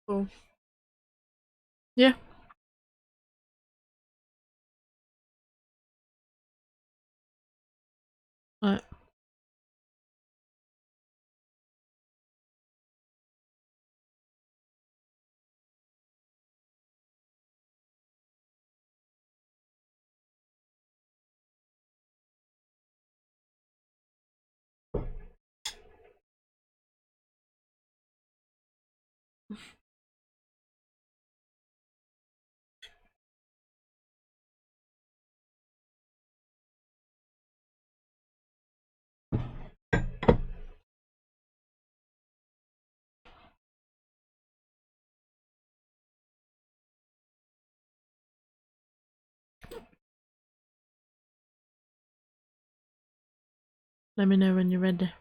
Cool. Yeah. Right. Let me know when you're ready.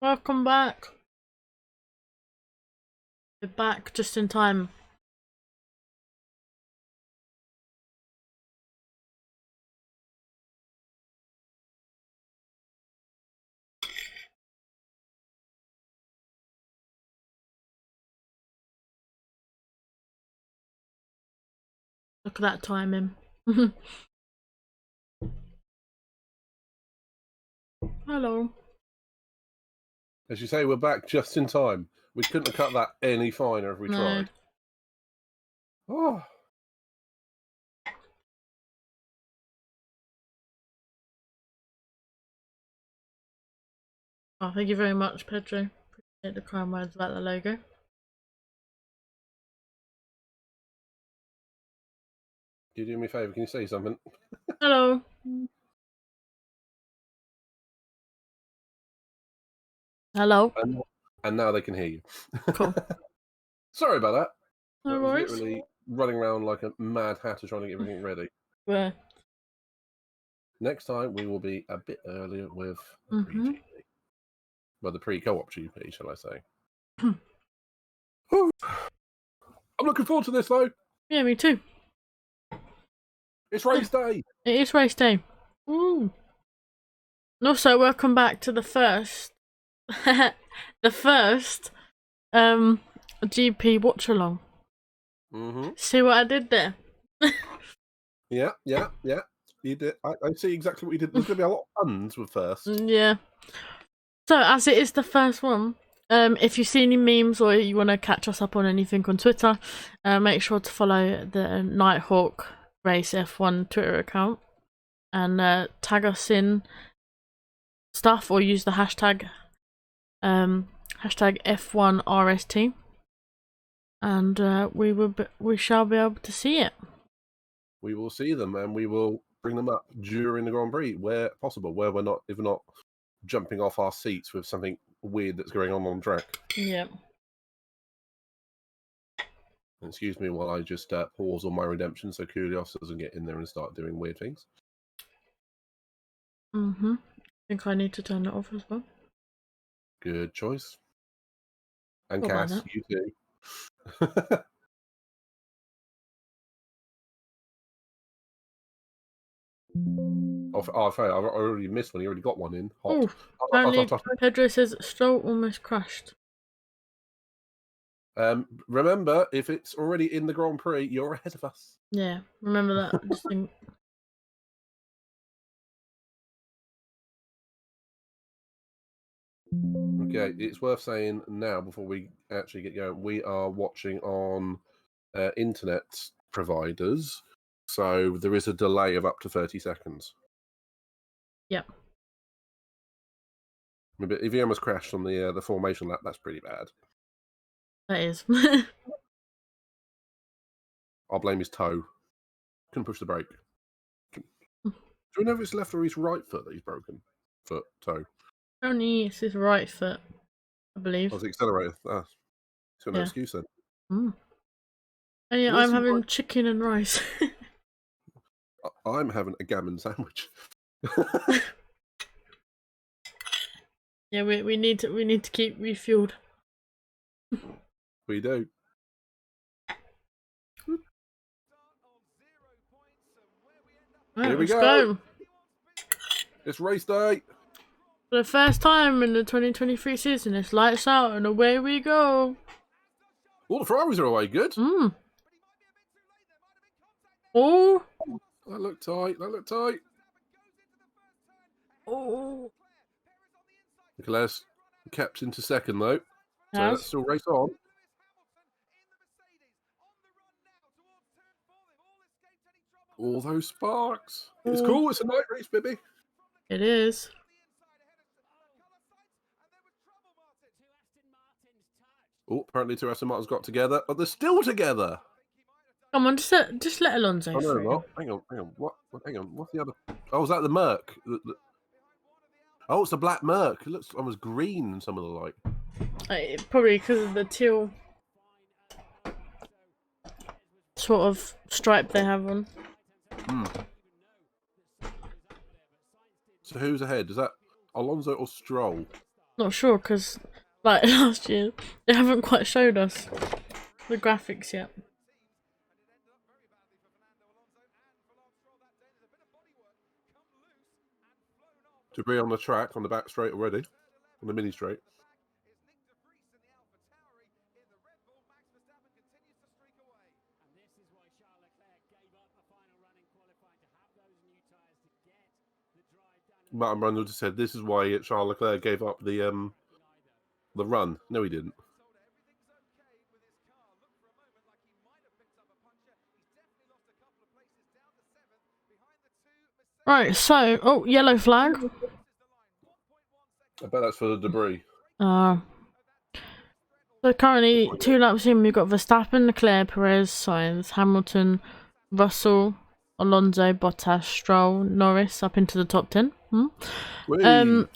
Welcome back. We're back just in time. Look at that timing. Hello. As you say, we're back just in time. We couldn't have cut that any finer if we tried. Oh. Oh, thank you very much, Pedro. Appreciate the kind words about the logo. Do you do me a favour? Can you say something? Hello. Hello. And now they can hear you. Cool. Sorry about that. No I was worries. literally running around like a mad hatter trying to get everything ready. Where? Next time we will be a bit earlier with the pre-GP. Well, the pre-co-op GP, shall I say. I'm looking forward to this, though. Yeah, me too. It's race day. It is race day. Ooh. And also, welcome back to the first, the first, GP watch along. See what I did there? Yeah. You did. I see exactly what you did. There's going to be a lot of puns with first. Yeah. So, as it is the first one, if you see any memes or you want to catch us up on anything on Twitter, make sure to follow the Nighthawk Race F1 Twitter account and tag us in stuff or use the hashtag F1RST, and we shall be able to see it. We will see them and we will bring them up during the Grand Prix where possible, where we're not, if we're not jumping off our seats with something weird that's going on track. Yeah. Excuse me while I just pause on my redemption so Kulios doesn't get in there and start doing weird things. I think I need to turn it off as well. Good choice. And What about Cass, that? you too. Oh, I've already missed one. He already got one in. Hot. Apparently, Pedro says Stroll almost crashed. Remember, if it's already in the Grand Prix, you're ahead of us. Yeah, remember that. Just think. Okay, it's worth saying now before we actually get going, we are watching on internet providers, so there is a delay of up to 30 seconds. Yep. If he almost crashed on the formation lap, that's pretty bad. That is. I'll blame his toe. Couldn't push the brake. Do we know if it's left or his right foot that he's broken? Toe. Only it's his right foot, I believe. Oh, it's the accelerator. Ah, he's got no excuse then. And yeah, I'm having chicken and rice. I'm having a gammon sandwich. Yeah, we need to keep refueled. We do. Right, Here we let's go. go. It's race day. For the first time in the 2023 season, it's lights out and away we go. All the Ferraris are away good. Mm. Oh. That looked tight. That looked tight. Oh. Leclerc's kept into second though. So Yes. that's still race on. All those sparks. It's cool. It's a night race, baby. It is. Oh, apparently two Aston Martins got together, but they're still together. Come on, just let Alonso Oh no, through. not. Hang on. What? Hang on. What's the other? Oh, is that the Merc? Oh, it's a black Merc. It looks almost green in some of the light. Probably because of the teal sort of stripe they have on. So who's ahead? Is that Alonso or Stroll? Not sure because, like last year, they haven't quite showed us the graphics yet. Debris on the track, on the back straight already, on the mini straight. Martin Brundle just said this is why Charles Leclerc gave up the run. No, he didn't. Right, so yellow flag. I bet that's for the debris. So currently 2 laps in, we've got Verstappen, Leclerc, Perez, Sainz, Hamilton, Russell, Alonso, Bottas, Stroll, Norris up into the top 10. Ocon,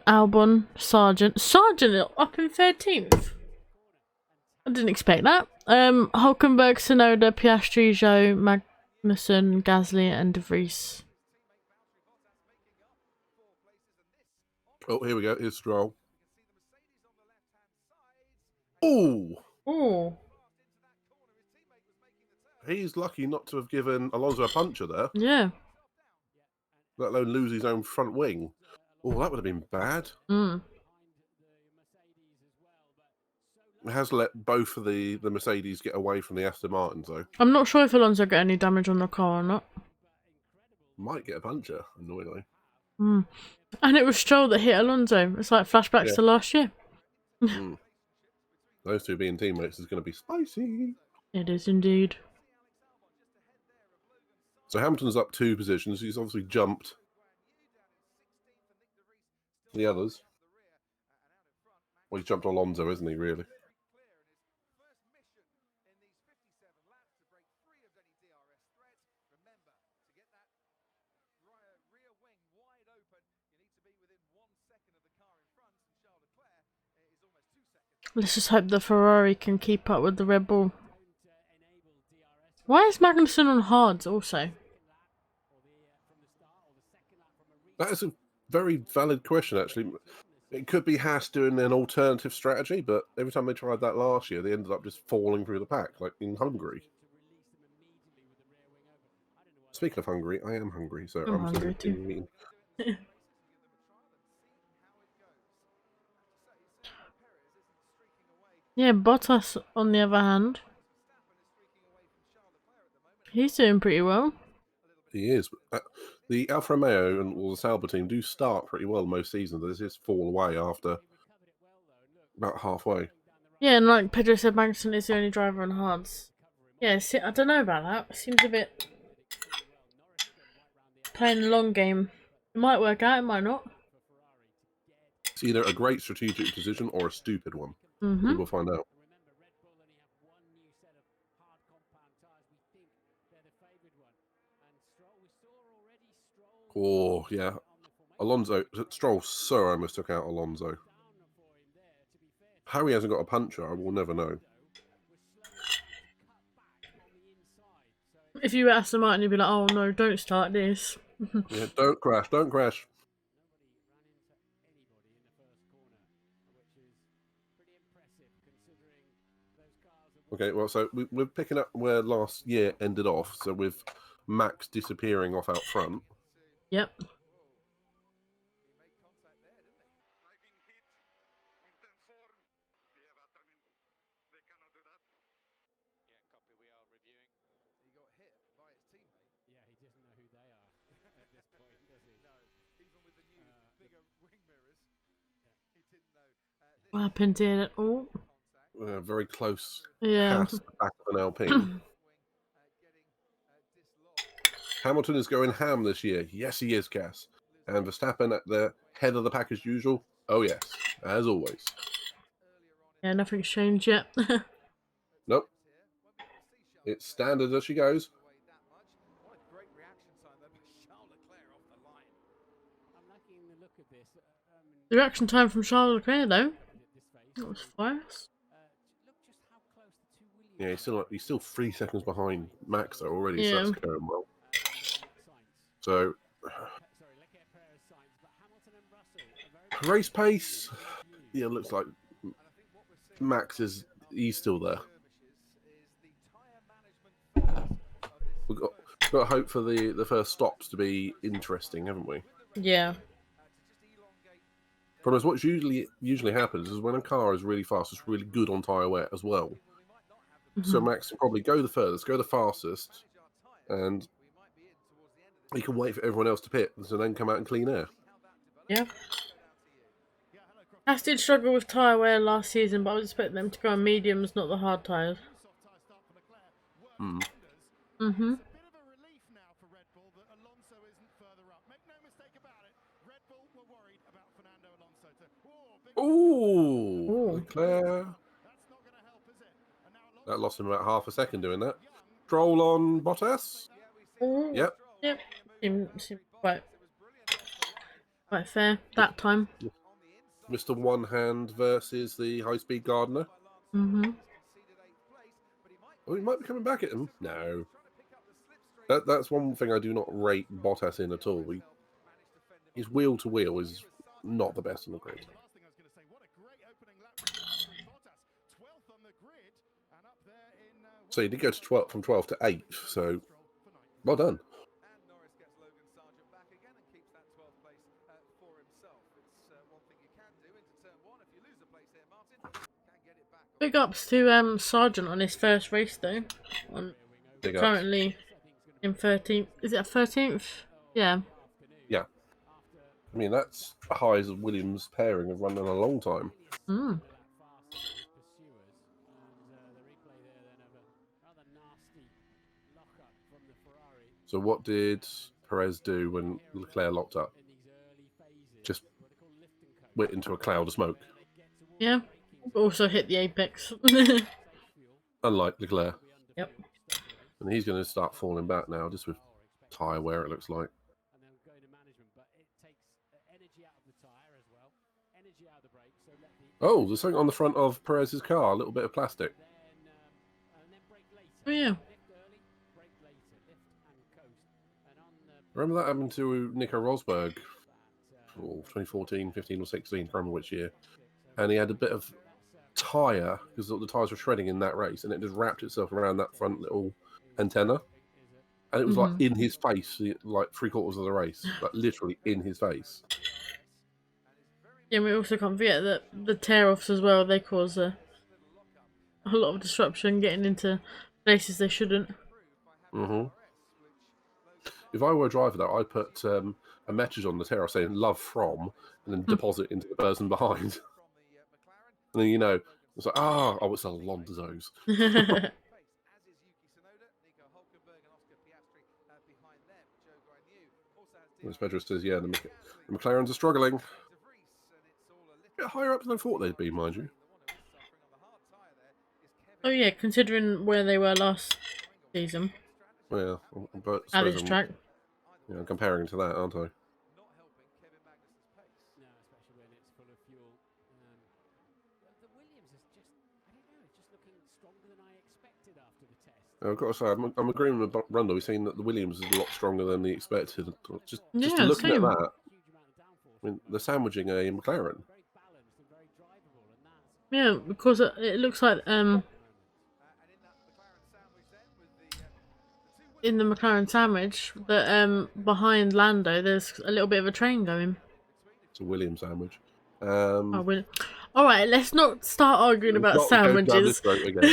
Albon, Sargent up in 13th. I didn't expect that. Hulkenberg, Tsunoda, Piastri, Zhou, Magnussen, Gasly, and De Vries. Oh, here we go. Here's Stroll. Oh, he's lucky not to have given Alonso a puncher there. Yeah. Let alone lose his own front wing. Oh, that would have been bad. It has let both of the Mercedes get away from the Aston Martins, though. I'm not sure if Alonso got any damage on the car or not. Might get a puncher, annoyingly. And it was Stroll that hit Alonso. It's like flashbacks to last year. Those two being teammates is going to be spicy. It is indeed. So Hamilton's up 2 positions. He's obviously jumped the others. Well, he's jumped Alonso, isn't he, really? Let's just hope the Ferrari can keep up with the Red Bull. Why is Magnussen on hards also? That is a very valid question, actually. It could be Haas doing an alternative strategy, but every time they tried that last year, they ended up just falling through the pack, like in Hungary. Speaking of Hungary, I am hungry, so I'm hungry too. Yeah, Bottas, on the other hand, he's doing pretty well. He is. The Alfa Romeo and the Sauber team do start pretty well most seasons. They just fall away after about halfway. Yeah, and like Pedro said, Magnussen is the only driver on hards. Yeah, see, I don't know about that. It seems a bit playing the long game. It might work out, it might not. It's either a great strategic decision or a stupid one. We will find out. Oh, yeah. Stroll so almost took out Alonso. How he hasn't got a puncher, I will never know. If you were Aston Martin, you'd be like, oh no, don't start this. Yeah, don't crash, don't crash. Okay, well, so we're picking up where last year ended off. So with Max disappearing off out front. Yep. What happened here? Oh, Very close yeah. past the back of an Alpine. Hamilton is going ham this year. Yes, he is, Cass. And Verstappen at the head of the pack as usual. Oh, yes, as always. Yeah, nothing's changed yet. Nope. It's standard as she goes. The reaction time from Charles Leclerc, though. That was fast. Yeah, he's still 3 seconds behind Max though already, Yeah. so that's going well. So race pace, yeah, looks like Max he's still there. We've got hope for the first stops to be interesting, haven't we? Yeah. Problem is, what usually happens is when a car is really fast, it's really good on tyre wear as well. So Max can probably go the furthest, go the fastest, and he can wait for everyone else to pit, and then come out and clean air. Yeah. Haas did struggle with tyre wear last season, but I would expect them to go on mediums, not the hard tyres. Ooh, Leclerc. That lost him about half a second doing that. Stroll on Bottas. Ooh. Yep. Yep. Seemed quite fair that time. Mr. One Hand versus the high-speed Gardner. Oh, he might be coming back at him. No. That's one thing I do not rate Bottas in at all. His wheel-to-wheel is not the best on the grid. So he did go to from 12th to 8th, so well done. Big ups to Sargent on his first race though. Currently in 13th. Is it a 13th? Yeah. Yeah. I mean, that's high as Williams pairing have run in a long time. So what did Perez do when Leclerc locked up? Just went into a cloud of smoke. Yeah. Also hit the apex. Unlike Leclerc. Yep. And he's going to start falling back now, just with tyre wear, it looks like. Oh, there's something on the front of Perez's car, a little bit of plastic. Oh, yeah. Remember that happened to Nico Rosberg? 2014, 15 or 16, I can't remember which year. And he had a bit of tyre, because the tyres were shredding in that race, and it just wrapped itself around that front little antenna. And it was like in his face, like 3/4 of the race, like literally in his face. Yeah, we also can't forget that the tear-offs as well, they cause a lot of disruption getting into places they shouldn't. If I were a driver, though, I'd put a message on the tear-off saying "love from" and then deposit into the person behind. And then, it's like, oh, it's Alonso's. As Pedro says, yeah, the McLarens are struggling. A bit higher up than I thought they'd be, mind you. Oh yeah, considering where they were last season. Yeah, but at this track. Yeah, I'm comparing to that, aren't I? I've got to say, I'm agreeing with Rundle. He's saying that the Williams is a lot stronger than he expected. Just looking at that, I mean, they're sandwiching a McLaren. Yeah, because it looks like in the McLaren sandwich that behind Lando there's a little bit of a train going. It's a Williams sandwich. Oh, well. All right, let's not start arguing about Not go down this sandwiches. road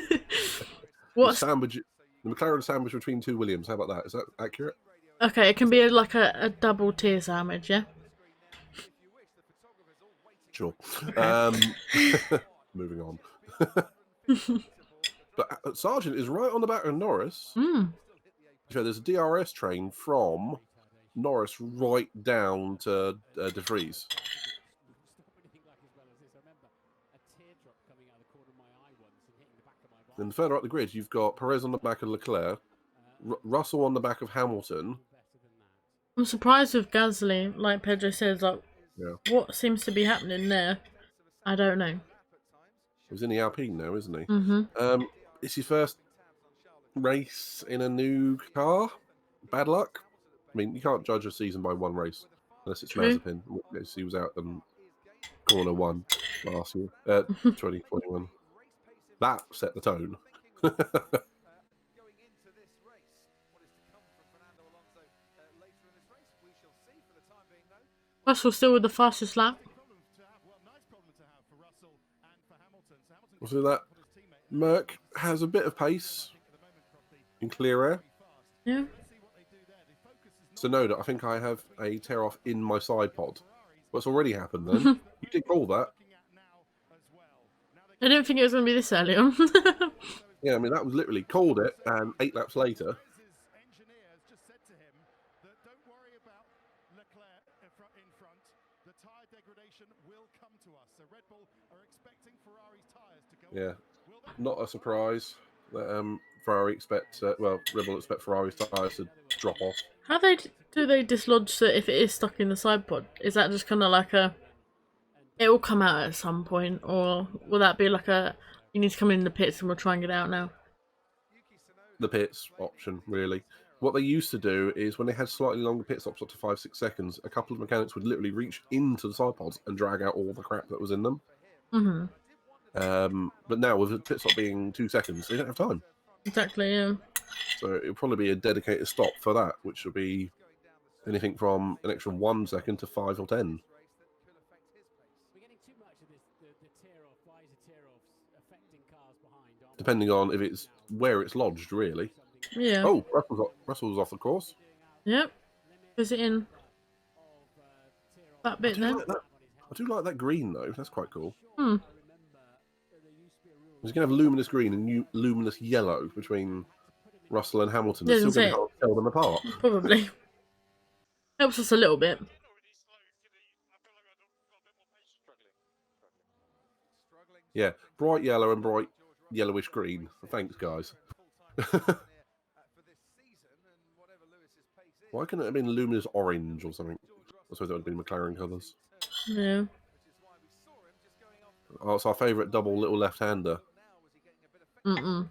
again. What's The McLaren sandwich between two Williams. How about that? Is that accurate? okay? It can be like a double tier sandwich, yeah. Sure. Okay. Moving on. But Sargent is right on the back of Norris. Mm. So there's a DRS train from Norris right down to De Vries. And further up the grid, you've got Perez on the back of Leclerc, Russell on the back of Hamilton. I'm surprised with Gasly, like Pedro says, like what seems to be happening there? I don't know. He's in the Alpine now, isn't he? Mm-hmm. It's his first race in a new car. Bad luck. I mean, you can't judge a season by one race unless it's Mazepin. He was out in corner 1 last year, 2021. That set the tone. Russell still with the fastest lap. So that Merc has a bit of pace in clear air. Yeah. So Noda, I think I have a tear off in my side pod. What's already happened then? You did call that. I didn't think it was going to be this early on. Yeah, I mean, that was literally called it, and 8 laps later. Yeah, not a surprise that Ferrari expect, Red Bull expect Ferrari's tyres to drop off. How do they dislodge it if it is stuck in the side pod? Is that just kind of like a... It will come out at some point, or will that be like a... You need to come in the pits and we'll try and get out now? The pits option, really. What they used to do is when they had slightly longer pit stops up to 5-6 seconds, a couple of mechanics would literally reach into the side pods and drag out all the crap that was in them. Mm-hmm. But now with the pit stop being 2 seconds, they don't have time. Exactly, yeah. So it'll probably be a dedicated stop for that, which will be anything from an extra 1 second to 5 or 10. Depending on if it's where it's lodged, really. Yeah. Oh, Russell's off the course. Yep. Is it in that bit there? I do like that green, though. That's quite cool. Hmm. He's going to have luminous green and luminous yellow between Russell and Hamilton. It's still going to tell them apart. Probably. Helps us a little bit. Yeah, bright yellow and bright yellowish green. Thanks, guys. Why couldn't it have been luminous orange or something? I suppose that would have been McLaren colours. Yeah. Oh, it's our favourite double little left-hander. Mm-mm.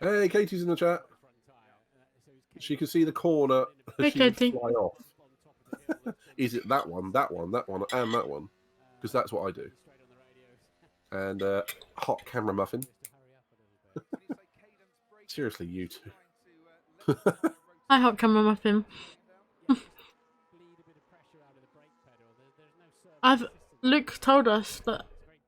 Hey, Katie's in the chat. She can see the corner. Hey, Katie. Fly off. Is it that one, that one, that one, and that one? Because that's what I do. And hot camera muffin. Seriously, you two. Hi, hot camera muffin. Luke told us that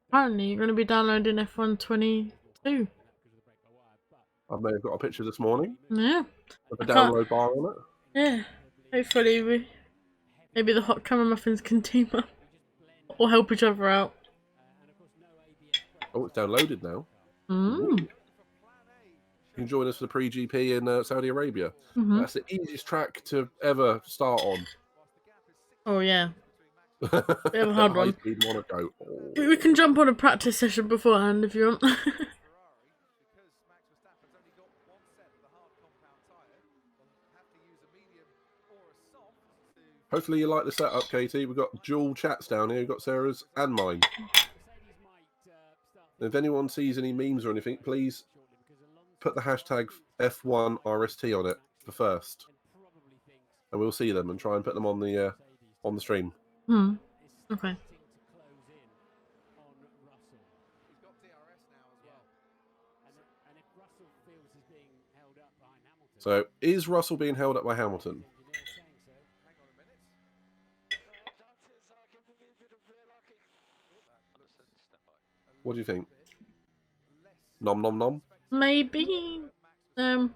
apparently you're going to be downloading F122. I may have got a picture this morning. Yeah. With a download bar on it. Yeah. Hopefully maybe the hot camera muffins can team up. Or help each other out. Oh, it's downloaded now. Mm. You can join us for the pre-GP in Saudi Arabia. Mm-hmm. That's the easiest track to ever start on. Oh, yeah. Bit of a hard one. Monaco. Oh. We can jump on a practice session beforehand if you want. Hopefully you like the setup, Katie. We've got dual chats down here. We've got Sarah's and mine. If anyone sees any memes or anything, please put the hashtag F1RST on it for first. And we'll see them and try and put them on the stream. Hmm. Okay. So, is Russell being held up by Hamilton? What do you think? Nom nom nom? Maybe. But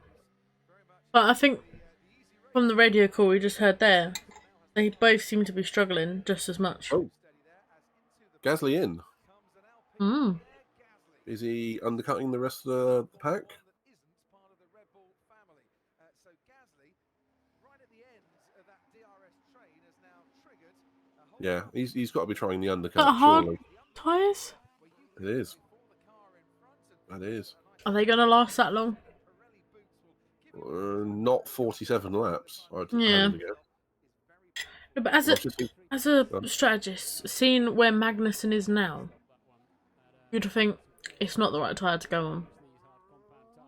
I think from the radio call we just heard there, they both seem to be struggling just as much. Oh. Gasly in. Mm. Is he undercutting the rest of the pack? Yeah, he's got to be trying the undercut, Hard surely. tyres? It is. That is. Are they going to last that long? Not 47 laps, I'd Yeah. hazard a guess. No, but as a strategist, seeing where Magnussen is now, you'd think it's not the right tyre to go on.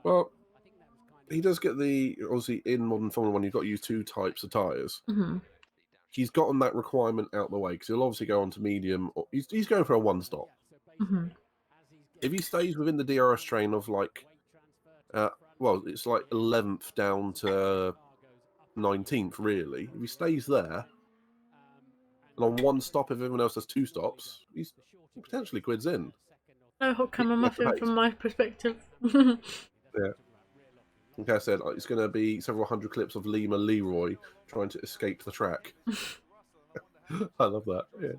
Well, he does get obviously in modern Formula 1, you've got to use two types of tyres. Mm-hmm. He's gotten that requirement out the way because he'll obviously go on to medium. Or he's going for a one stop. Mm-hmm. If he stays within the DRS train of like, well, it's like 11th down to 19th, really. If he stays there, and on one stop, if everyone else has two stops, he potentially quids in. No hot camera muffin from my perspective. Yeah. Like I said, it's going to be several hundred clips of Lima Leroy trying to escape the track. I love that. Yeah.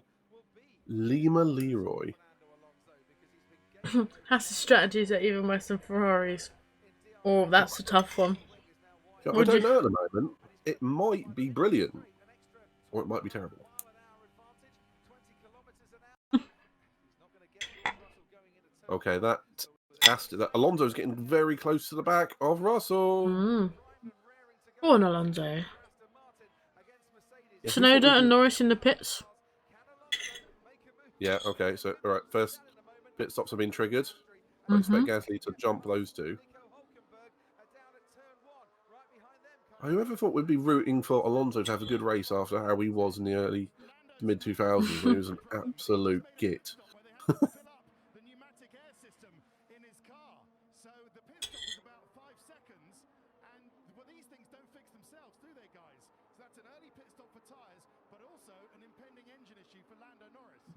Lima Leroy. That's the strategies that even worse than Ferraris. Oh, that's a tough one. I don't know at the moment. It might be brilliant, or it might be terrible. Okay, that Alonso's getting very close to the back of Russell. Go on, Alonso. Yeah, Tsunoda and Norris in the pits. Yeah, okay, so all right, first pit stops have been triggered. I expect Gasly to jump those two. Whoever thought we'd be rooting for Alonso to have a good race after how he was in the early mid 2000s when he was an absolute git.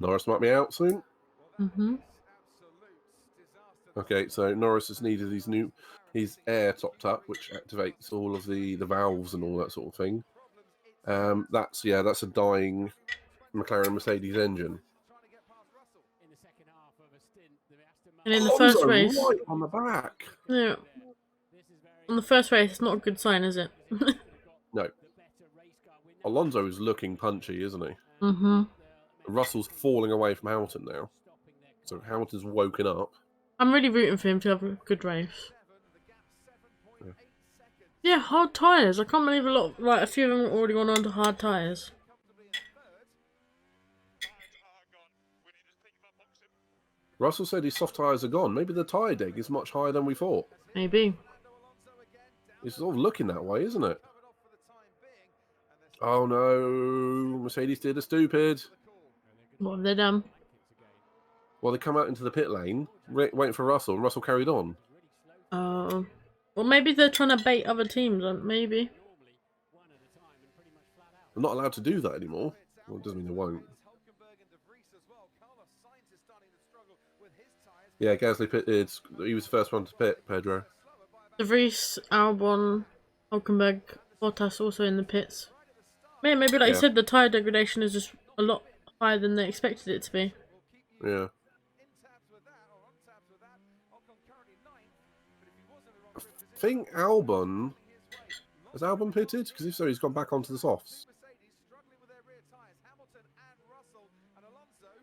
Norris might be out soon. Okay, so Norris has needed his air topped up, which activates all of the valves and all that sort of thing. That's a dying McLaren Mercedes engine. And in the first race, right on the back. Yeah. On the first race, it's not a good sign, is it? No. Alonso is looking punchy, isn't he? Mm-hmm. Russell's falling away from Hamilton now. So Hamilton's woken up. I'm really rooting for him to have a good race. Yeah, hard tyres. I can't believe a few of them have already gone on to hard tyres. Russell said his soft tyres are gone. Maybe the tyre deg is much higher than we thought. Maybe. It's sort of looking that way, isn't it? Oh no, Mercedes did a stupid. What have they done? Well, they come out into the pit lane, waiting for Russell, and Russell carried on. Oh. Well, maybe they're trying to bait other teams, maybe. They're not allowed to do that anymore. Well, it doesn't mean they won't. Yeah, Gasly pitted. He was the first one to pit, Pedro. De Vries, Albon, Hulkenberg, Bottas also in the pits. Yeah, maybe like you said, the tyre degradation is just a lot higher than they expected it to be. Yeah. I think Albon... Has Albon pitted? Because if so, he's gone back onto the softs.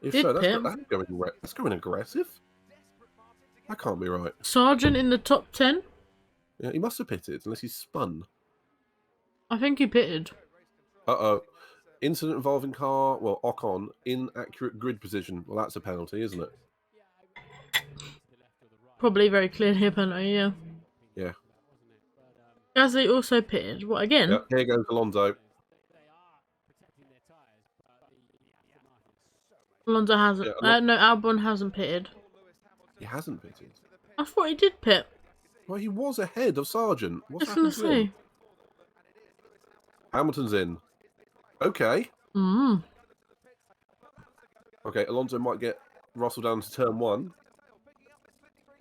If so, that's going aggressive. That can't be right. Sargent in the top 10? Yeah, he must have pitted, unless he's spun. I think he pitted. Uh-oh. Incident involving Ocon, inaccurate grid position. Well, that's a penalty, isn't it? Probably very clearly a penalty, yeah. Yeah. Gasly also pitted. What, again? Yeah, here goes Alonso. Alonso hasn't. No, Albon hasn't pitted. He hasn't pitted. I thought he did pit. Well, he was ahead of Sargent. What's Just gonna happened to him? say. Hamilton's in. Okay. Okay, Alonso might get Russell down to turn 1.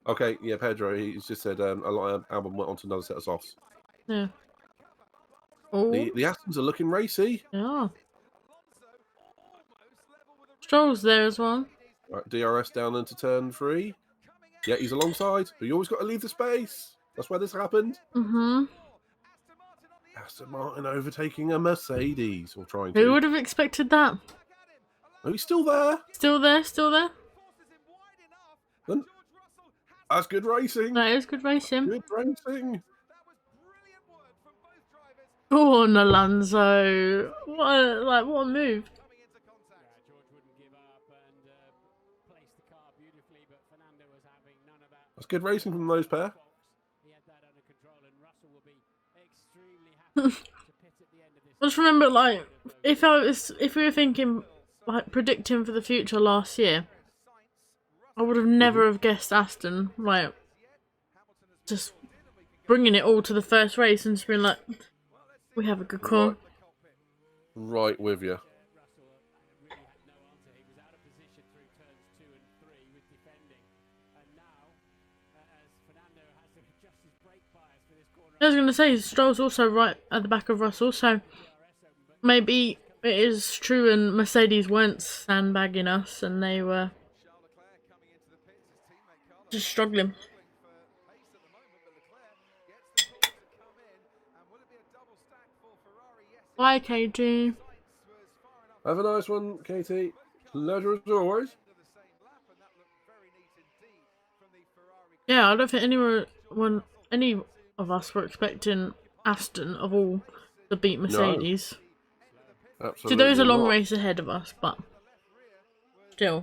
Okay, yeah, Pedro, he's just said Albon went on to another set of softs. Yeah. Oh. The Astons are looking racy. Yeah. Stroll's there as well. Right, DRS down into turn 3. Yeah, he's alongside, but you always got to leave the space. That's where this happened. Aston Martin overtaking a Mercedes, or trying to. Who would have expected that? Oh, he's still there. Still there, still there. Then, that's good racing. That is good racing. Good racing. Go on, Alonso. What a move. That's good racing from those pair. Just remember, like, if we were thinking, like, predicting for the future last year, I would have never have guessed Aston, like, just bringing it all to the first race and just being like, we have a good call. Right with you. I was going to say, Stroll's also right at the back of Russell, so maybe it is true and Mercedes weren't sandbagging us and they were just struggling. Bye, KG. Have a nice one, Katie. Pleasure as always. Yeah, I don't think any of us were expecting Aston of all to beat Mercedes. No, so there is a long race ahead of us, but still.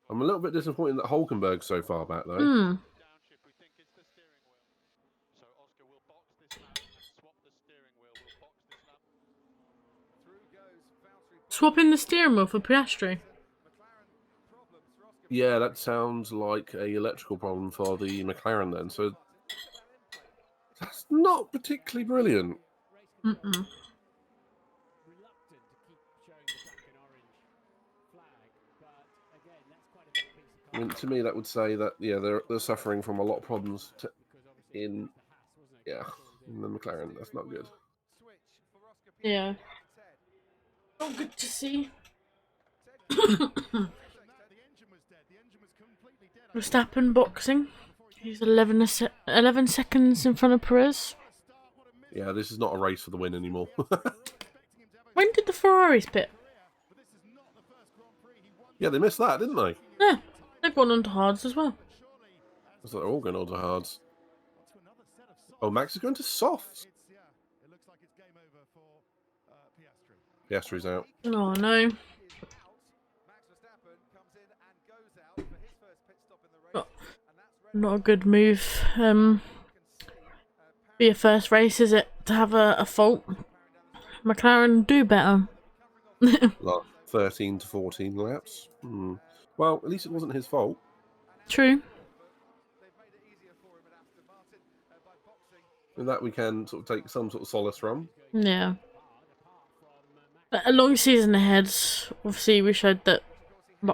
I'm a little bit disappointed that Hulkenberg's so far back, though. Swapping the steering wheel for Piastri. Yeah, that sounds like a electrical problem for the McLaren then. So that's not particularly brilliant. I mean, to me, that would say that they're suffering from a lot of problems in the McLaren. That's not good. Yeah. Not good to see. Verstappen boxing. He's 11 seconds in front of Perez. Yeah, this is not a race for the win anymore. When did the Ferraris pit? Yeah, they missed that, didn't they? Yeah, they've gone on to hards as well. So they're all going on to hards. Oh, Max is going to softs. Piastri's out. Oh no. Not a good move. Be a first race, is it? To have a fault. McLaren do better. Like 13 to 14 laps. Well, at least it wasn't his fault. True. And that we can sort of take some sort of solace from. Yeah. A long season ahead. Obviously, we showed that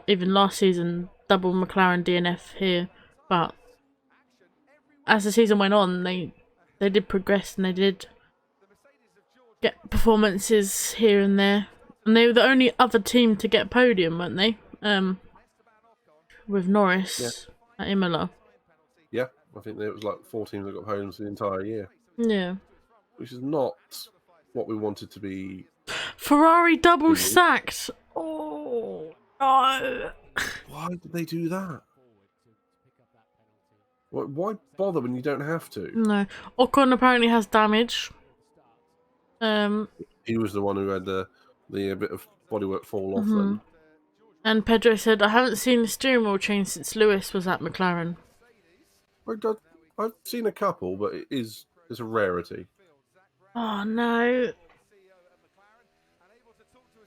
even last season, double McLaren DNF here. But as the season went on, they did progress and they did get performances here and there. And they were the only other team to get podium, weren't they? With Norris at Imola. Yeah, I think there was like 4 teams that got podiums the entire year. Yeah. Which is not what we wanted to be. Ferrari double sacked. Oh, no. Why did they do that? Why bother when you don't have to? No. Ocon apparently has damage. He was the one who had the bit of bodywork fall off then. And Pedro said, I haven't seen the steering wheel change since Lewis was at McLaren. I've seen a couple, but it's a rarity. Oh no.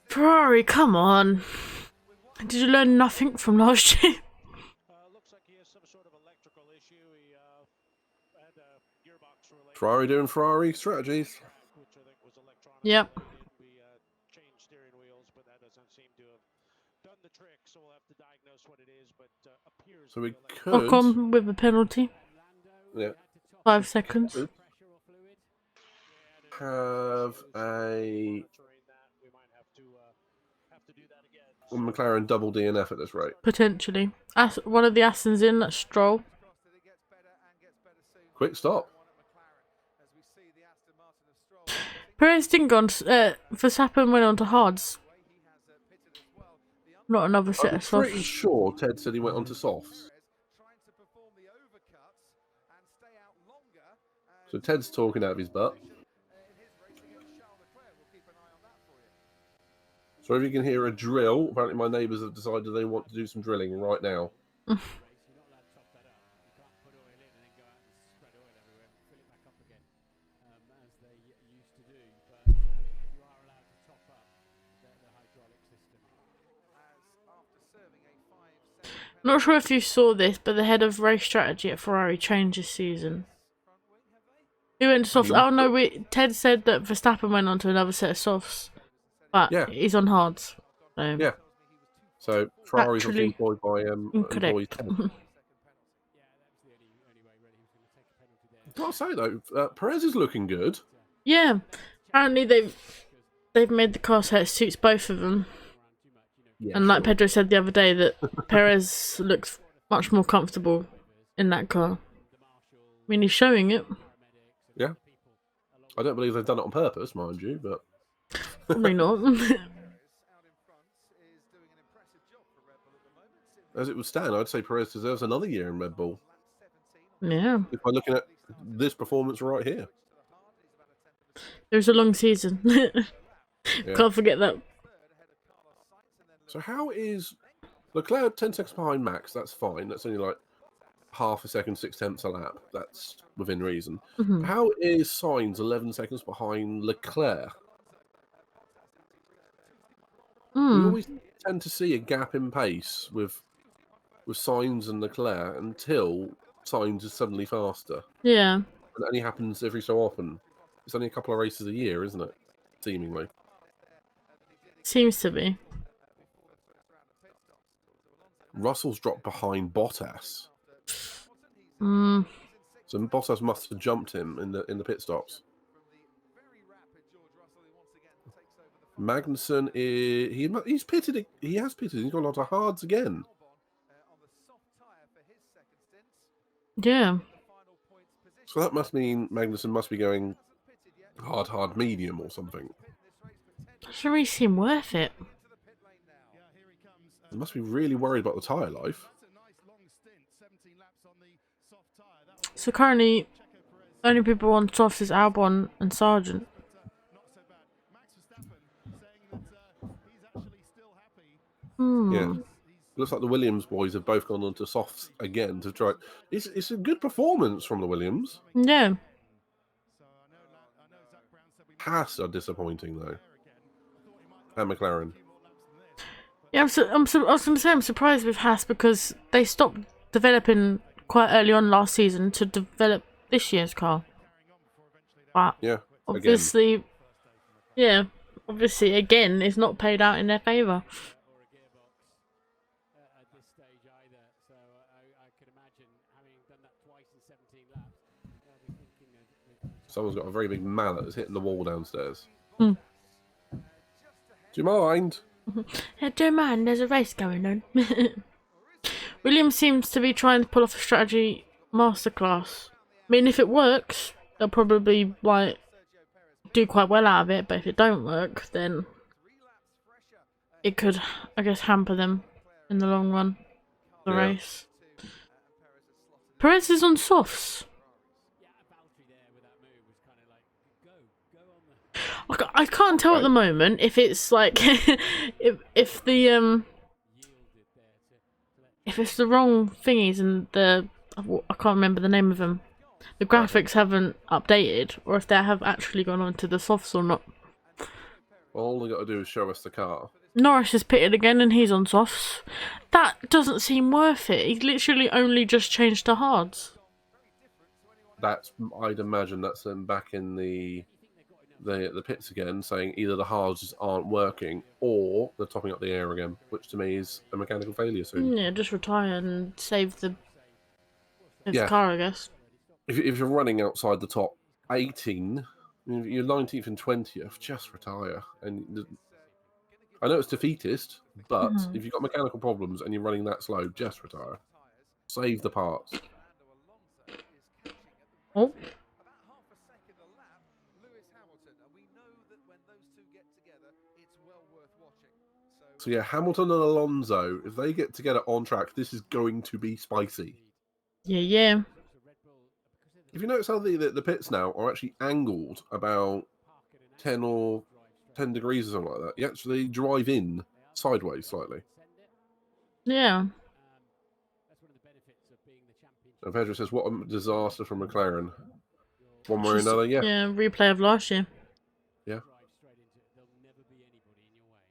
Ferrari, come on. Did you learn nothing from last year? Ferrari doing Ferrari strategies. Yep. So we could Ocon with a penalty. Yeah. 5 seconds. Have a McLaren double DNF at this rate. Potentially. One of the Astons in, that's Stroll. Quick stop. Perez didn't go on. Verstappen went on to hards. Not another set I'm of softs. pretty sure Ted said he went on to softs. So Ted's talking out of his butt. So if you can hear a drill, apparently my neighbours have decided they want to do some drilling right now. Not sure if you saw this, but the head of race strategy at Ferrari changed this season. He went to softs. Oh no, Ted said that Verstappen went on to another set of softs, but he's on hards. So. Yeah. So Ferrari's obviously employed by employees. I'll say though, Perez is looking good. Yeah, apparently they've made the car so it suits both of them. Yeah, and like Pedro said the other day, that Perez looks much more comfortable in that car. I mean, he's showing it. Yeah. I don't believe they've done it on purpose, mind you, but... Probably not. As it would stand, I'd say Perez deserves another year in Red Bull. Yeah. If I'm looking at this performance right here. There's a long season. Can't forget that. So how is Leclerc 10 seconds behind Max? That's fine. That's only like half a second, 6/10 a lap. That's within reason. Mm-hmm. How is Sainz 11 seconds behind Leclerc? We always tend to see a gap in pace with Sainz and Leclerc until Sainz is suddenly faster. Yeah. And it only happens every so often. It's only a couple of races a year, isn't it? Seemingly. Seems to be. Russell's dropped behind Bottas. So Bottas must have jumped him in the pit stops. Magnussen he's pitted. He has pitted. He's gone on to hards again. Yeah. So that must mean Magnussen must be going hard, medium or something. Doesn't really seem worth it. They must be really worried about the tyre life. So currently, only people on softs is Albon and Sargent. Yeah. Looks like the Williams boys have both gone on to softs again to try. It's a good performance from the Williams. Yeah. Haas are disappointing though. And McLaren. Yeah, I was going to say I'm surprised with Haas because they stopped developing quite early on last season to develop this year's car. But obviously, again, it's not paid out in their favour. Someone's got a very big mallet that's hitting the wall downstairs. Do you mind? I don't mind, there's a race going on. Williams seems to be trying to pull off a strategy masterclass. I mean, if it works, they'll probably do quite well out of it, but if it don't work, then it could, I guess, hamper them in the long run. The race. Perez is on softs. I can't tell at the moment if it's like if it's the wrong thingies and I can't remember the name of them. The graphics haven't updated, or if they have actually gone on to the softs or not. All they got to do is show us the car. Norris is pitted again and he's on softs. That doesn't seem worth it. He's literally only just changed to hards. I'd imagine that's them back in the pits again, saying either the hards just aren't working or they're topping up the air again, which to me is a mechanical failure soon. Yeah, just retire and save the Yeah, car, I guess. if you're running outside the top 18, you're 19th and 20th, just retire. And I know it's defeatist, but if you've got mechanical problems and you're running that slow, just retire. Save the parts. Oh. So yeah, Hamilton and Alonso, if they get together on track, this is going to be spicy. Yeah. If you notice how the pits now are actually angled about 10 degrees or something like that, you actually drive in sideways slightly. Yeah. And Pedro says, what a disaster from McLaren. One way or another, yeah. Yeah, replay of last year. Yeah.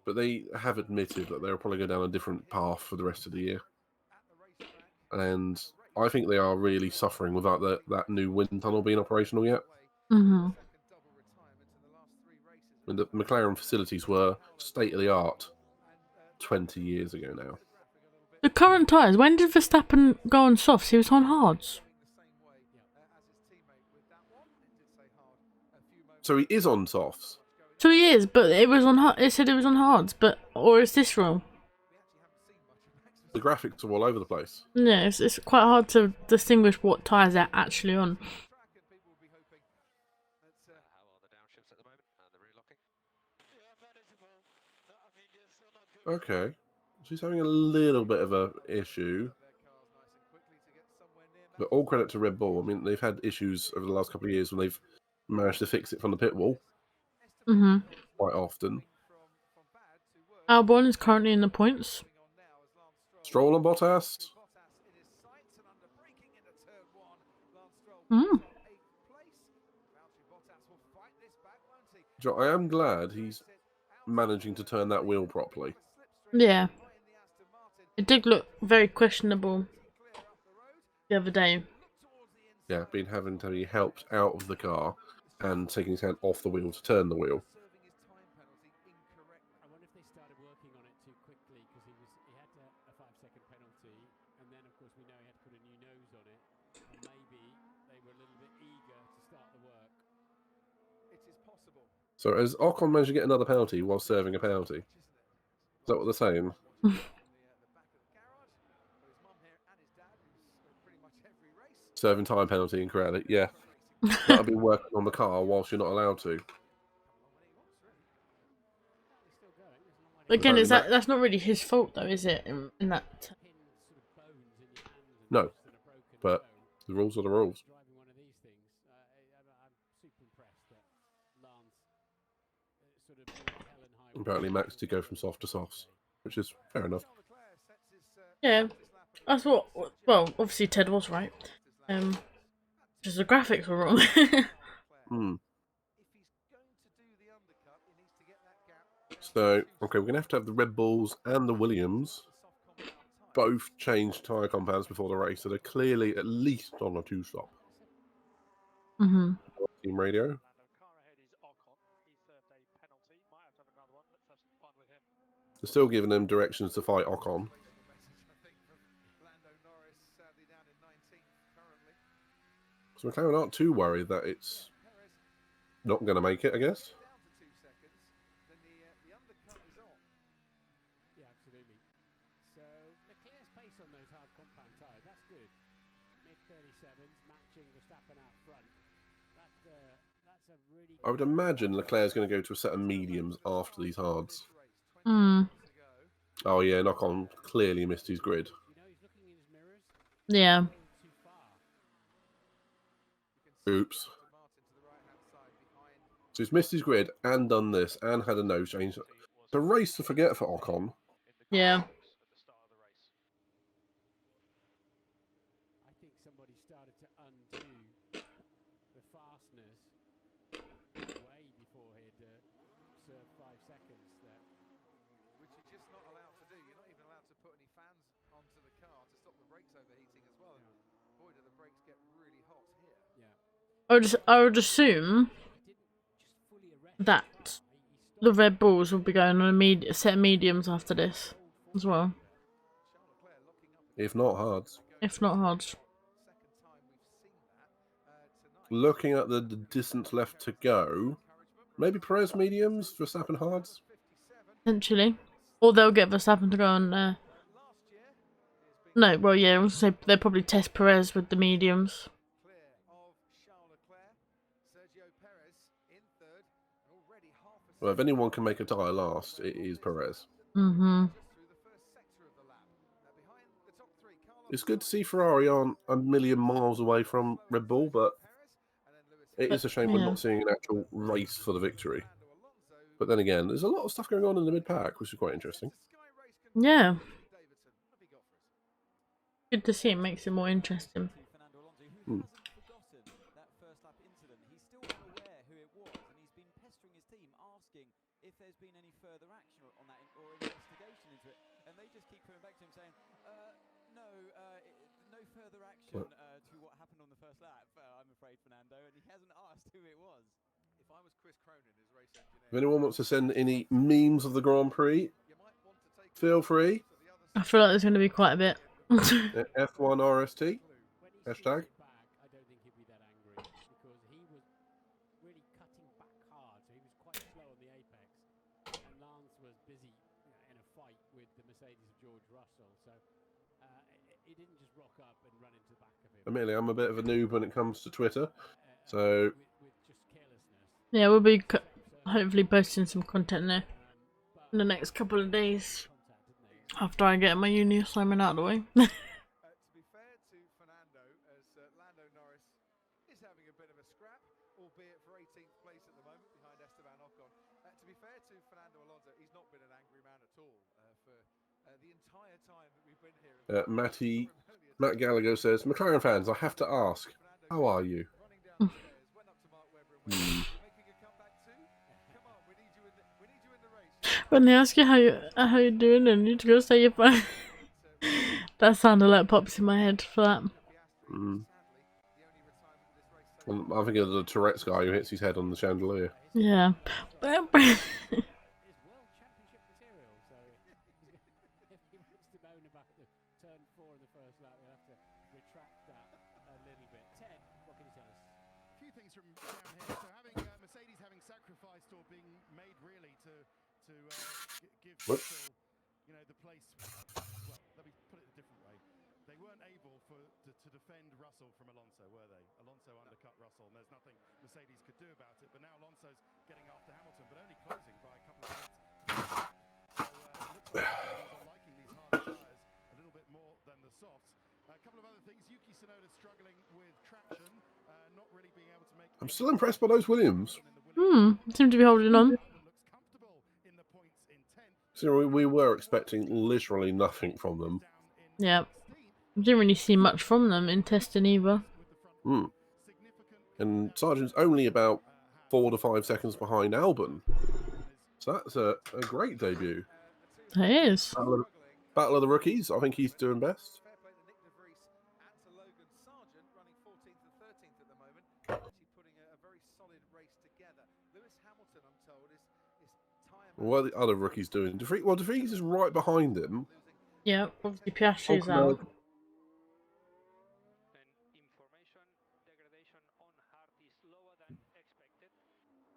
But they have admitted that they'll probably go down a different path for the rest of the year. And I think they are really suffering without that new wind tunnel being operational yet. Mm-hmm. And the McLaren facilities were state of the art 20 years ago now. The current tyres, when did Verstappen go on softs? He was on hards. So he is on softs. So he is, but it was on hard. It said it was on hards, but or is this wrong? The graphics are all over the place. Yeah, it's quite hard to distinguish what tyres they're actually on. Okay. She's having a little bit of a issue. But all credit to Red Bull. I mean, they've had issues over the last couple of years when they've managed to fix it from the pit wall. Mm-hmm. Quite often. Albon is currently in the points. Stroll and Bottas. I am glad he's managing to turn that wheel properly. Yeah. It did look very questionable the other day. Yeah, been having to be helped out of the car and taking his hand off the wheel to turn the wheel. So has Ocon managed to get another penalty while serving a penalty? Is that what they're saying? Serving time penalty incorrectly, yeah. That'll be working on the car whilst you're not allowed to. Again, that's not really his fault though, is it? In that. No, but the rules are the rules. Apparently, Max did go from soft to softs, which is fair enough. Yeah, that's what. Well, obviously Ted was right. Just the graphics were wrong. So, okay, we're going to have the Red Bulls and the Williams both change tyre compounds before the race, so they're clearly at least on a two-stop. Mm-hmm. Team radio. They're still giving them directions to fight Ocon. So McLaren aren't too worried that it's not going to make it, I guess. I would imagine Leclerc's going to go to a set of mediums after these hards. Oh yeah, Ocon clearly missed his grid. Yeah. Oops. So he's missed his grid and done this and had a nose change. The race to forget for Ocon. Yeah. I would assume that the Red Bulls will be going on a set of mediums after this as well. If not hards. If not hards. Looking at the distance left to go, maybe Perez mediums, Verstappen hards? Potentially. Or they'll get Verstappen to go on... No, well, yeah, I was going to say they'll probably test Perez with the mediums. Well, if anyone can make a tyre last, it is Perez. Mm-hmm. It's good to see Ferrari aren't a million miles away from Red Bull, but it is a shame we're not seeing an actual race for the victory. But then again, there's a lot of stuff going on in the mid-pack, which is quite interesting. Yeah. Good to see, it makes it more interesting. If there's been any further action on that or investigation into it, and they just keep coming back to him saying, no further action to what happened on the first lap, I'm afraid, Fernando, and he hasn't asked who it was. If I was Chris Cronin as race engineer... If anyone wants to send any memes of the Grand Prix, feel free. I feel like there's going to be quite a bit. F1RST, hashtag. I don't think he'd be that angry, because he was really cutting back hard, so he was quite slow on the apex, and Lance was busy in a fight with the Mercedes of George Russell, so he didn't just rock up and run into the back of him. Admittedly, I'm a bit of a noob when it comes to Twitter, so... With just carelessness. Yeah, we'll be hopefully posting some content there in the next couple of days after I get my uni assignment out of the way. To be fair to Fernando, as Lando Norris is having a bit of a scrap, albeit for 18th place at the moment behind Esteban Ocon. To be fair to Fernando Alonso, he's not been an angry man at all for the entire time that we've been here. Matt Gallagher says, McLaren fans, I have to ask, how are you? When they ask you how you're doing, and you need to go say you're fine. That sounded like pops in my head for that. I think of the Tourette's guy who hits his head on the chandelier. Yeah. Give Russell, the place. Well, let me put it a different way. They weren't able to defend Russell from Alonso, were they? Alonso undercut Russell, and there's nothing Mercedes could do about it. But now Alonso's getting after Hamilton, but only closing by a couple of minutes. So looks like they're liking these hard tyres a little bit more than the softs. A couple of other things. Yuki Tsunoda struggling with traction, not really being able to make. I'm still impressed by those Williams. Seem to be holding on. So we were expecting literally nothing from them. Yeah. Didn't really see much from them in testing either. And Sargent's only about 4 to 5 seconds behind Albon. So that's a great debut. It is. Battle of the Rookies. I think he's doing best. What are the other rookies doing? De Vries is right behind him. Yeah, obviously Piastri's out.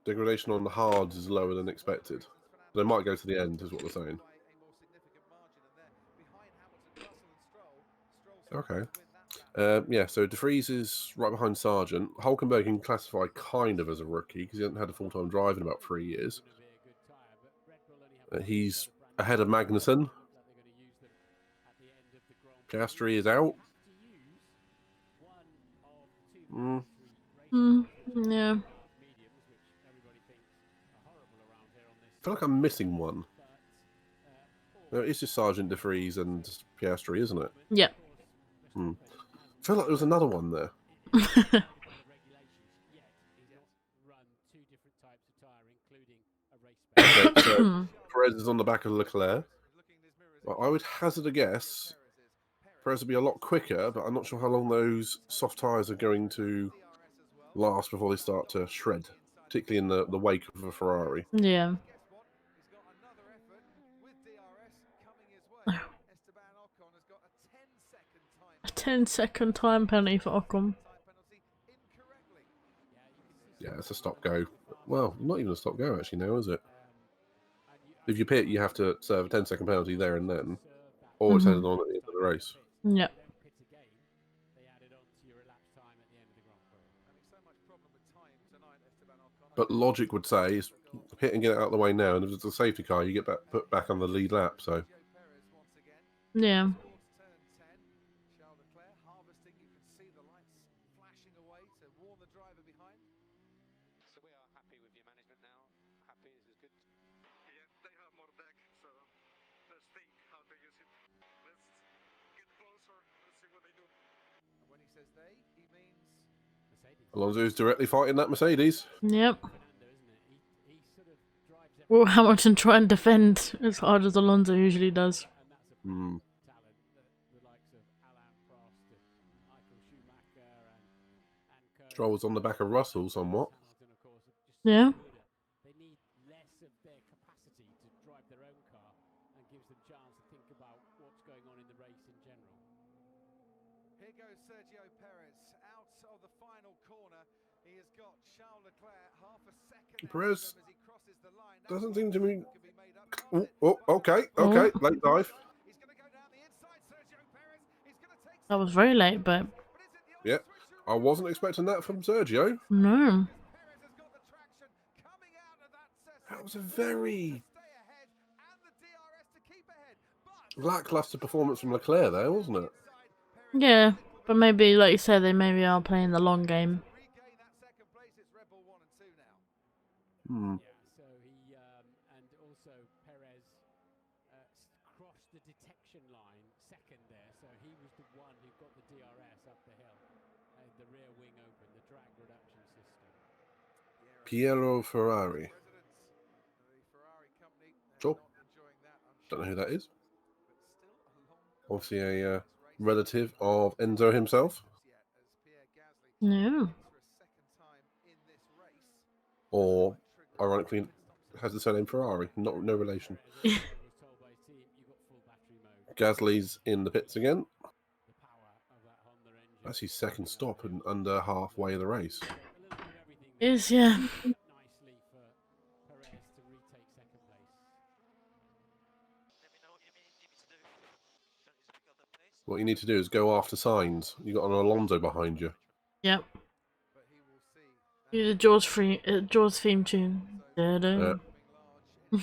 Degradation on the hards is lower than expected. They might go to the end, is what they're saying. Okay. Yeah, so De Vries is right behind Sargent. Hulkenberg can classify kind of as a rookie because he hasn't had a full-time drive in about 3 years. He's ahead of Magnussen. Piastri is out. Yeah. I feel like I'm missing one. No, it's just Sargent, De Vries, and Piastri, isn't it? Yeah. I feel like there was another one there. Okay, so Perez is on the back of Leclerc. Well, I would hazard a guess Perez will be a lot quicker, but I'm not sure how long those soft tyres are going to last before they start to shred, particularly in the wake of a Ferrari. Yeah. Guess what? He's got another effort with DRS coming his way. Esteban Ocon has got a 10-second time A 10-second time penalty for Ocon. time penalty incorrectly. Yeah, it's a stop-go. Well, not even a stop-go actually now, is it? If you pit, you have to serve a 10-second penalty there and then, or it's added on at the end of the race. Yeah. Then pit again, they added on to your elapsed time at the end of the Grand Prix. Having so much problem with time tonight, Esteban Ocon. But logic would say is pit and get it out of the way now, and if it's a safety car, you get put back on the lead lap. So Sergio Perez once again Yeah. towards turn 10. Charles Leclerc harvesting. You can see the lights flashing away to warn the driver behind. So we are happy with your management now. Happy, this is good. Yeah, they have more deck, so let's think how to use it. Let's get closer, let's see what they do. And when he says they, he means Mercedes. Alonso's directly fighting that Mercedes. Yep. Fernando, isn't it? He sort of drives every Will Hamilton try and defend as hard as Alonso usually does? and that's a Hmm. talent that the likes of Alain Prost and Michael Schumacher and Kurt Stroll was on the back of Russell somewhat. Hamilton, of course, are just Yeah. good at- they need less of their capacity to drive their own car and gives them chance to think about what's going on in the race in general. here goes Sergio Perez out of the final corner. He has got Charles Leclerc half a second ahead Perez of him as he crosses the line. Doesn't seem to me. Can be made up, can't Oh, it? okay, okay, late dive. He's going to go down the inside. Sergio Perez. He's going to take. That was very late, but But is it the Yeah, I wasn't expecting that from Sergio. no. Perez has got the traction coming out of that session. That was a very Stay ahead and the DRS to keep ahead. But lackluster performance from Leclerc there, wasn't it? Yeah, but maybe, like you said, they maybe are playing the long game. regain that second place. It's Red Bull 1 and 2 now. Hmm. Yeah, so he and also Perez crossed the detection line second there, so he was the one who got the DRS up the hill. The rear wing open, the drag reduction system. Piero Ferrari. Presidents of the Ferrari company Sure. not enjoying that, I'm Don't know sure, who that is. but still a long Obviously a race. relative of Enzo himself, Yet, as Pierre Gasly No. for a second time in this race. or ironically has the surname Ferrari. No relation. As Alonso was told by his team, you got full battery mode. Gasly's in the pits again. The power of that Honda engine. That's his second stop and under halfway of the race. So a little bit of everything Is, yeah. nicely for Perez to retake second place. Let me know what you need me to do. Don't need to pick up the pace. What you need to do is go after signs. You got an Alonso behind you. Yep. But he will see Do the Jaws theme tune. Da-da. Yeah. large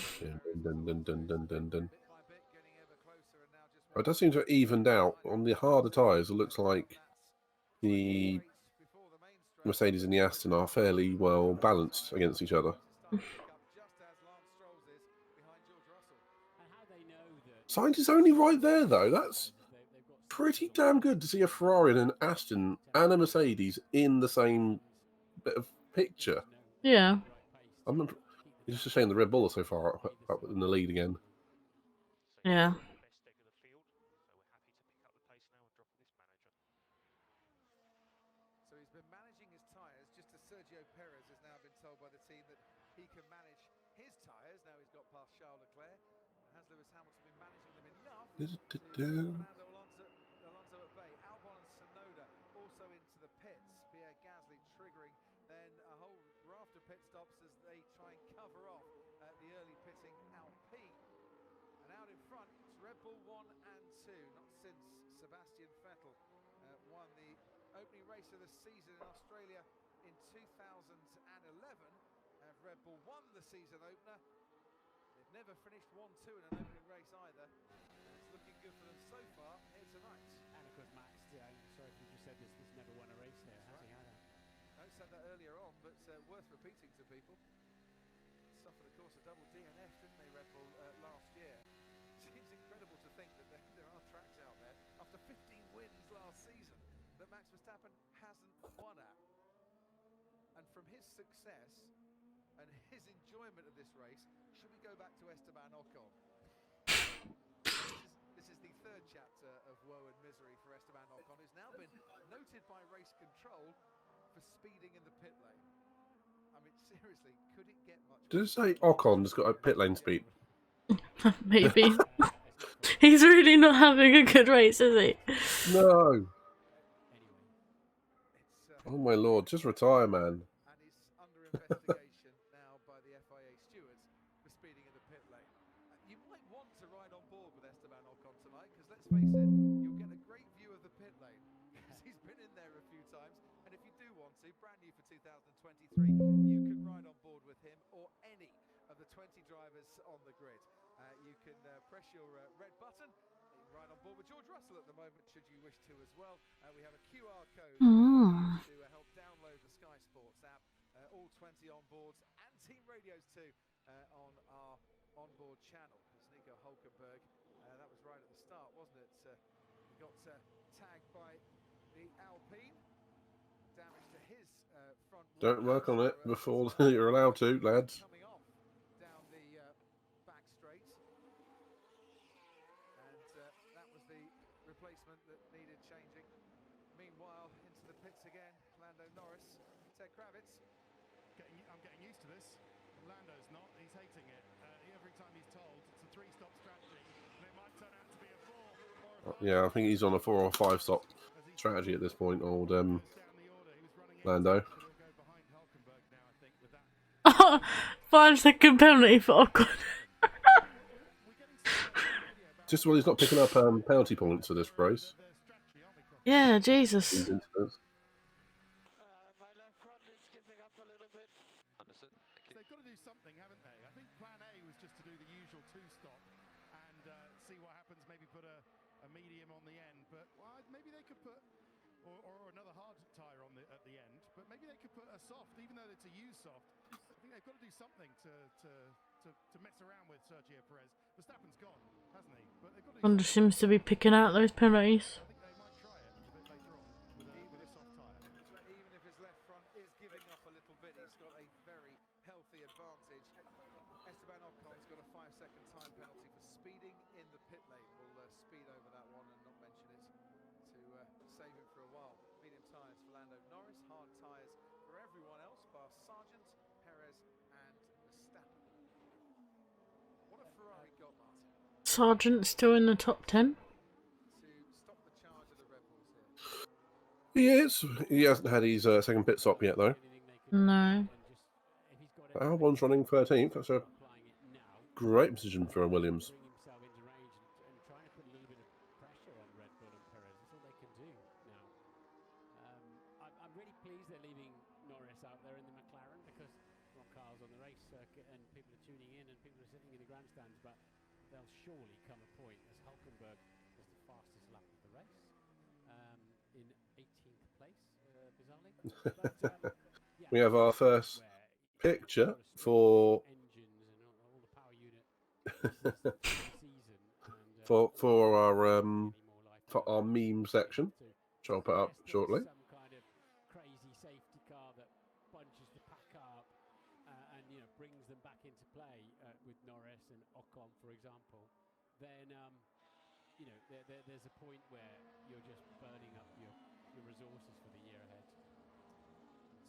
Dun, dun, dun, dun, dun, dun. bit by bit, getting ever closer, and now just It does seem to have evened out on the harder tyres. It looks like the before the main straight. Mercedes and the Aston are fairly well balanced against each other. Just as Lance Stroll's is behind George Russell. And how they know that Sainz is only right there though. That's they've got pretty damn good to see a Ferrari and an Aston and a Mercedes in the same bit of picture. Yeah. I'm not, it's just a shame the Red Bull are so far up in the lead again. Yeah. Best leg of the field, so we're happy to pick up the pace now and drop this manager. So he's been managing his tyres, just as Sergio Perez has now been told by the team that he can manage his tyres. Now he's got past Charles Leclerc. Has Lewis Hamilton been managing them enough? Fernando Alonso at bay. Albon and Tsunoda also into the pits. Pierre Gasly triggering then a whole raft of pit stops as they try and cover off the early pitting Alpine. And out in front, it's Red Bull 1 and 2. Not since Sebastian Vettel won the opening race of the season in Australia in 2011. Red Bull won the season opener. They've never finished 1-2 in an opening race either. And it's looking good for them so far here tonight. And of course, Max, sorry if you just said this, he's never won a race here, has he? Had I said that earlier on, but worth repeating to people. Suffered, of course, a double DNF, didn't they, Red Bull, last year? Seems incredible to think that there are tracks out there after 15 wins last season that Max Verstappen hasn't won at. And from his success and his enjoyment of this race, should we go back to Esteban Ocon? This is the third chapter of woe and misery for Esteban Ocon, who's now been noted by race control for speeding in the pit lane. I mean, seriously, could it get much? Did it say Ocon's got a pit lane speed? Maybe. He's really not having a good race, is he? No. It's, Oh my lord, just retire, man. and he's under investigation now by the FIA stewards for speeding in the pit lane. You might want to ride on board with Esteban Ocon tonight, because let's face it, you'll get a great view of the pit lane, because he's been in there a few times. And if you do want to, brand new for 2023, you can ride on board with him or any of the 20 drivers on the grid. You can press your red button. You can ride on board with George Russell at the moment, should you wish to as well. We have a QR code to help download the Sky Sports app. All 20 onboards and team radios too on our onboard channel. As Nico Hulkenberg, that was right at the start, wasn't it? He got tagged by the Alpine. Damage to his front. Don't work on it before you're allowed to, lads. Coming off down the back straight. And that was the replacement that needed changing. Meanwhile, into the pits again, Lando Norris, Ted Kravitz. I'm getting used to this. Lando's not. He's hating it. Every time he's told it's a 3-stop strategy, and it might turn out to be a 4 or a 5. Yeah, I think he's on a 4 or 5 stop strategy at this point, old Lando. 5-second penalty for Ocon. Just while he's not picking up penalty points for this race. Yeah, Jesus. My left front is skipping up a little bit. Understood. They've got to do something, haven't they? I think plan A was just to do the usual 2-stop and see what happens, maybe put a medium on the end, but maybe they could put or another hard tyre on at the end, but maybe they could put a soft, even though it's a used soft. I think they've got to do something to mess around with Sergio Perez. Verstappen's gone, hasn't he? But they've got to do Honda seems to be picking out those penalties. I think they might try it a bit later on with a soft tyre. Even if his left front is giving up a little bit, he's got a very healthy advantage. Esteban Ocon's got a 5-second time penalty for speeding in the pit lane. We'll speed over that one and not mention it to save him for a while. Medium tyres for Lando Norris, hard tyres for everyone else, bar Sargent, Perez and Verstappen. What a Ferrari got, Martin, Sargent still in the top 10. to stop the charge of the Red Bulls here. He is. He hasn't had his second pit stop yet, though. No. Albon's running 13th. That's a great position for Williams. Bring himself into range and trying to put a little bit of pressure on Red Bull and Perez. That's all they can do now. I'm really pleased they're leaving Norris out there in the McLaren, because not cars on the race circuit and people are tuning in and people are sitting in the grandstands, but there'll surely come a point, as Hulkenberg was the fastest lap of the race in 18th place, bizarrely. But, yeah, We have our first picture for for our meme section, which I'll put up shortly. Some kind of crazy safety car that bunches the pack up and brings them back into play with Norris and Ocon, for example. Then there's a point where you're just burning up your resources for the year ahead.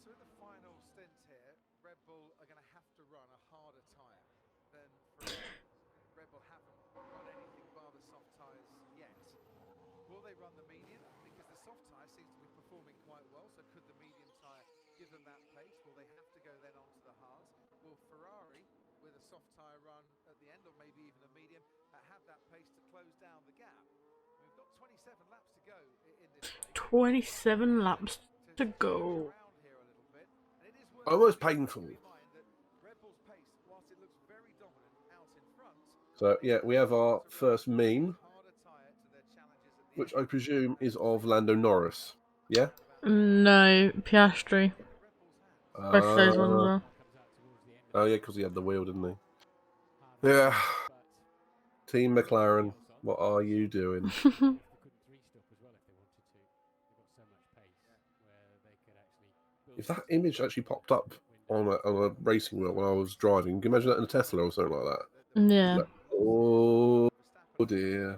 So in the final stint here, Red Bull are going to have to run a harder tyre than Ferrari. Red Bull haven't run anything bar the soft tyres yet. Will they run the medium? Because the soft tyre seems to be performing quite well, so could the medium tyre give them that pace? Will they have to go then onto the hards? Will Ferrari, with a soft tyre run at the end, or maybe even a medium, have that pace to close down the gap? We've got 27 laps to go in this race. 27 laps to go. Almost painful. So yeah, we have our first meme, which I presume is of Lando Norris. Yeah? No, Piastri. Both of those ones are. Oh yeah, because he had the wheel, didn't he? Yeah. Team McLaren, what are you doing? If that image actually popped up on a racing wheel when I was driving, can you imagine that in a Tesla or something like that? Yeah. Like, oh dear.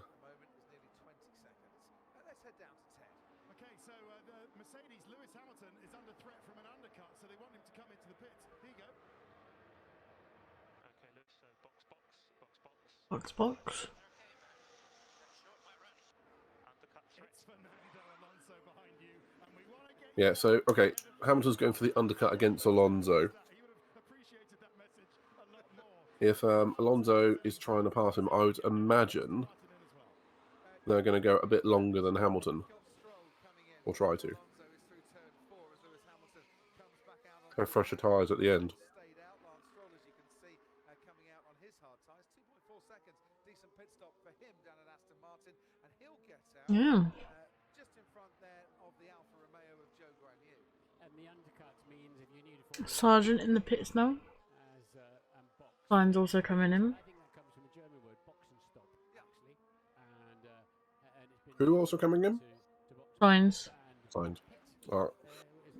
Let's head down to 10. Okay, so the Mercedes, Lewis Hamilton is under threat Box box. Yeah, so, okay, Hamilton's going for the undercut against Alonso. If Alonso is trying to pass him, I would imagine they're going to go a bit longer than Hamilton. Or try to. Go fresher tyres at the end. Yeah. Sergeant in the pits now. Sign's also coming in. Who also coming in? Signs. Signed.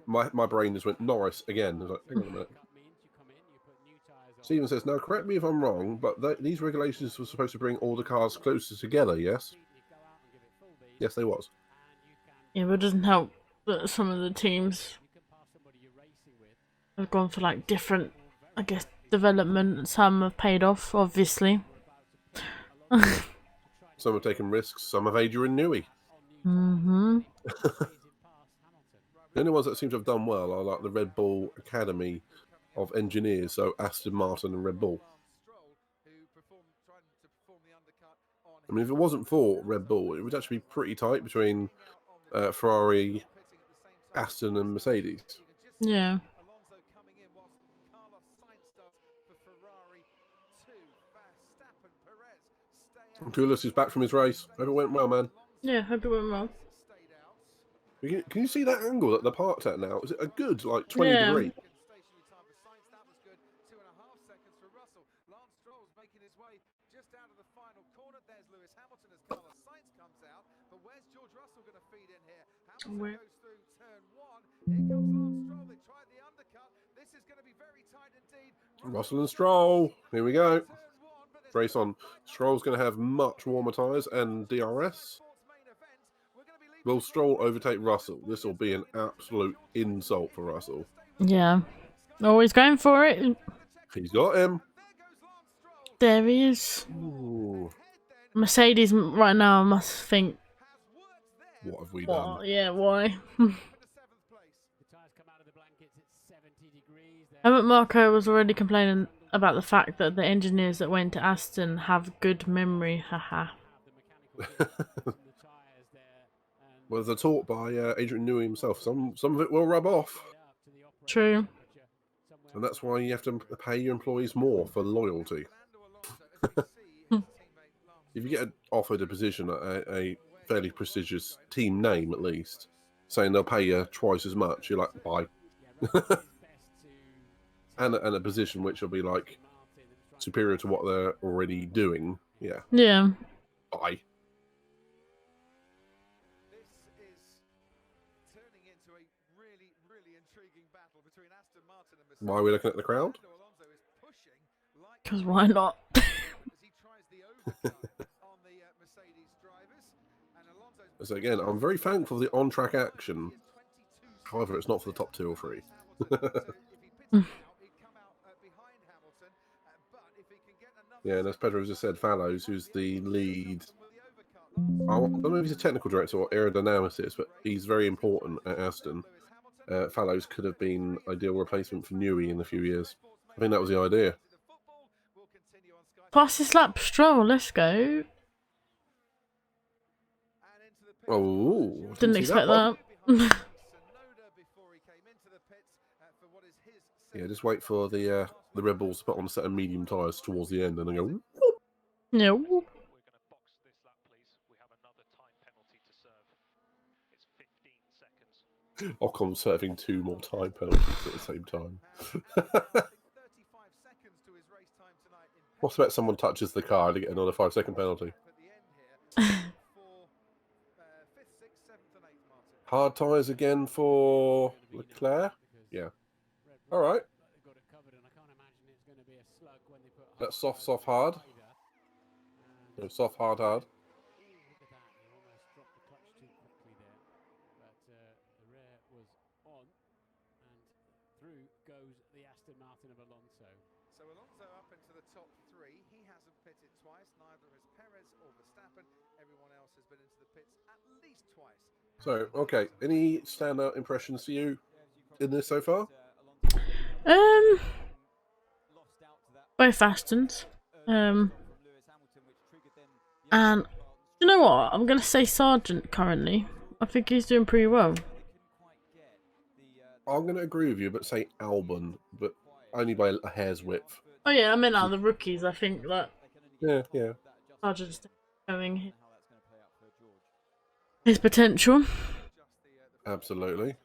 My brain just went Norris again. I was like, hang on a minute. Stephen says, now correct me if I'm wrong, but these regulations were supposed to bring all the cars closer together, yes? Yes, they was. Yeah, but it doesn't help that some of the teams have gone for like different, I guess, development. Some have paid off, obviously. Some have taken risks, some have Adrian Newey. Mm-hmm. The only ones that seem to have done well are like the Red Bull Academy of Engineers, so Aston Martin and Red Bull. I mean, if it wasn't for Red Bull, it would actually be pretty tight between Ferrari, Aston and Mercedes. Yeah. Koulis is back from his race. Hope it went well, man. Yeah, hope it went well. Can you see that angle that they're parked at now? Is it a good, like, 20 Yeah. degree? Where? Russell and Stroll. Here we go. Race on. Stroll's going to have much warmer tyres and DRS. Will Stroll overtake Russell? This will be an absolute insult for Russell. Yeah. Always going for it. He's got him. There he is. Ooh. Mercedes right now must think, What have we done? what? Yeah, why? Helmut Marko was already complaining about the fact that the engineers that went to Aston have good memory. Haha. Well, they're taught by Adrian Newey himself. Some of it will rub off. True. And that's why you have to pay your employees more for loyalty. If you get offered a position at a fairly prestigious team name, at least, saying they'll pay you twice as much, you're like, bye. and a position which will be like superior to what they're already doing. Yeah. Yeah. Bye. Why are we looking at the crowd? Because why not? So again, I'm very thankful for the on-track action. However, it's not for the top 2 or 3. Yeah, and as Pedro just said, Fallows, who's the lead, I don't know if he's a technical director or aerodynamicist, but he's very important at Aston. Fallows could have been ideal replacement for Newey in a few years. I think that was the idea. Fastest lap Stroll, let's go. Oh, Didn't expect that. Yeah, just wait for the Red Bulls to put on a set of medium tyres towards the end and then go. Whoop. No. We're going to box this lap, please. We have another time penalty to serve. It's 15 seconds. Ocon serving 2 more time penalties at the same time. What's about someone touches the car to get another 5-second penalty? Hard tyres again for Leclerc? Yeah. All right. That's soft, hard. No, soft, hard. Look at that, he almost dropped the clutch too quickly there. But the rear was on, and through goes the Aston Martin of Alonso. So Alonso up into the top 3. He hasn't pitted twice, neither has Perez or Verstappen. Everyone else has been into the pits at least twice. So, okay, any standout impressions to you in this so far? Both Astons. And you know what? I'm gonna say Sargent currently. I think he's doing pretty well. I'm going to agree with you, but say Albon, but only by a hair's width. Oh yeah, I meant out of the rookies. I think that Yeah. Sargent's showing his potential. Absolutely.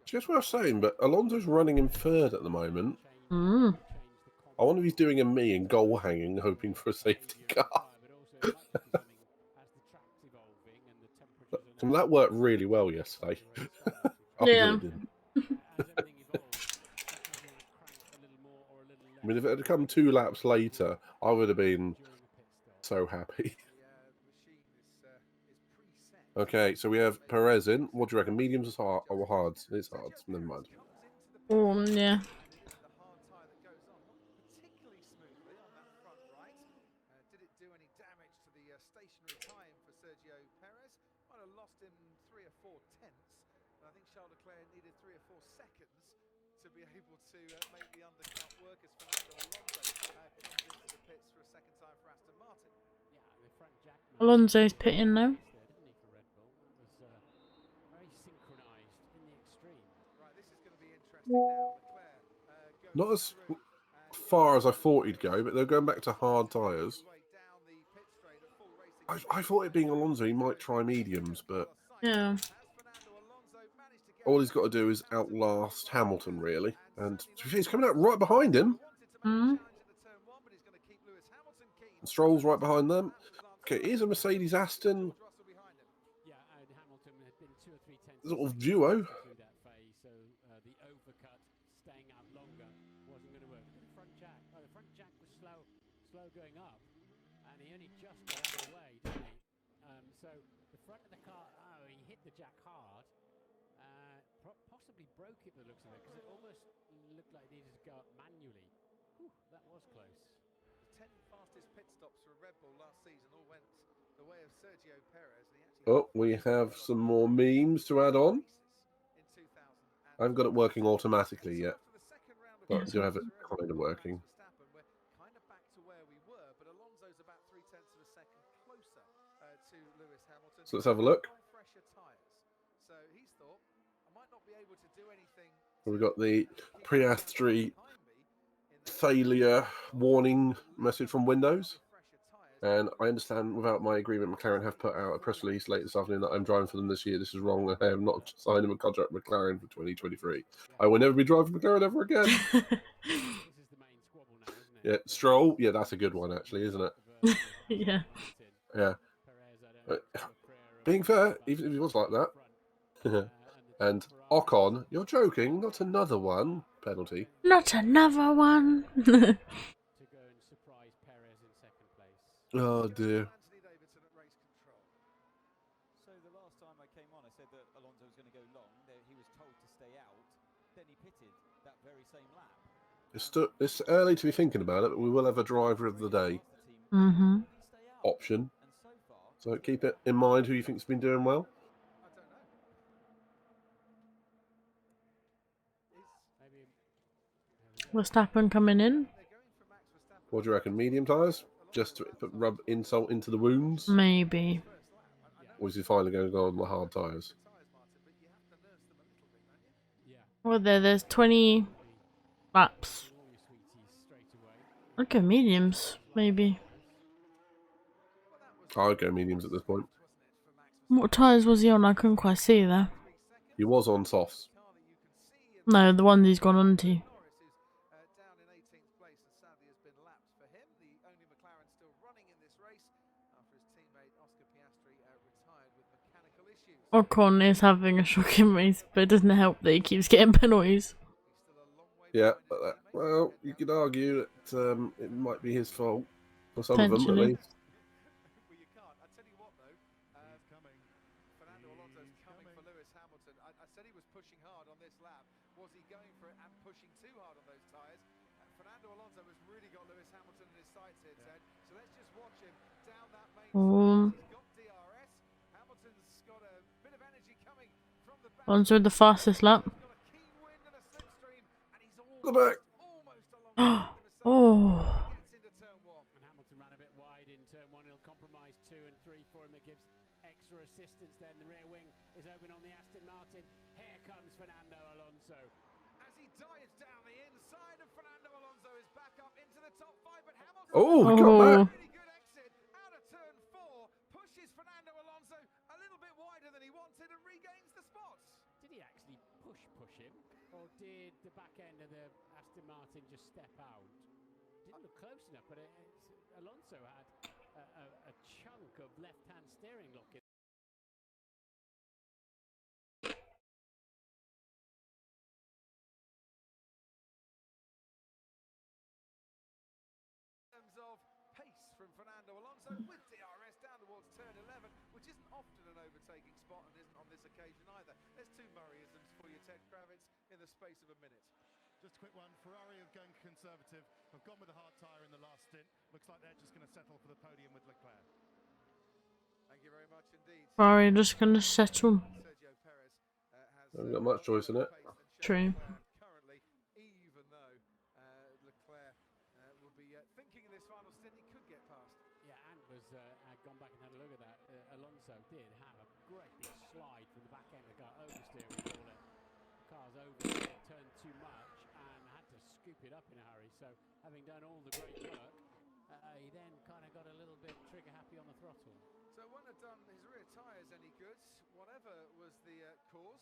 Just worth saying, but Alonso's running in third at the moment. Mm. I wonder if he's doing a me and goal hanging, hoping for a safety car. And that worked really well yesterday. Yeah. It didn't. I mean, if it had come 2 laps later, I would have been so happy. Okay, so we have Perez in. What do you reckon? Mediums or hards? It's hards. Never mind. Yeah. Particularly smoothly on that front right. Did it do any damage to the stationary time for Sergio Perez? Might have lost him 3 or 4 tenths. I think Charles Leclerc needed 3 or 4 seconds to be able to make the undercut work as Fernando Alonso comes into the pits for a second time for Aston Martin. Alonso's pitting now. Not as far as I thought he'd go, but they're going back to hard tyres. I thought it being Alonso, he might try mediums, but Yeah. all he's got to do is outlast Hamilton, really. And he's coming out right behind him. Mm. And Stroll's right behind them. Okay, here's a Mercedes Aston sort of duo. Going up, and he only just got out of the way, didn't he? So the front of the car, he hit the jack hard, possibly broke it by the looks of it, because it almost looked like it needed to go up manually. Whew, that was close. The 10 fastest pit stops for Red Bull last season all went the way of Sergio Perez. Oh, we have some more memes to add on. I haven't got it working automatically yet, but I do have it kind of working. So let's have a look. We've got the Piastri failure warning message from Windows. And I understand, without my agreement, McLaren have put out a press release late this afternoon that I'm driving for them this year. This is wrong. I have not signed a contract with McLaren for 2023. I will never be driving for McLaren ever again. Yeah, Stroll. Yeah, that's a good one, actually, isn't it? Yeah. Yeah. Being fair, even if he was like that. And Ocon, you're joking, not another one. Penalty. Not another one. Oh dear. So the last time I came on, I said that Alonso was going to go long. He was told to stay out. Then he pitted that very same lap. It's early to be thinking about it, but we will have a driver of the day option. So keep it in mind who you think's been doing well. Verstappen coming in. What do you reckon? Medium tyres? Just to rub insult into the wounds? Maybe. Or is he finally going to go on the hard tyres? Well, there's 20 laps. I'd go mediums, maybe. I'd go mediums at this point. What tyres was he on? I couldn't quite see there. He was on softs. No, the ones he's gone on to. Ocon is having a shocking race, but it doesn't help that he keeps getting penalties. Yeah, but well, you could argue that it might be his fault. For some of them, at least. Well, you can't. I tell you what, though, Fernando Alonso's coming for Lewis Hamilton. I said he was pushing hard on this lap. was he going for it and pushing too hard on those tyres? Fernando Alonso has really got Lewis Hamilton in his sights here, Ted. So let's just watch him down that main straight. He's got DRS. Hamilton's got a bit of energy coming from the back. Alonso with the fastest lap. He's got a keen wind and a slipstream, and he's The back. almost along the Mercedes. Oh. He gets into turn one. And Hamilton ran a bit wide in turn one. He'll compromise 2 and 3 for him. That gives extra assistance then. The rear wing is open on the Aston Martin. Here comes Fernando Alonso. As he dives down the inside, and Fernando Alonso is back up into the top 5, but Hamilton Oh, he got that. really good exit out of turn 4, pushes Fernando Alonso a little bit wider than he wanted and regains the spots. Did he actually push him, or did the back end of the Aston Martin just step out? Didn't look close enough, but Alonso had a chunk of left-hand steering lock in. Terms of pace from Fernando Alonso with DRS down towards turn 11, which isn't often an overtaking spot and isn't on this occasion either. There's 2 Murrayisms for you, Ted Kravitz, in the space of a minute. Just a quick one. Ferrari have gone conservative. Have gone with a hard tyre in the last stint. Looks like they're just going to settle for the podium with Leclerc. Thank you very much indeed. Ferrari just gonna settle. Sergio Perez has Haven't got much choice in it. True. Currently, even though Leclerc will be thinking in this final stint he could get past. Yeah, Ant had gone back and had a look at that. Alonso did have a great big slide from the back end of the car, oversteer we call it. The car's oversteered, turned too much and had to scoop it up in a hurry. So having done all the great work, he then kind of got a little bit trigger happy on the throttle. So it wouldn't have done his rear tyres any good, whatever was the cause.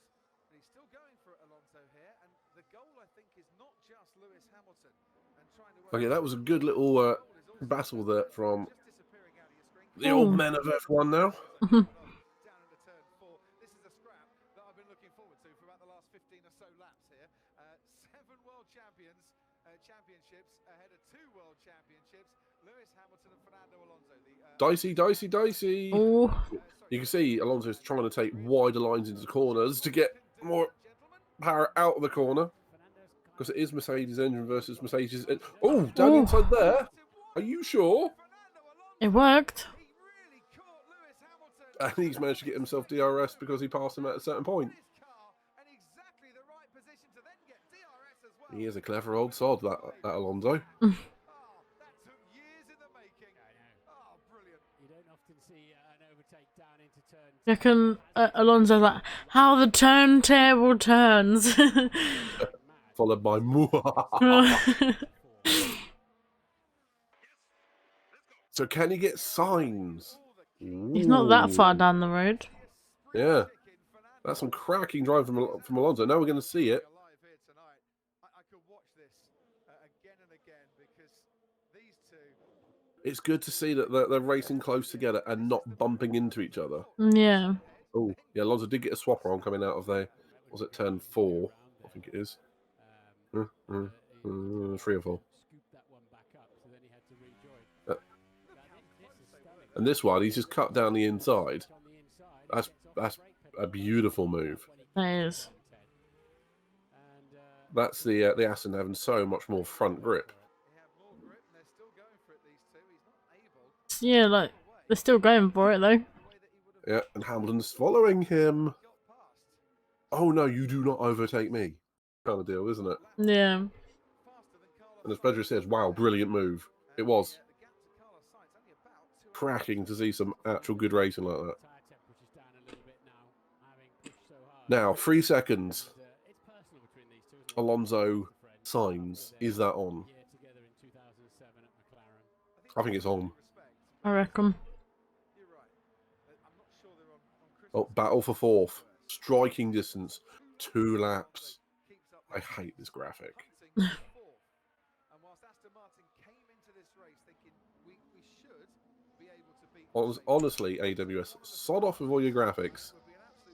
But he's still going for Alonso here, and the goal I think is not just Lewis Hamilton and trying to. Okay, that was a good little battle there from Just disappearing out of your screen. the old men of F1 now. Down into turn 4. This is a scrap that I've been looking forward to for about the last 15 or so laps here. 7 world championships ahead of 2 world championships. Lewis Hamilton and Fernando Alonso. Dicey. Oh. You can see Alonso's trying to take wider lines into the corners to get more power out of the corner. Because it is Mercedes engine versus Mercedes. Oh, down inside there. Are you sure? It worked. He really caught Lewis Hamilton. And he's managed to get himself DRS because he passed him at a certain point. His car in exactly the right position to then get DRS as well. He is a clever old sod, that Alonso. Oh, that took years in the making. Oh, brilliant. You don't often see an overtake down into turn. You reckon Alonso's like, how the turntable turns. Followed by So can he get signs? He's not that far down the road. Yeah. That's some cracking drive from Alonso. Now we're going to see it. Alive here tonight. I could watch this again and again because these two. It's good to see that they're racing close together and not bumping into each other. Yeah. Oh, yeah, Alonso did get a swapper on coming out of there. Was it turn 4? I think it is. 3 or 4. Scoop that one back up, so then he had to rejoin. And this one, he's just cut down the inside. That's a beautiful move. That is. That's the Aston having so much more front grip. They have more grip and they're still going for it, these two. He's not able Yeah, like, they're still going for it, though. the way that he would have Yeah, and Hamilton's following him. got past. Oh no, you do not overtake me. Kind of deal, isn't it? Yeah. Faster than Carlos And as Pedro says, wow, brilliant move. It was. the gap to Carlos Sainz only about 2. Cracking to see some actual good racing like that. Tire temperature's down a little bit now, having pushed so hard. Now, 3 seconds. It's personal between these two, isn't it? Alonso, Sainz, is that on? Year together in 2007 at McLaren. I think it's on. I reckon. You're right. I'm not sure they're on Oh, battle for 4th. Striking distance. 2 laps. keeps up I hate this graphic. punting fourth. And whilst Aston Martin came into this race thinking we should be able to beat Honestly, AWS, sod off with all your graphics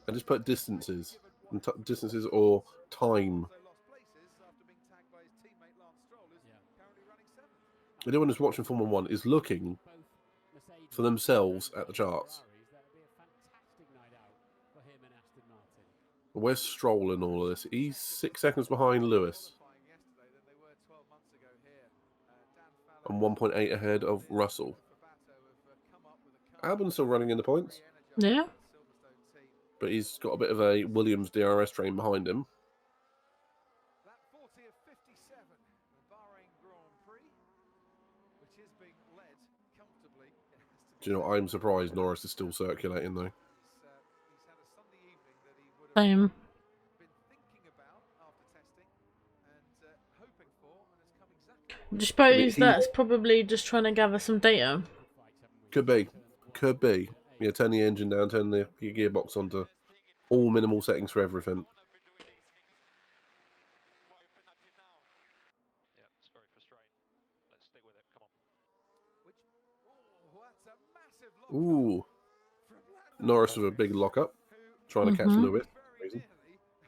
and just put distances. And distances or time. also lost places after being tagged by his teammate Lance Stroll, who's currently running 7th. Anyone who's watching Formula 1 is looking Both Mercedes for themselves at the charts. Ferraris, that'd be a fantastic night out for him and Aston Martin. Where's Stroll in all of this? He's 6 seconds behind Lewis and 1.8 ahead of Russell. Albon's still running in the points. Yeah. But he's got a bit of a Williams DRS train behind him. Lap 40 of 57, the Bahrain Grand Prix, which is being led comfortably. Do you know, I'm surprised Norris is still circulating though. He's had a Sunday evening that he would have Same. been thinking about after testing and hoping for, and it's come exactly. Do you suppose that's probably just trying to gather some data? Could be. Could be. Yeah, turn the engine down, turn the gearbox onto all minimal settings for everything. Yeah, it's very frustrating. Let's stick with it. Come on. Ooh. Norris with a big lockup, trying to catch Lewis.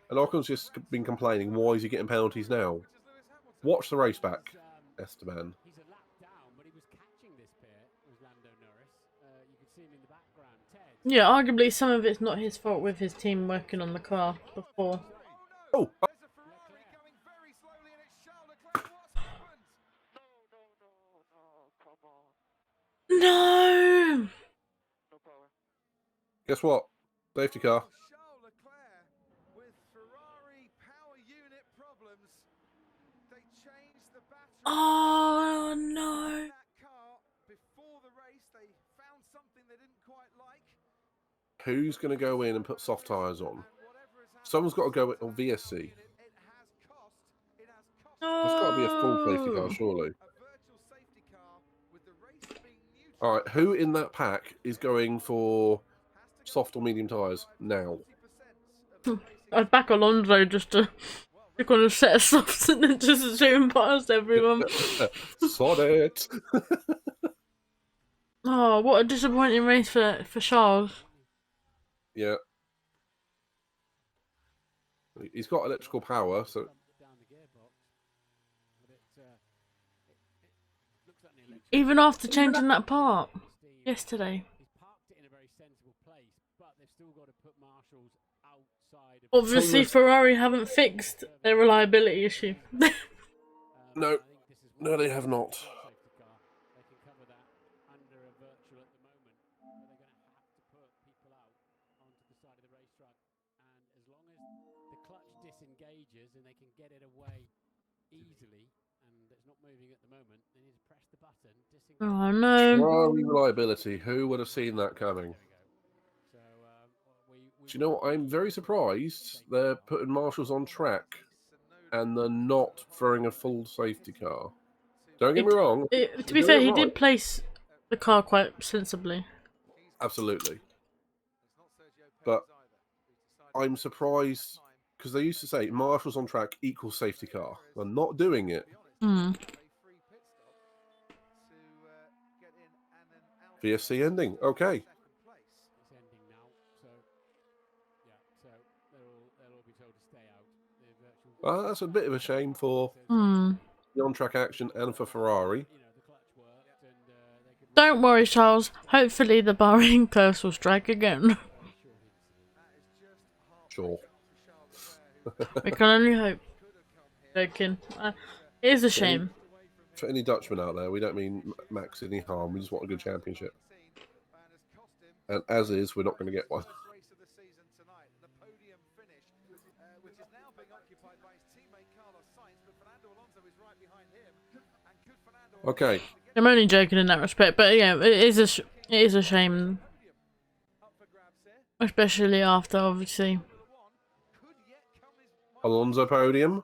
And Ocon's just been complaining, why is he getting penalties now? Watch the race back, Esteban. He's a lap down, but he was catching this pair with Lando Norris. You could see him in the background. Ted. Yeah, arguably some of it's not his fault with his team working on the car before. Oh! There's a Ferrari going very slowly, and it's Charles Leclerc. What's happened? No! Guess what? Safety car. Charles Leclerc with Ferrari power unit problems. They changed the battery. Oh no! That car before the race, they found something they didn't quite like. Who's going to go in and put soft tyres on? And whatever has happened, Someone's got to go on VSC. it has cost. There's got to be a full safety car, No! surely. A virtual safety car with the race being neutral. All right, who in that pack is going for soft or medium tyres now? 40% I'd back Alonso just to pick on a set of softs and then just zoom past everyone. Sod it. Oh, what a disappointing race for Charles. Yeah. He's got electrical power, so Down the gearbox, but it looks like an electric. Even after changing that part yesterday. He's parked it in a very sensible place, but they've still got to put marshals outside of. Obviously, Ferrari haven't fixed their reliability issue. no, no, they have not. Safety car. They can cover that under a virtual at the moment, but they're going to have to put people out onto the side of the racetrack. And as long as the clutch disengages and they can get it away easily, and it's not moving at the moment, they need to press the button. Disengage. Oh no. Ferrari reliability. Who would have seen that coming? So Do you know what? I'm very surprised they're putting marshals on track and they're not throwing a full safety car. Don't get me wrong. To be fair, he did place the car quite sensibly. Absolutely. But I'm surprised because they used to say marshals on track equals safety car. They're not doing it. VSC ending. Okay. it's ending now. So yeah, so they'll all be told to stay out. The virtual. Well, that's a bit of a shame for Hmm. the on-track action and for Ferrari. You know, the clutch worked, and they could. Don't worry, Charles. Hopefully the Bahrain curse will strike again. Sure. We can only hope. Joking. It is a shame. For any Dutchman out there, we don't mean Max any harm. We just want a good championship. And as is, we're not going to get one. Race of the season tonight, the podium finish, which is now being occupied by his teammate Carlos Sainz, but Fernando Alonso is right behind him. And could Fernando Okay. I'm only joking in that respect, but yeah, it is a shame, up for grabs here? especially after obviously Could yet come his Alonso podium.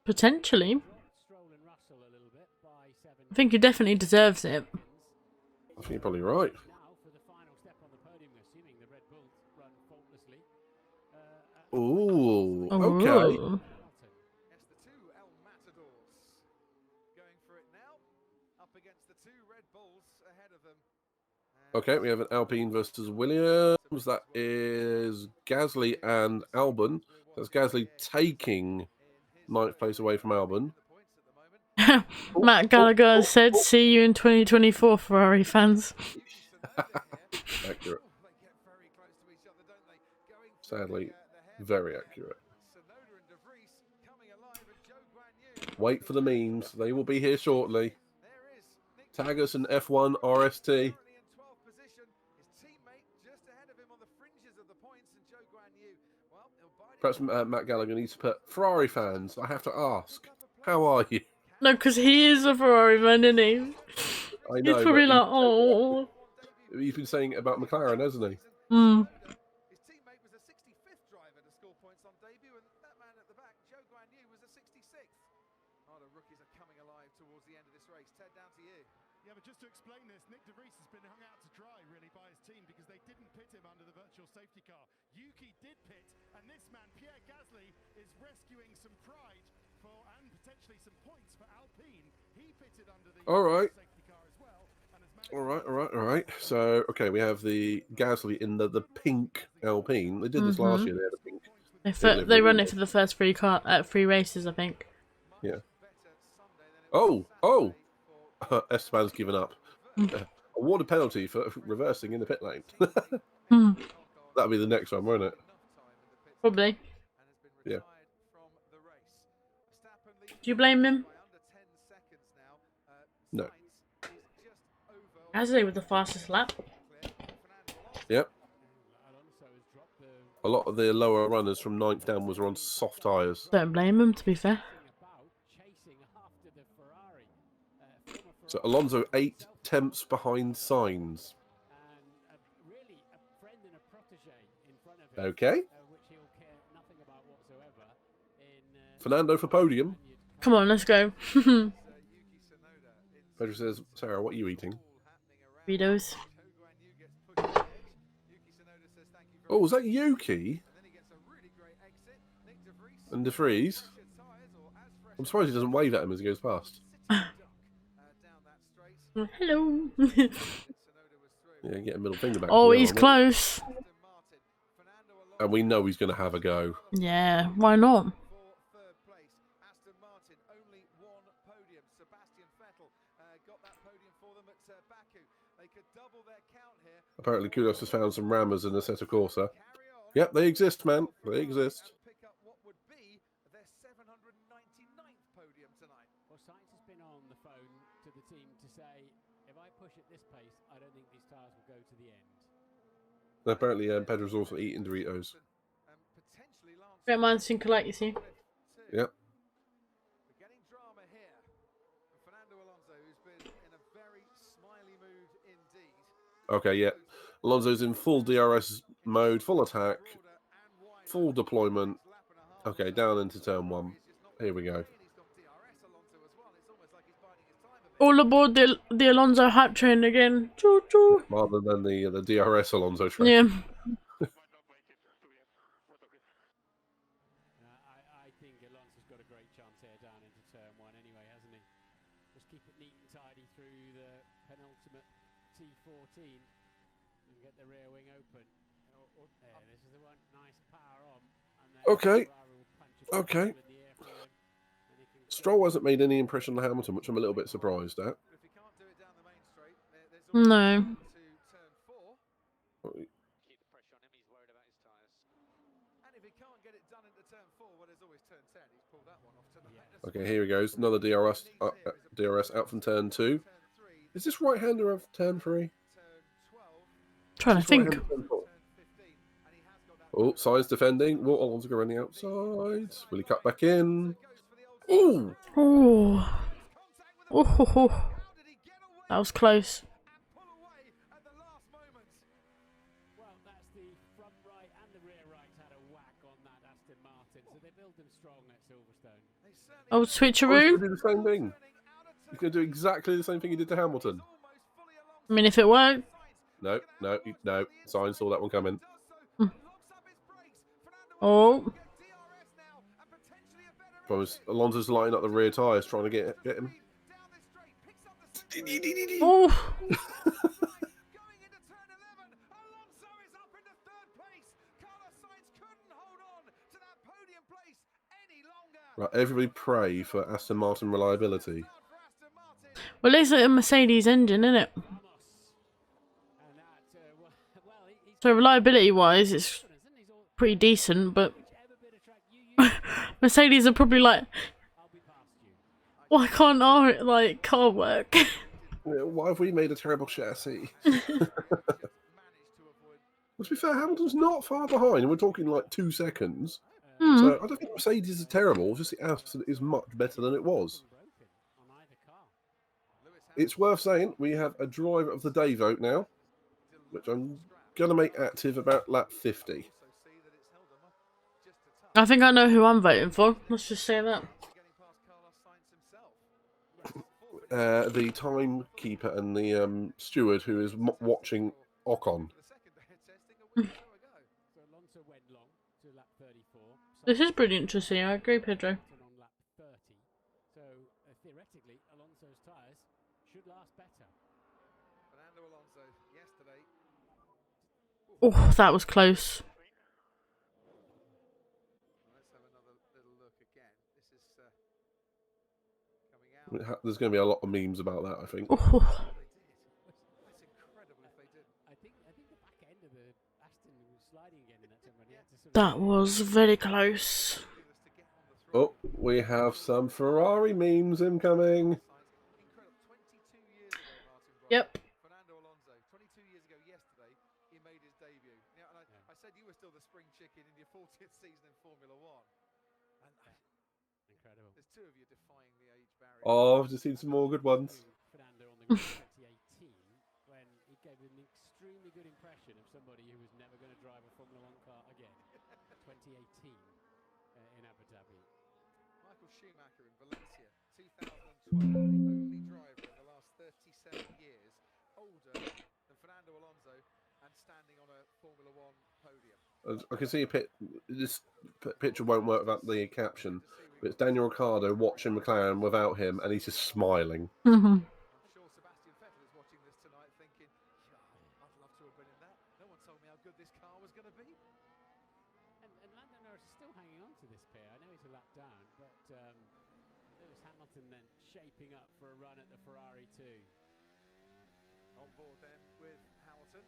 potentially. Stroll and Russell a little bit by 7. I think he definitely deserves it. I think you're probably right. Now for the final step on the podium, assuming the Red Bulls run faultlessly. Ooh. Oh. Okay. It's the two El Matadors going for it now, up against the two Red Bulls ahead of them. Okay, we have an Alpine versus Williams. That is Gasly and Albon. That's Gasly taking 9th place away from Albon. Matt Gallagher has said, "See you in 2024, Ferrari fans." Accurate. Sadly, Very accurate. Sonoda and De Vries coming alive, and Joe Guan Yu. Wait for the memes. They will be here shortly. There is Nick Tag us in F1RST. currently in 12th position. His teammate just ahead of him on the fringes of the points, and Joe Guan Yu, well, he'll bide his Perhaps Matt Gallagher needs to put Ferrari fans. I have to ask, how are you? No, because he is a Ferrari man, isn't he? I He's know. probably but like, oh. he's been saying it about McLaren, hasn't he? Mm. His teammate was a 65th driver to score points on debut, and that man at the back, Joe Guan Yu, was a 66th. Oh, the rookies are coming alive towards the end of this race. Ted, down to you. Yeah, but just to explain this, Nick De Vries has been hung out to dry, really, by his team because they didn't pit him under the virtual safety car. Yuki did pit, and this man, Pierre Gasly, is rescuing some pride and potentially some points for Alpine. He pitted under the safety car as well. All right. So, okay, we have the Gasly in the pink Alpine. They did this last year. They had a pink. They run it for the first three races, I think. Yeah. Oh! Esteban's given up. Award a penalty for reversing in the pit lane. That'll be the next one, won't it? Probably. Yeah. Do you blame him? No. Gasly with the fastest lap. Yep. A lot of the lower runners from 9th downwards were on soft tyres. Don't blame him, to be fair. So Alonso 8 tenths behind Sainz. Okay. Fernando for podium. Come on, let's go. Pedro says, Sarah, what are you eating? Burritos. Oh, was that Yuki? And De Vries? I'm surprised he doesn't wave at him as he goes past. Hello. Yeah, get a middle finger back. Oh, he's close. And we know he's going to have a go. Yeah, why not? Apparently, Kudos has found some rammers in the Assetto Corsa. Yep, they exist, man. They exist. Well, Sainz has been on the phone to the team to say, if I push at this pace, I don't think these tyres will go to the end. Apparently, Pedro's also eating Doritos. Don't mind think alike, you see. Yep. We're getting drama here. Fernando Alonso, who's been in a very smiley mood indeed. Okay, yeah. Alonso's in full DRS mode, full attack, full deployment. Okay, down into turn 1. Here we go. All aboard the Alonso hype train again. Choo choo. Rather than the DRS Alonso train. Yeah. I think Alonso's got a great chance here down into turn 1 anyway, hasn't he? Just keep it neat and tidy through the penultimate T14 and get the rear wing open. There, this is the one. Nice power on. Okay. Stroll hasn't made any impression on Hamilton, which I'm a little bit surprised at. No. Okay, here he goes. Another DRS out from turn 2. Is this right-hander of turn 3? Trying to think. Oh, Sainz defending. Will Alonso go around the outside? Will he cut back in? Ooh! Oh. Oh. That was close. Well, that's the front right and the rear right had a whack on that Aston Martin, so they build them strong at Silverstone. Oh, He's going to switcheroo. do the same thing. He's going to do exactly the same thing he did to Hamilton. I mean, if it worked. No. Sainz saw that one coming. Oh. Alonso's lighting up the rear tyres, trying to get him. Oh. Right, everybody pray for Aston Martin reliability. Well, it's a Mercedes engine, isn't it? So reliability-wise, it's pretty decent, but Mercedes are probably like, I'll be past you. why can't our like car work? Why have we made a terrible chassis? Managed to avoid Well, to be fair, Hamilton's not far behind. We're talking like 2 seconds. Hmm. So I don't think Mercedes is terrible. Just the Aston is much better than it was. Broken on either car. It's worth saying we have a driver of the day vote now, which I'm going to make active about lap 50. I think I know who I'm voting for. Let's just say that. The timekeeper and the steward who is watching Ocon. So Alonso went long to lap 34. This is pretty interesting. I agree, Pedro. On lap 30. So theoretically, Alonso's tyres should last better. Fernando Alonso yesterday. Oh, that was close. Let's have another little look again. This is coming out. There's going to be a lot of memes about that, I think. Oh, They did. That's incredible if they didn't. I think the back end of the Aston was sliding again in that turn when he had to sort of that was very close. Oh, we have some Ferrari memes incoming. Incredible. 22 years ago, Martin. Yep. Fernando Alonso, 22 years ago yesterday, he made his debut. Now, and I said you were still the spring chicken in your 40th season in Formula One. And incredible. there's two of you defying the age barrier. Oh, I've just seen some more good ones. Fernando on the grid in 2018 when he gave an extremely good impression of somebody who was never going to drive a Formula One car again. 2018 in Abu Dhabi. Michael Schumacher in Valencia, 2012, the only driver in the last 37 years older than Fernando Alonso and standing on a Formula One podium. I can see this picture won't work without the caption, but it's Daniel Ricciardo watching McLaren without him, and he's just smiling. Mm-hmm. I'm sure Sebastian Vettel is watching this tonight thinking, yeah, I'd love to have been in that. No one told me how good this car was going to be. And Lando Norris is still hanging on to this pair. I know he's a lap down, but Lewis Hamilton then shaping up for a run at the Ferrari too. On board then with Hamilton.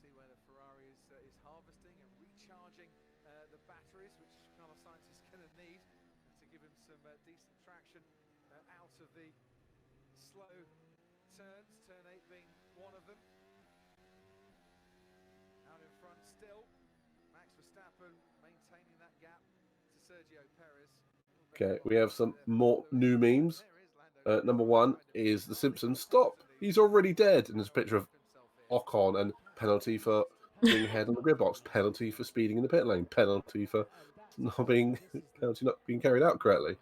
See where the Ferrari is harvesting and recharging the batteries, which Carlos Sainz is going to need to give him some decent traction out of the slow turns, turn 8 being one of them. Out in front still, Max Verstappen maintaining that gap to Sergio Perez. Okay, we have some more new memes. Number one is The Simpsons. Stop! He's already dead. And there's a picture of Ocon and penalty for being ahead on the grid box, penalty for speeding in the pit lane, penalty for not being carried out correctly.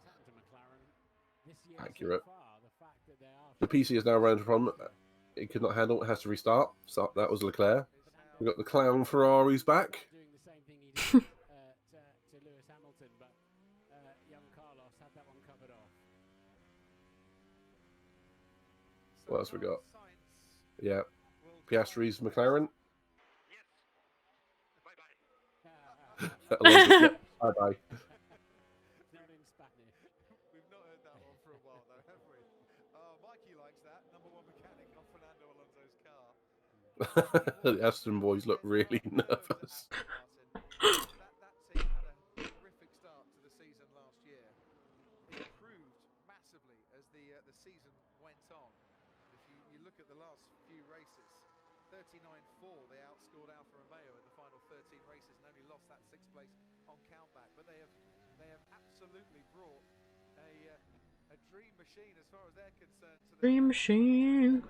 Accurate. The PC is now around from it could not handle, it has to restart. So that was Leclerc. We've got the clown Ferraris back. Doing the same thing he did to Lewis Hamilton, but young Carlos had that one covered off. What else we got? Yeah. Piastri's McLaren. Bye-bye. Bye-bye. Not in Spanish. We've not heard that one for a while though, have we? Oh, Mikey likes that. Number one mechanic on Fernando Alonso's car. The Aston boys look really nervous. That team had a terrific start to the season last year. It improved massively as the season went on. If you look at the last few races, 39-4 they outscored Alfa Romeo in the final 13 races and only lost that 6th place on countback. But they have absolutely brought a dream machine as far as they're concerned to the Dream machine.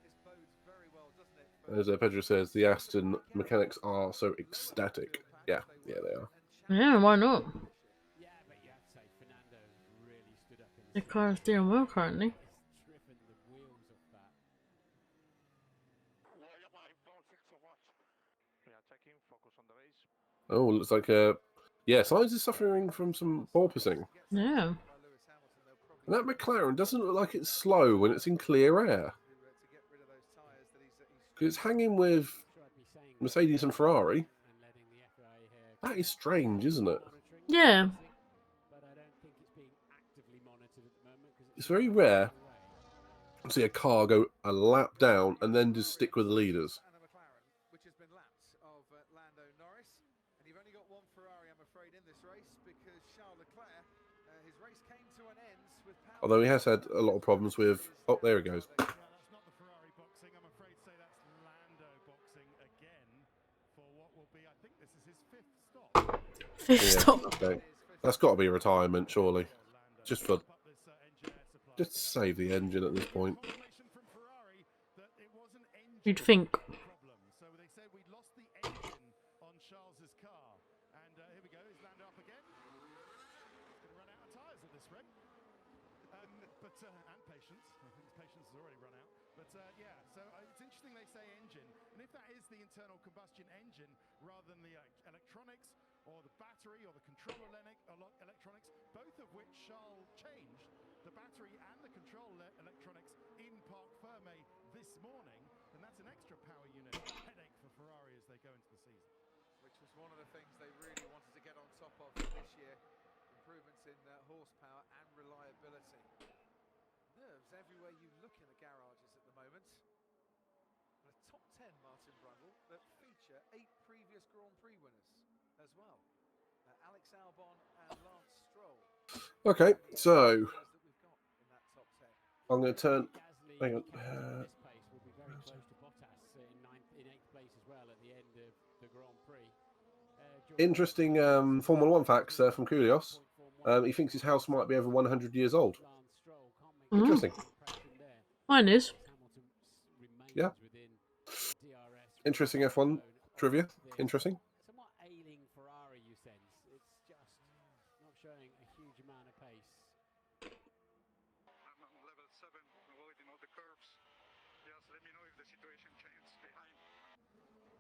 This bodes very well, doesn't it? As Pedro says, the Aston mechanics are so ecstatic. Yeah, they are. Yeah, why not? Yeah, but you have to say Fernando really stood up in The car is doing well currently. driven the wheels off that. Why am I pausing so much? Yeah, taking focus on the race. Oh, looks like Sainz is suffering from some porpoising. Yeah. And that McLaren doesn't look like it's slow when it's in clear air. Because it's hanging with Mercedes and Ferrari. That is strange, isn't it? Yeah. But I don't think it's being actively monitored at the moment because It's very rare to see a car go a lap down and then just stick with the leaders. And a McLaren, which has been laps of Lando Norris. And you've only got one Ferrari, I'm afraid, in this race because Charles Although he has had a lot of problems with... Oh, there he goes. Yeah, that's not the Ferrari boxing. I'm afraid to say that's Lando boxing again for what will be, I think this is his 5th stop. Fifth Yeah, stop. okay. That's got to be a retirement, surely. Just to save the engine at this point. You'd think. So they said we lost the engine on Charles's car, and here we go. Is Lando up again? He's going to run out of tyres at this rate. And patience. I think his patience has already run out. But yeah, so it's interesting they say engine, and if that is the internal combustion engine rather than the electronics or the battery or the control electronics, both of which Charles changed, the battery and the control electronics in Parc Ferme this morning, then that's an extra power unit headache for Ferrari as they go into the season. Which was one of the things they really wanted to get on top of this year. Improvements in horsepower and reliability. Nerves everywhere you look in the garages at the moment. And a top 10, Martin Brundle, that feature 8 previous Grand Prix winners as well. Alex Albon and Lance Stroll. Okay, so I'm going to turn... Hang on. Interesting Formula 1 facts from Koulios. He thinks his house might be over 100 years old. Interesting. Mine is. Yeah. Interesting F1 trivia. Interesting. Somewhat ailing Ferrari, you sense. It's just not showing a huge amount of pace. I'm on level 7, avoiding all the curves. Just let me know if the situation changes behind.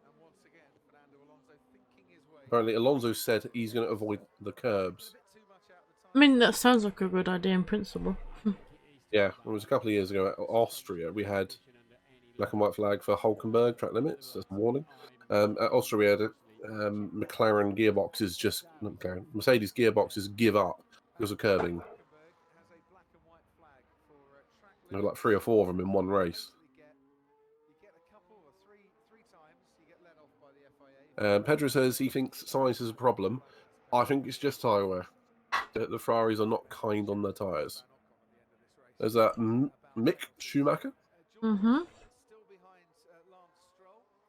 And once again, Fernando Alonso thinking his way. Apparently, Alonso said he's going to avoid the curbs. I mean, that sounds like a good idea in principle. Yeah, it was a couple of years ago at Austria. We had black and white flag for Hulkenberg track limits. That's a warning. At Austria, we had McLaren gearboxes just... Not McLaren, Mercedes gearboxes give up because of curbing. There were like 3 or 4 of them in one race. Pedro says he thinks size is a problem. I think it's just tyre wear. The Ferraris are not kind on their tyres. There's that Mick Schumacher. Mm-hmm.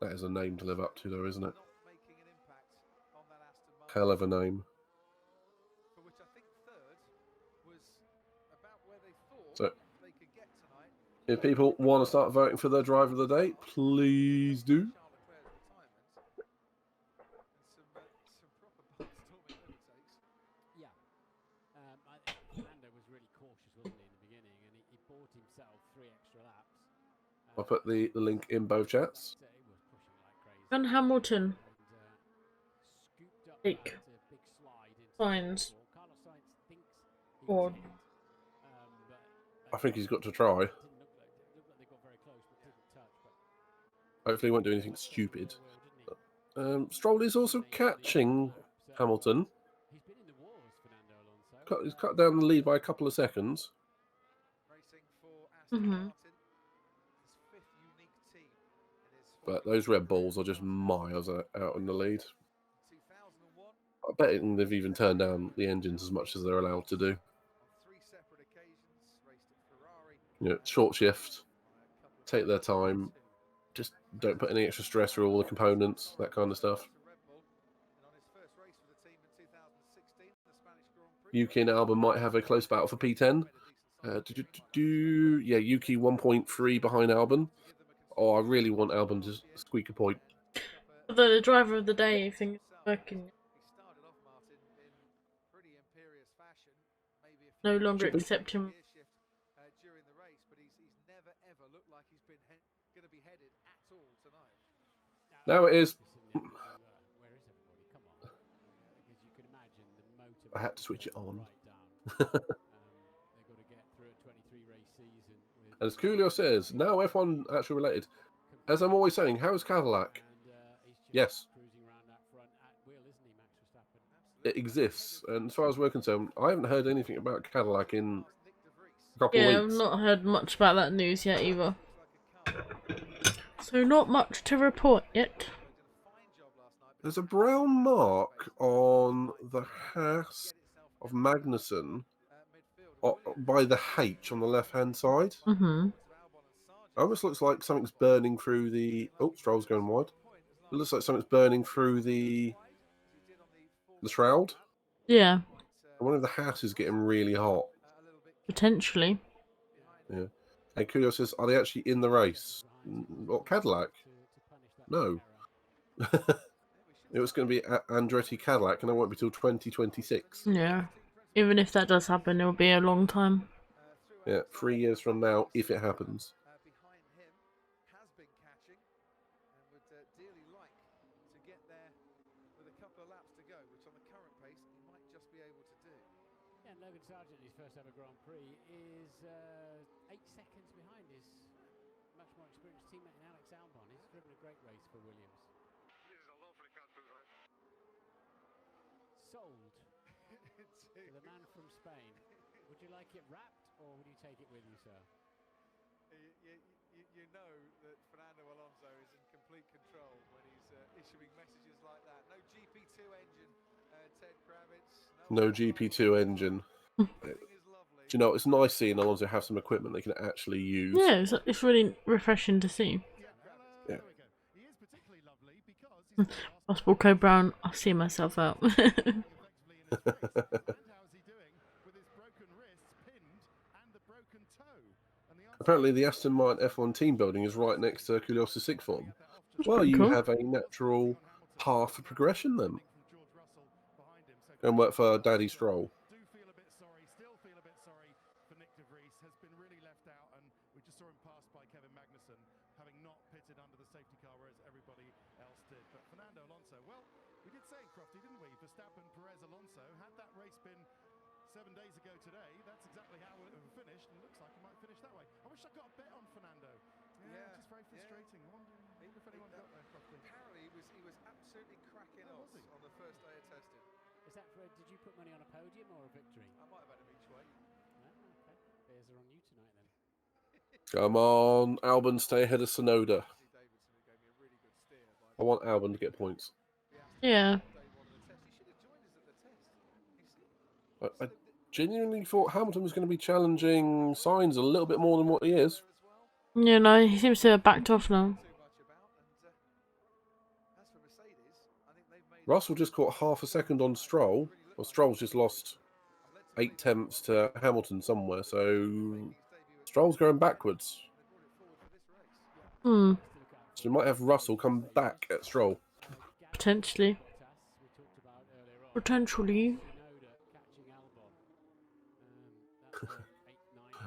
That is a name to live up to, though, isn't it? Hell of a name. So, if people want to start voting for their driver of the day, please do. I'll put the link in both chats. And Hamilton. Like, signs. Or... I think he's got to try. Hopefully he won't do anything stupid. Stroll is also catching Hamilton. He's cut down the lead by a couple of seconds. Mm-hmm. But those Red Bulls are just miles out in the lead. I bet they've even turned down the engines as much as they're allowed to do. You know, short shift, take their time, just don't put any extra stress through all the components, that kind of stuff. Yuki and Albon might have a close battle for P10. Yeah, Yuki 1.3 behind Albon. Oh, I really want Albon to squeak a point. Although the driver of the day thing is working. No longer accept him. Now it is. I had to switch it on. And as Coolio says, now F1 actually related. As I'm always saying, how is Cadillac? Yes. It exists. And as far as we're concerned, I haven't heard anything about Cadillac in a couple of weeks. Yeah, I've not heard much about that news yet either. So not much to report yet. There's a brown mark on the Haas of Magnussen. by the H on the left-hand side. Mm-hmm. It almost looks like something's burning through the... Oh, Stroll's going wide. It looks like something's burning through the shroud. Yeah, I wonder if the house is getting really hot. potentially. Yeah. And Kudo says, are they actually in the race? What, Cadillac? No. It was going to be Andretti Cadillac, and it won't be till 2026. Yeah. Even if that does happen, it'll be a long time. Yeah, 3 years from now, if it happens. Behind him has been catching and would dearly like to get there with a couple of laps to go, which on the current pace he might just be able to do. Yeah, and Logan Sargent, his first ever Grand Prix, is 8 seconds behind his much more experienced teammate in Alex Albon. He's driven a great race for Williams. This is a lovely car to drive. Sold to the man from Spain. Would you like it wrapped or would you take it with you, sir? You know that Fernando Alonso is in complete control when he's issuing messages like that. No GP2 engine, Ted Kravitz. No GP2 engine. Do you know, it's nice seeing Alonso have some equipment they can actually use. Yeah, it's really refreshing to see. Yeah. Possible Co Brown, I see myself out. Apparently, the Aston Martin F1 team building is right next to Kyrgios's sixth form. Well, pretty you cool. have a natural path for progression then. Go and work for Daddy Stroll. Still feel a bit sorry for Nick de Vries. Has been really left out, and we just saw him passed by Kevin Magnussen, having not pitted under the safety car, whereas everybody else did. But Fernando Alonso, well, we did say, Crofty, didn't we? Verstappen, Perez, Alonso. Had that race been 7 days ago today, that's exactly how it would have finished, and it looks like it might finish that way. I wish I got a bet on Fernando. Yeah, just very frustrating. I wonder if anyone got there, Crofty. Apparently he was absolutely cracking off on the first day of testing. Is that for, did you put money on a podium or a victory? I might have had him each way. Oh, okay. Beers are on you tonight then. Come on, Albon, stay ahead of Sonoda. Davidson, who gave me a really good steer by I want Albon to get points. Yeah. day one of the test. He should have joined us at the test. I genuinely thought Hamilton was going to be challenging Sainz a little bit more than what he is. Yeah, no, he seems to have backed off now. Too much about. And as for Mercedes, I think they've made Russell just caught half a second on Stroll. Well, Stroll's just lost 8 tenths to Hamilton somewhere, so Stroll's going backwards. Hmm, So we might have Russell come back at Stroll. potentially. Potentially.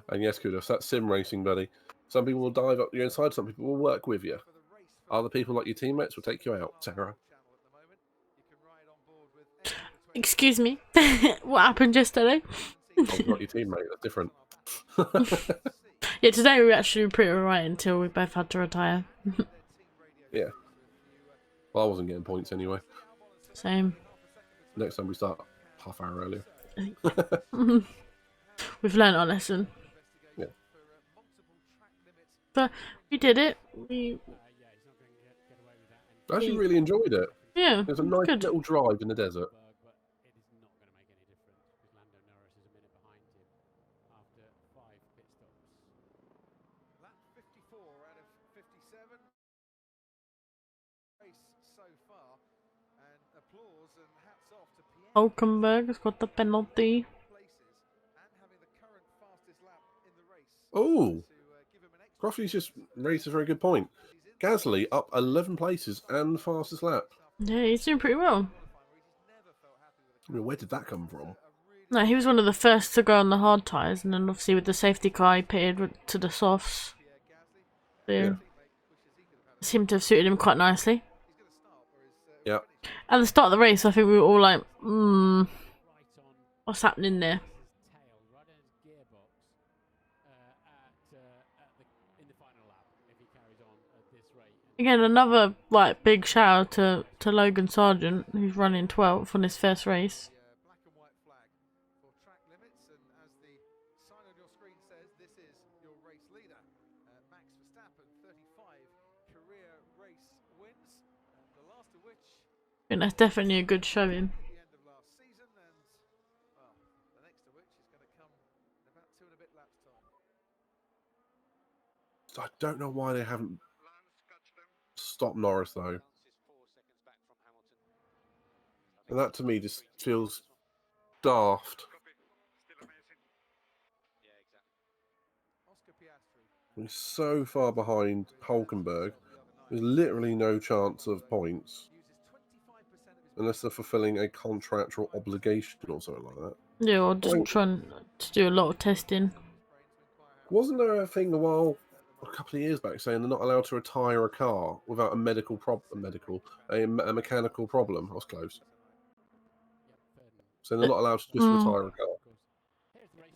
And yes, Kudos, that's sim racing, buddy. Some people will dive up your inside, some people will work with you. Other people, like your teammates, will take you out, Sarah. Excuse me. What happened yesterday? Oh, not your teammate, that's different. Yeah, today we were actually pretty alright until we both had to retire. Yeah. Well, I wasn't getting points anyway. Same. Next time we start half hour earlier. We've learned our lesson. Yeah. But we did it. We I actually really enjoyed it. yeah, It was a nice good. little drive in the desert. But it is not going to make any difference because Lando Norris is a minute behind him after 5 pit stops. lap 54 out of 57 race so far, and applause and hats off to Pierre Hulkenberg has got the penalty. places and having the current fastest lap in the race. Oh, To give him an extra Crofty's just raised a very good point. Gasly up 11 places and fastest lap. Yeah, he's doing pretty well. I mean, where did that come from? No, he was one of the first to go on the hard tyres, and then obviously with the safety car, he pitted to the softs. So, Yeah. seemed to have suited him quite nicely. Yeah. At the start of the race, I think we were all like, what's happening there? Tail right in his gearbox in the final lap if he carries on at this rate. Again, another like big shout out to Logan Sargent, who's running 12th on his first race. black and white flag for track limits, and as the sign on your screen says, this is your race leader, Max Verstappen, 35 career race wins, the last of which I think that's definitely a good showing. at the end of last season, and well, the next of which is going to come in a I don't know why they haven't Lance, catch them. stopped Norris though, Lance is 4 seconds back from Hamilton. and that to me just feels daft. Copy. Still amazing. Yeah, exactly. Oscar Piastri. He's so far behind Hulkenberg. There's literally no chance of points Uses 25% of his unless they're fulfilling a contractual obligation or something like that. Yeah, or just Point. trying to do a lot of testing. Wasn't there a thing a couple of years back, saying they're not allowed to retire a car without a mechanical problem? I was close. So they're not allowed to just retire a car.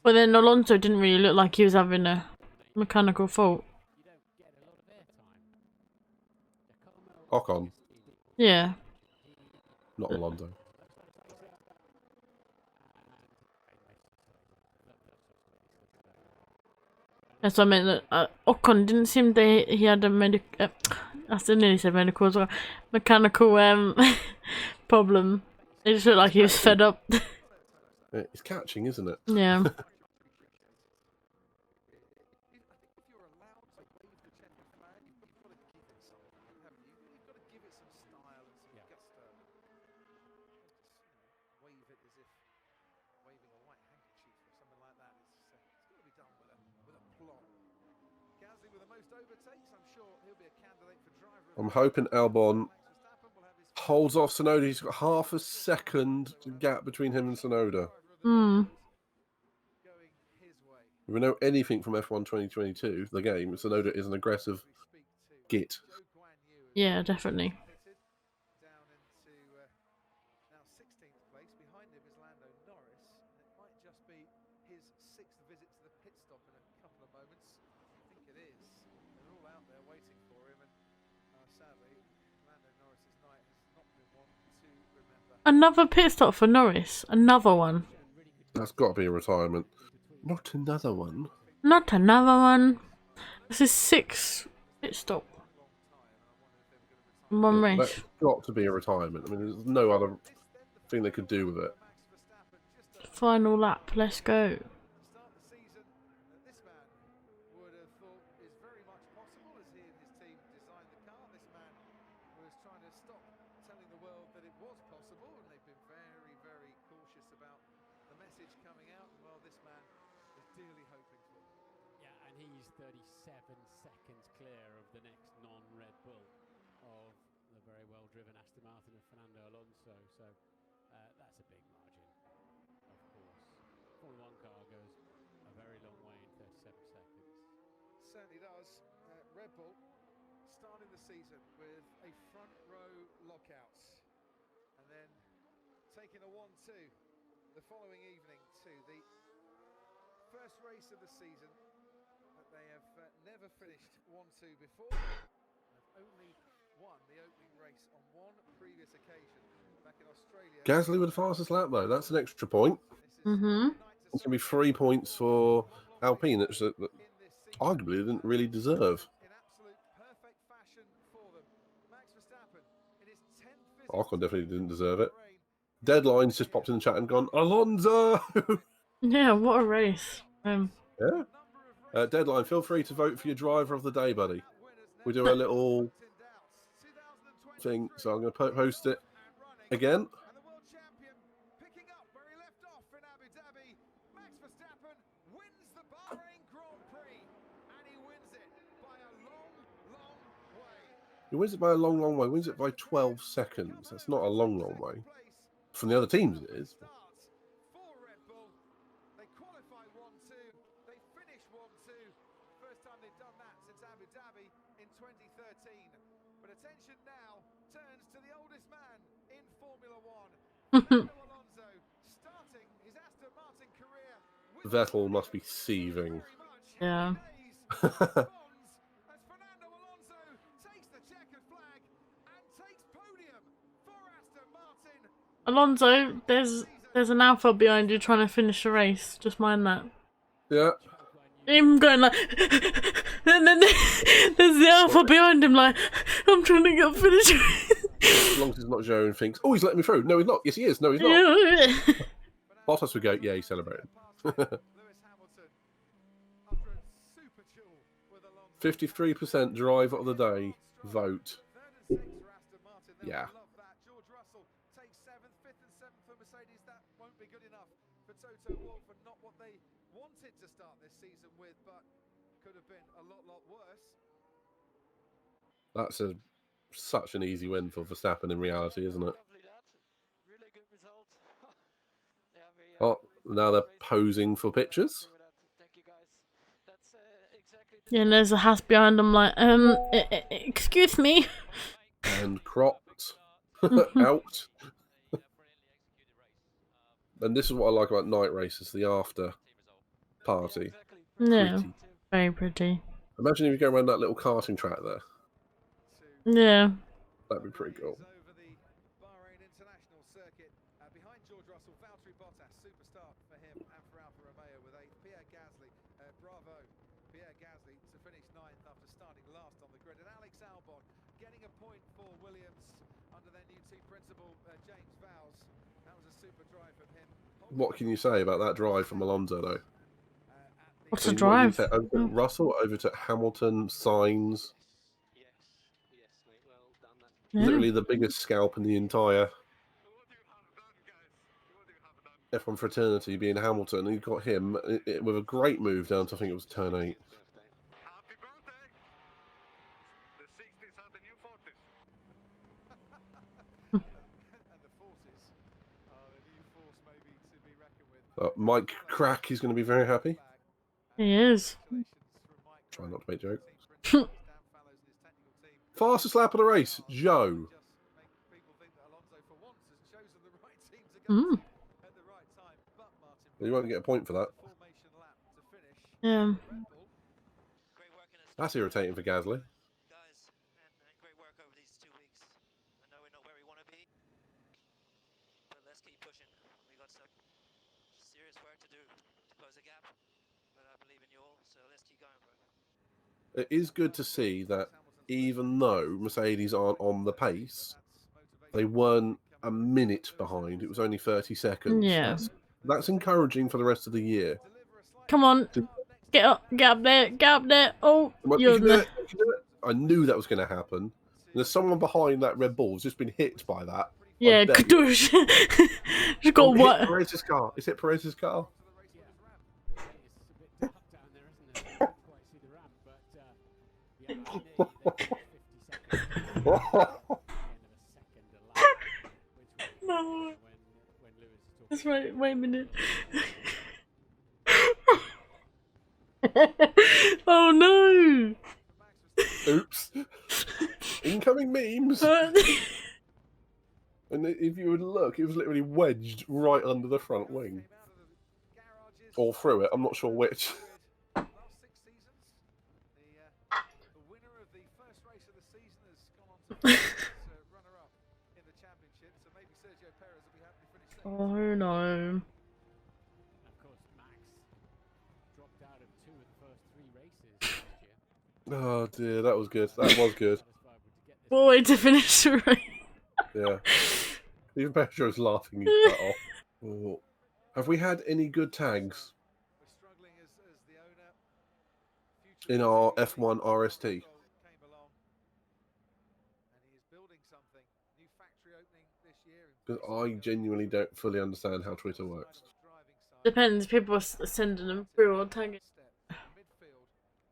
But then Alonso didn't really look like he was having a mechanical fault. Ocon, Yeah. not Alonso. That's what I meant. That Ocon didn't seem that he had a I still nearly said medical as well. Mechanical problem. It just looked like he was fed up. It's catching, isn't it? Yeah. If you're allowed to wave the checkered flag, you've got to give it something, haven't you? You've got to give it some style and some gusto. Wave it as if waving a white handkerchief or something like that. It's got to be done with aplomb. Gasly with the most overtakes, I'm sure he'll be a candidate for driver of I'm the hoping year. Albon Max Verstappen will have his holds off Sonoda. He's got half a second gap between him and Sonoda. Hmm. going his way. If we know anything from F1 2022, the game, Sonoda is an aggressive git. Yeah, definitely. Down into now 16th place. Behind him is Lando Norris. It might just be his 6th visit to the pit stop in a couple of moments. I think it is. They're all out there waiting for him, and sadly, Lando Norris's night has not been one to remember. Another pit stop for Norris. Another one. That's got to be a retirement. Not another one. Not another one. This is 6 pit stop. in One race. That's got to be a retirement. I mean, there's no other thing they could do with it. Final lap. Let's go. Start the season that this man would have thought is very much possible as he and his team designed the car. This man was trying to stop telling the world that it was possible, and they've been very, very cautious about the message coming out. And well, this man is dearly hoping for it. Yeah, and he's 37 seconds clear of the next non-Red Bull of the very well-driven Aston Martin of Fernando Alonso. So that's a big margin, of course. Formula 1 car goes a very long way in 37 seconds. Certainly does. Red Bull starting the season with a front row lockout, and then taking a 1-2 the following evening to the first race of the season that they have never finished 1-2 before. They've only won the opening race on one previous occasion back in Australia. Gasly with the fastest lap, though. That's an extra point. Mhm. It's going to be 3 points for Alpine. That arguably they didn't really deserve. In absolute perfect fashion for them. Max Verstappen in his 10th visit Ocon definitely didn't deserve it. Bahrain. Deadline's just popped in the chat and gone, Alonso! Yeah, what a race. Yeah. Deadline, feel free to vote for your driver of the day, buddy. We do a little thing, so I'm going to post it again. And the world champion picking up where he left off in Abu Dhabi. Max Verstappen wins the Bahrain Grand Prix, and he wins it by a long, long way. He wins it by a long, long way. Wins it by 12 seconds. That's not a long, long way. From the other teams, it is. For Red Bull, they qualify 1-2, they finish 1-2. First time they've done that since Abu Dhabi in 2013. But attention now turns to the oldest man in Formula One, Fernando Alonso, starting his Aston Martin career. Vettel must be seething. Yeah. As Fernando Alonso takes the checkered flag and takes podium for Aston Martin. Alonso, there's an alpha behind you trying to finish the race. Just mind that. Yeah. Him going like, and then there's the alpha behind him like, I'm trying to get finished. As long as it's not Joe and thinks, oh, he's letting me through. No, he's not. Yes, he is. No, he's not. Yeah. Bottas would go, yeah, he's celebrating. Lewis Hamilton 53% drive of the day vote. Third and 6 for Aston Martin. They'll Yeah. love that. George Russell takes 7th, 5th and 7th for Mercedes. That won't be good enough for Toto Wolff, and not what they wanted to start this season with, but could have been a lot worse. That's such an easy win for Verstappen in reality, isn't it? Lovely that. Really good result. Yeah, Oh, now they're posing for pictures. Thank you guys. That's exactly Yeah, and there's a Haas behind them like, excuse me. And cropped out. And this is what I like about night races, the after party. Yeah, Pretty. very pretty. Imagine if you go around that little karting track there. Yeah. That'd be pretty cool. Over the Bahrain International Circuit, behind George Russell, Valtteri Bottas, superstar for him and for Alfa Romeo with 8th. Pierre Gasly, bravo, Pierre Gasly to finish 9th after starting last on the grid. And Alex Albon getting a point for Williams under their new team principal, James Vowles. That was a super drive from him. What can you say about that drive from Alonso, though? What's So a what drive? did you say? Over to Russell, over to Hamilton, Sainz. Yes, mate. Well done. Yeah. Literally the biggest scalp in the entire What you have done, guys? What you have done? F1 fraternity being Hamilton. And you got him with a great move down to, I think it was turn 8. Happy birthday! The 60s are the new 40s. And the 40s are the new force maybe to be reckoned with. Mike Crack is going to be very happy. He is. Try not to make jokes. Fastest lap of the race, Joe. Mm. You won't get a point for that. Yeah. Great work in That's irritating for Gasly. guys, and great work over these 2 weeks. I know we're not where we want to be, but let's keep pushing. We got some serious work to do to close the gap, but I believe in you all, so let's keep going for it. It is good to see that even though Mercedes aren't on the pace, they weren't a minute behind. It was only 30 seconds. Yeah. That's encouraging for the rest of the year. Come on. Get up there, get up there. Oh, Well, you're you can in do the... it, you can do it. I knew that was going to happen. And there's someone behind that Red Bull who's just been hit by that. Yeah, I bet you. kadoosh. Just got Hit what? Perez's car. Is it Perez's car? It's a bit dark down there, isn't it? I can't quite see the ramp, but yeah, nearly there, 50 seconds. End of a second a lap, which was No. when Lewis is talking. That's right, wait a minute. Oh no! Oops. Incoming memes. And if you would look, it was literally wedged right under the front wing. Or through it, I'm not sure which. Last 6 seasons, the winner of the first race of the season has gone on to be runner-up in the championship. So maybe Sergio Perez will be happy to finish second. Oh no. And of course, Max dropped out of 2 of the first 3 races last year. Oh dear, that was good. That was good. Satisfied with to get this. What a way to finish the race. Yeah. Even Pedro's laughing his butt off. Oh. Have we had any good tags We're struggling as the owner. in our F1 RST? Came along, and he is building something. New factory opening this year. Because I genuinely don't fully understand how Twitter works. Depends, people are sending them through or tagging. Midfield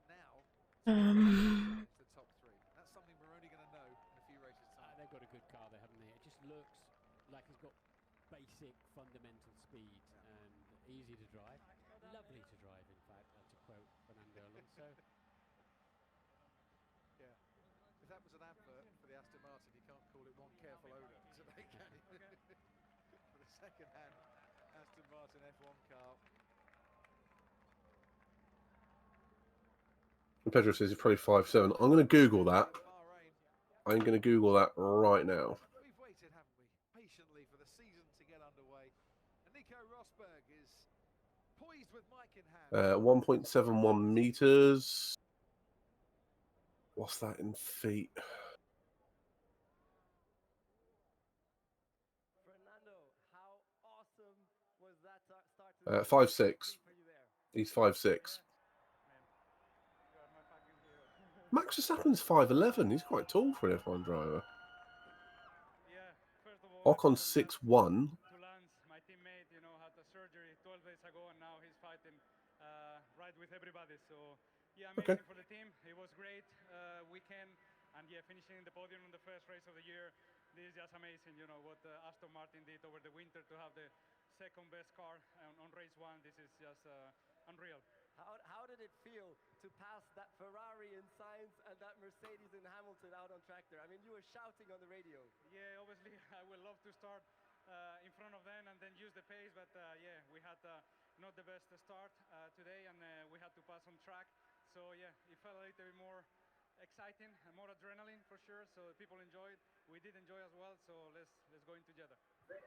now. Um, The top 3. That's something we're only going to know in a few races time. They've got a good car there, haven't they? It just looks like it's got basic fundamental speed and easy to drive. Lovely to drive, in fact, to quote Fernando Alonso. Yeah. If that was an advert for the Aston Martin, you can't call it one careful owner today, can you? For the second-hand Aston Martin F1 car. And Pedro says he's probably 5'7". I'm going to Google that. Bahrain. I'm going to Google that right now. We've waited, haven't we, patiently for the season to get underway. And Nico Rosberg is poised with mic in hand. 1.71 meters. What's that in feet? Fernando, how awesome was that start to 5'6". He's 5'6". Max Verstappen's 5'11". He's quite tall for an F1 driver. Yeah, first of all, Ocon's 6'1". to Lance, my teammate, you know, had a surgery 12 days ago, and now he's fighting right with everybody. So, yeah, Okay. amazing for the team. It was great weekend, and yeah, finishing in the podium in the first race of the year. This is just amazing. You know what Aston Martin did over the winter to have the second best car on race one. This is just unreal. How did it feel to pass that Ferrari in Sainz and that Mercedes in Hamilton out on track there? I mean, you were shouting on the radio. Yeah, obviously, I would love to start in front of them and then use the pace, but yeah, we had not the best start today, and we had to pass on track. So yeah, it felt a little bit more exciting and more adrenaline for sure. So people enjoyed. We did enjoy as well. So let's go in together.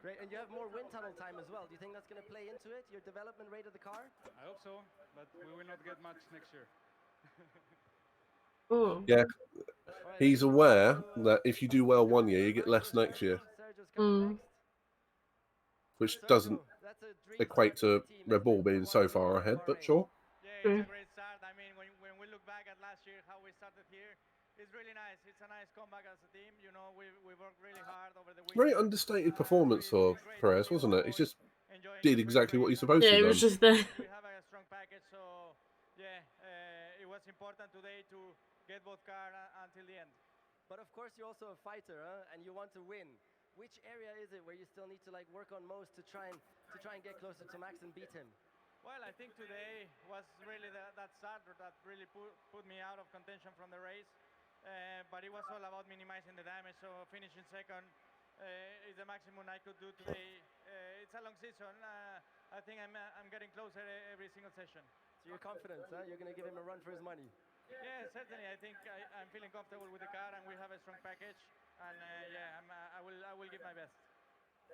Great, and you have more wind tunnel time as well. Do you think that's going to play into it, your development rate of the car? I hope so, but we will not get much next year. Oh. Yeah, he's aware that if you do well one year, you get less next year, which doesn't equate to Red Bull being so far ahead, but sure. Yeah, it's a great start. I mean, when we look back at last year, how we started here, it's really nice. It's a nice comeback as a team. You know, we worked really hard over the week. Very understated performance for Perez, wasn't it? He just did exactly what he's supposed to Yeah, do. he was just there. We have a strong package, so yeah, it was important today to get both cars until the end. But of course, you're also a fighter, and you want to win. Which area is it where you still need to like work on most to try and get closer to Max and beat him? Well, I think today was really that start that really put me out of contention from the race. But it was all about minimizing the damage. So finishing second is the maximum I could do today. It's a long season. I think I'm getting closer every single session. So you're confident, huh? You're going to give him a run for his money. Yeah, certainly. I think I'm feeling comfortable with the car, and we have a strong package. And yeah, I will give my best.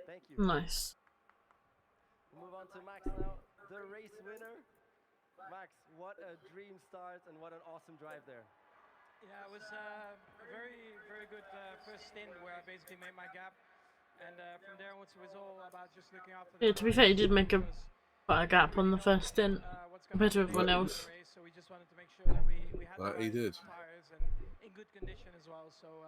Thank you. Nice. We'll move on to Max now, the race winner. Max, what a dream start and what an awesome drive there. Yeah, it was a very, very good first stint where I basically made my gap. And from there onwards, it was all about just looking after the Yeah, to be fair, he did make quite a gap on the first stint compared to everyone else. So we just wanted to make sure that we had the He right did. tires and in good condition as well. So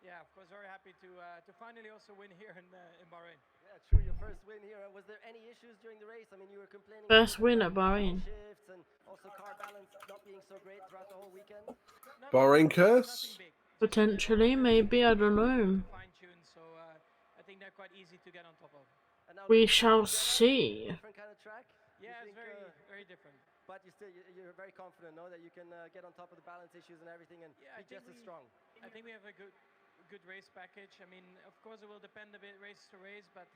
yeah, of course, very happy to finally also win here in Bahrain. Yeah, true, your first win here. Was there any issues during the race? I mean, you were complaining. First win at Bahrain. Shifts and also car balance not being so great throughout the whole weekend. Bahrain curse? Potentially, maybe, I don't know. Fine-tuned, so I think they're quite easy to get on top of. We shall see. Different kind of track. Yeah, it's very, very different. But you're very confident, no, that you can get on top of the balance issues and everything and be just as strong. I think we have a good race package. I mean, of course, it will depend a bit race to race, but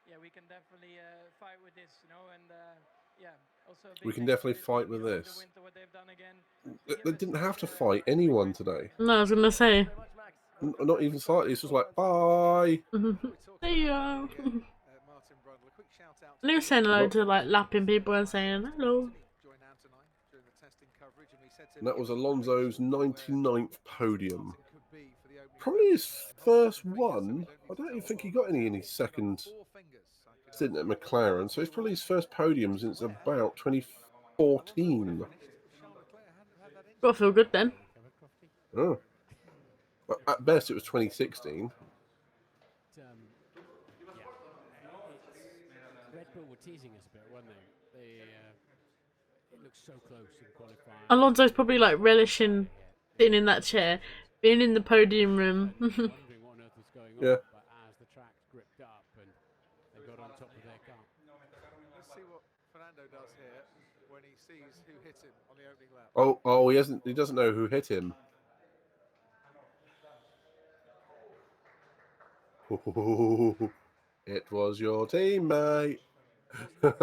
yeah, we can definitely fight with this, you know, and yeah, also We can definitely fight with this. What they've done again. They didn't have to fight anyone today. No, I was gonna say. Not even slightly. It's just like, bye. See ya. And he was saying hello to like lapping people and saying hello. And that was Alonso's 99th podium. Probably his first one. I don't even think he got any in his second stint at McLaren. So it's probably his first podium since about 2014. Gotta feel good then. Oh. At best, it was 2016. Red Bull were teasing us a bit, weren't they? It looked so close in qualifying. Alonso's probably like relishing sitting in that chair, being in the podium room. Wondering what on earth was going on, Yeah. but as the track gripped up and they got on top of their car. Let's see what Fernando does here when he sees who hit him on the opening lap. Oh, he doesn't know who hit him. It was your teammate. But I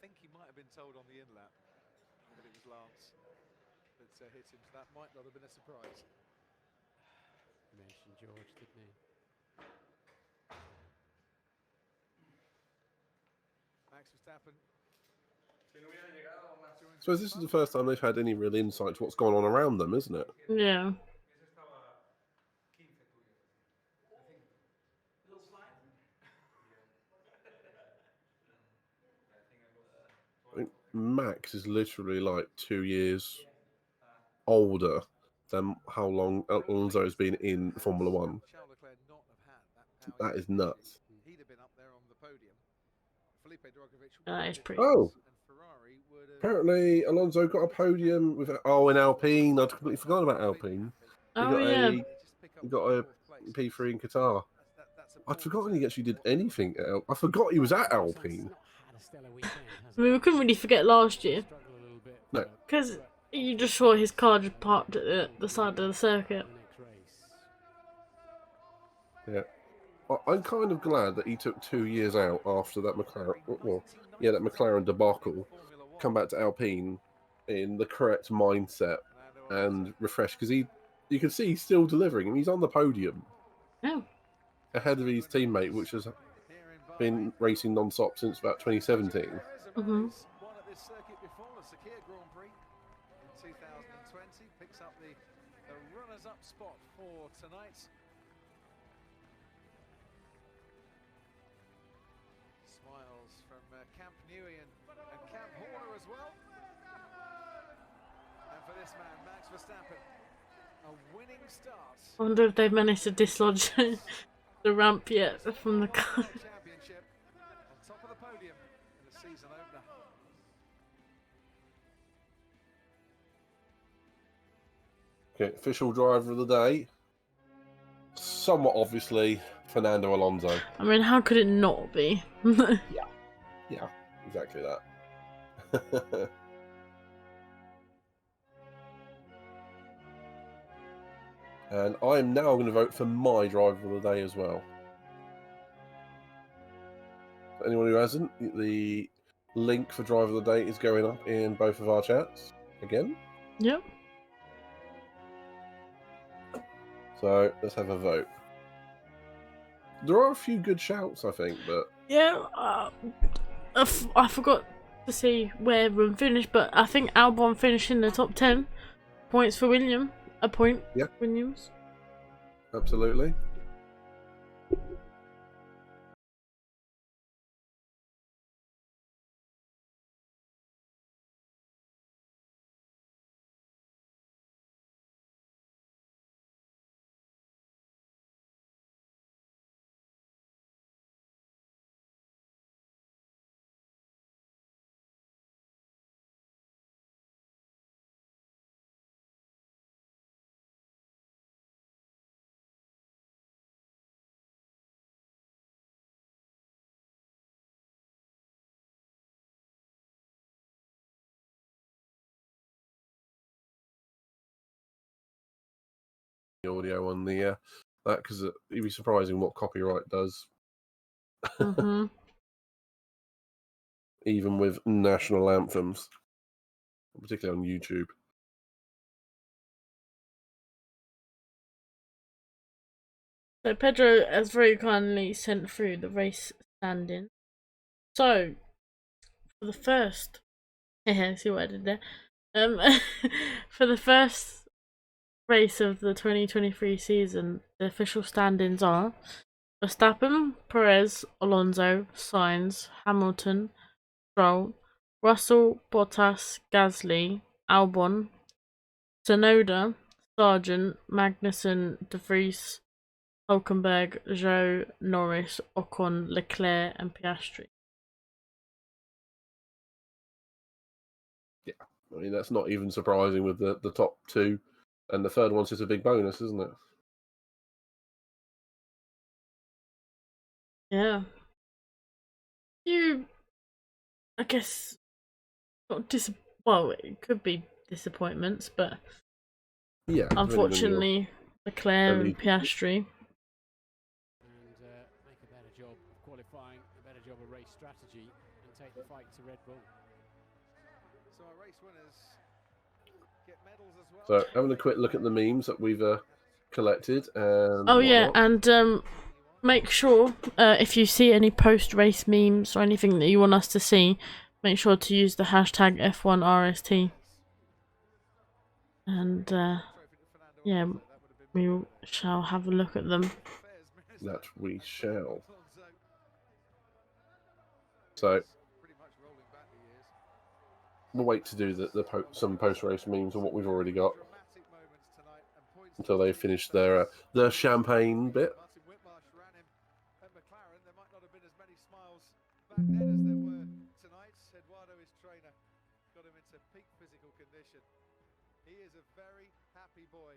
think he might have been told on the in lap that it was Lance that hit him, so that might not have been a surprise. He mentioned George, didn't he? Max Verstappen. So this is the first time they've had any real insight to what's going on around them, isn't it? Yeah. I think Max is literally like 2 years older than how long Alonso's been in Formula One. Charles Leclerc not have had that That is nuts. He'd have been up there on the podium. Felipe Drugovich That is pretty. Oh, and Ferrari would have apparently Alonso got a podium with in Alpine. I'd completely forgotten about Alpine. Oh yeah. He got a P3 in Qatar. I'd forgotten he actually did anything. I forgot he was at Alpine. I mean, we couldn't really forget last year. No. Because you just saw his car just parked at the side of the circuit. Yeah. I'm kind of glad that he took 2 years out after that McLaren debacle, come back to Alpine in the correct mindset and refresh, because you can see he's still delivering, and he's on the podium. Yeah. Ahead of his teammate, which has been racing non-stop since about 2017. Mm-hmm. won at this circuit before, the Sakir Grand Prix in 2020. Picks up the runners-up spot for tonight. Smiles from Camp Newey and Camp Horner as well. And for this man, Max Verstappen, a winning start. I wonder if they've managed to dislodge the ramp yet from the car. Championship on top of the podium in the season opener. Okay, official driver of the day. Somewhat obviously, Fernando Alonso. I mean, how could it not be? Yeah, exactly that. And I am now going to vote for my driver of the day as well. For anyone who hasn't, the link for driver of the day is going up in both of our chats again. Yep. So let's have a vote. There are a few good shouts, I think, but Yeah, I forgot to see where everyone finished, but I think Albon finished in the top 10. Points for William. A point. Yeah. Williams. absolutely. Audio on the that, because it'd be surprising what copyright does, Mm-hmm. even with national anthems, particularly on YouTube. So Pedro has very kindly sent through the race standing. So for the first, see what I did there. For the first race of the 2023 season, the official standings are Verstappen, Perez, Alonso, Sainz, Hamilton, Stroll, Russell, Bottas, Gasly, Albon, Tsunoda, Sargent, Magnussen, De Vries, Hulkenberg, Zhou, Norris, Ocon, Leclerc, and Piastri. Yeah, I mean that's not even surprising with the top two, and the third one's just a big bonus, isn't it? Yeah. I guess, not well, it could be disappointments, but Yeah. unfortunately, Leclerc and elite. Piastri. And make a better job of qualifying, a better job of race strategy, and take the fight to Red Bull. So our race winners get medals as well. So having a quick look at the memes that we've collected. And Oh yeah, whatnot. and make sure if you see any post-race memes or anything that you want us to see, make sure to use the hashtag F1RST. And yeah, we shall have a look at them. That we shall. So we'll wait to do some post-race memes on what we've already got. until they finished their champagne bit. Martin Whitmarsh ran him at McLaren. There might not have been as many smiles back then as there were tonight. Eduardo, his trainer, got him into peak physical condition. He is a very happy boy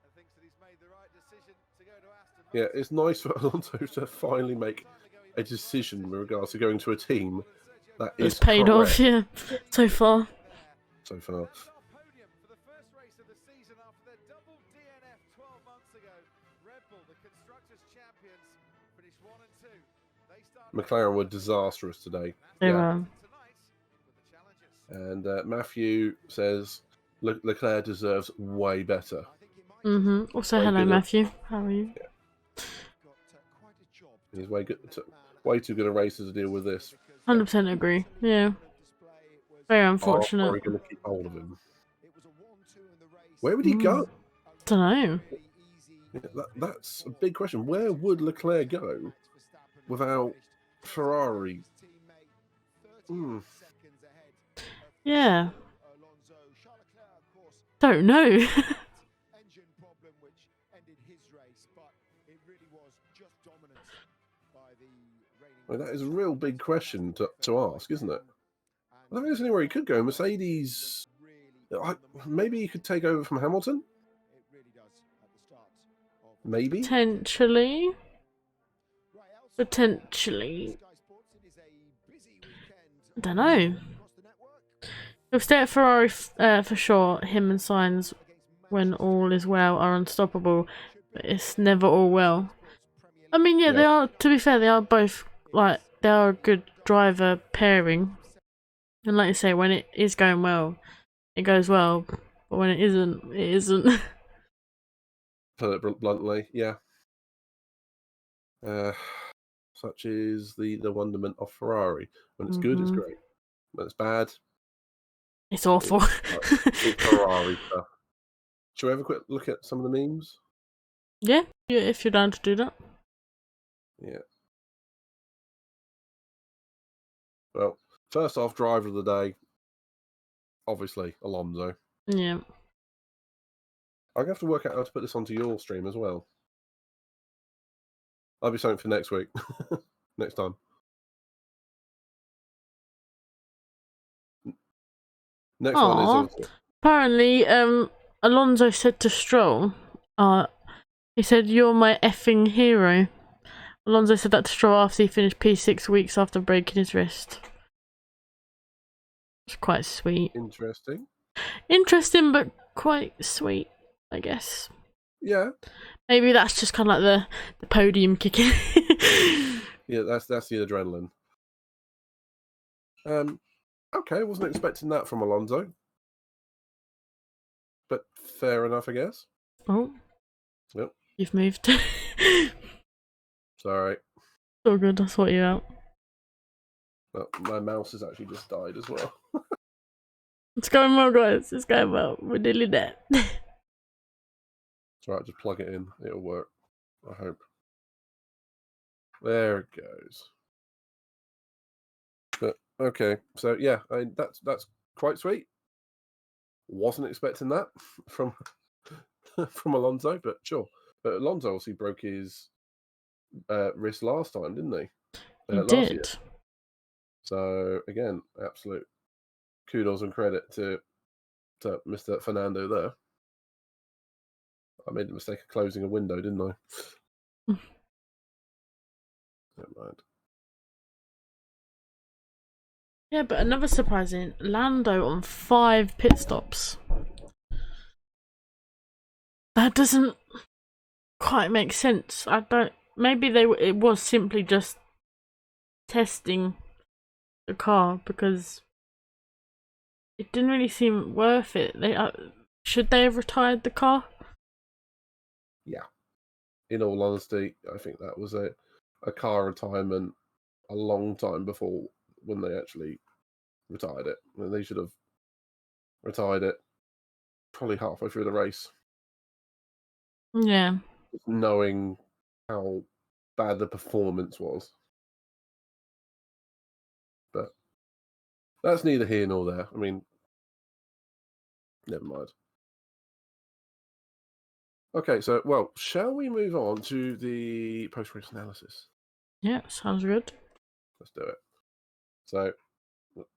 and thinks that he's made the right decision to go to Aston Martin. Yeah, it's nice for Alonso to finally make a decision with regards to going to a team that It's is paid off, correct yeah, so far. so far. That's our podium for the first race of the season after their double DNF 12 months ago. Red Bull, the constructors' champions, finished 1 and 2. They started McLaren were disastrous today. They Yeah. were. tonight with the challengers. And Matthew says Leclerc deserves way better. Also, Way hello, good at- Matthew. How are you? He's way too good a racer to deal with this. 100% agree. Yeah. Very unfortunate. Are we going to keep hold of him? Where would he go? Don't know. Yeah, that's a big question. Where would Leclerc go without Ferrari? Yeah. Don't know. Engine problem which ended his race, but it really was just dominance by the reigning. Well, that is a real big question to ask, isn't it? I don't think there's anywhere he could go. Mercedes, maybe he could take over from Hamilton. It really does at the start of Maybe. Potentially. Potentially. Sky Sports. It is a busy weekend I don't know. across the network. He'll stay at Ferrari for sure. Him and Sainz, when all is well, are unstoppable. But it's never all well. I mean, yeah, they are. To be fair, they are both they are a good driver pairing. And like you say, when it is going well, it goes well. But when it isn't, it isn't. Put it bluntly, yeah. Such is the wonderment of Ferrari. When it's good, it's great. When it's bad, It's awful. it's Ferrari stuff. Shall we have a quick look at some of the memes? Yeah, if you're down to do that. Yeah. Well, first off, driver of the day, obviously Alonso. Yeah. I'm going to have to work out how to put this onto your stream as well. That'll be something for next week. Next time. Next one is also... Apparently, Alonso said to Stroll, he said, "You're my effing hero." Alonso said that to Stroll after he finished P6 weeks after breaking his wrist. It's quite sweet. Interesting. Interesting, but quite sweet, I guess. Yeah. Maybe that's just kind of like the podium kicking. Yeah, that's the adrenaline. Okay, wasn't expecting that from Alonso. But fair enough, I guess. Oh. Yep. You've moved. Sorry. It's all good, I'll sort you out. Well, my mouse has actually just died as well. It's going well, guys. It's going well. We're nearly there. It's alright, just plug it in. It'll work. I hope. There it goes. But okay, so yeah, that's quite sweet. Wasn't expecting that from Alonso, but sure. But Alonso obviously broke his wrist last time, didn't he? He Last did. year. So again, absolute kudos and credit to Mr. Fernando there. I made the mistake of closing a window, didn't I? Never mind. Yeah, but another surprising, Lando on 5 pit stops. That doesn't quite make sense. I don't. Maybe it was simply just testing the car because it didn't really seem worth it. Should they have retired the car? Yeah. In all honesty, I think that was a car retirement a long time before when they actually retired it. I mean, they should have retired it probably halfway through the race. Yeah. Knowing how bad the performance was. But that's neither here nor there. I mean, never mind. Okay, so, well, shall we move on to the post-race analysis? Yeah, sounds good. Let's do it. So,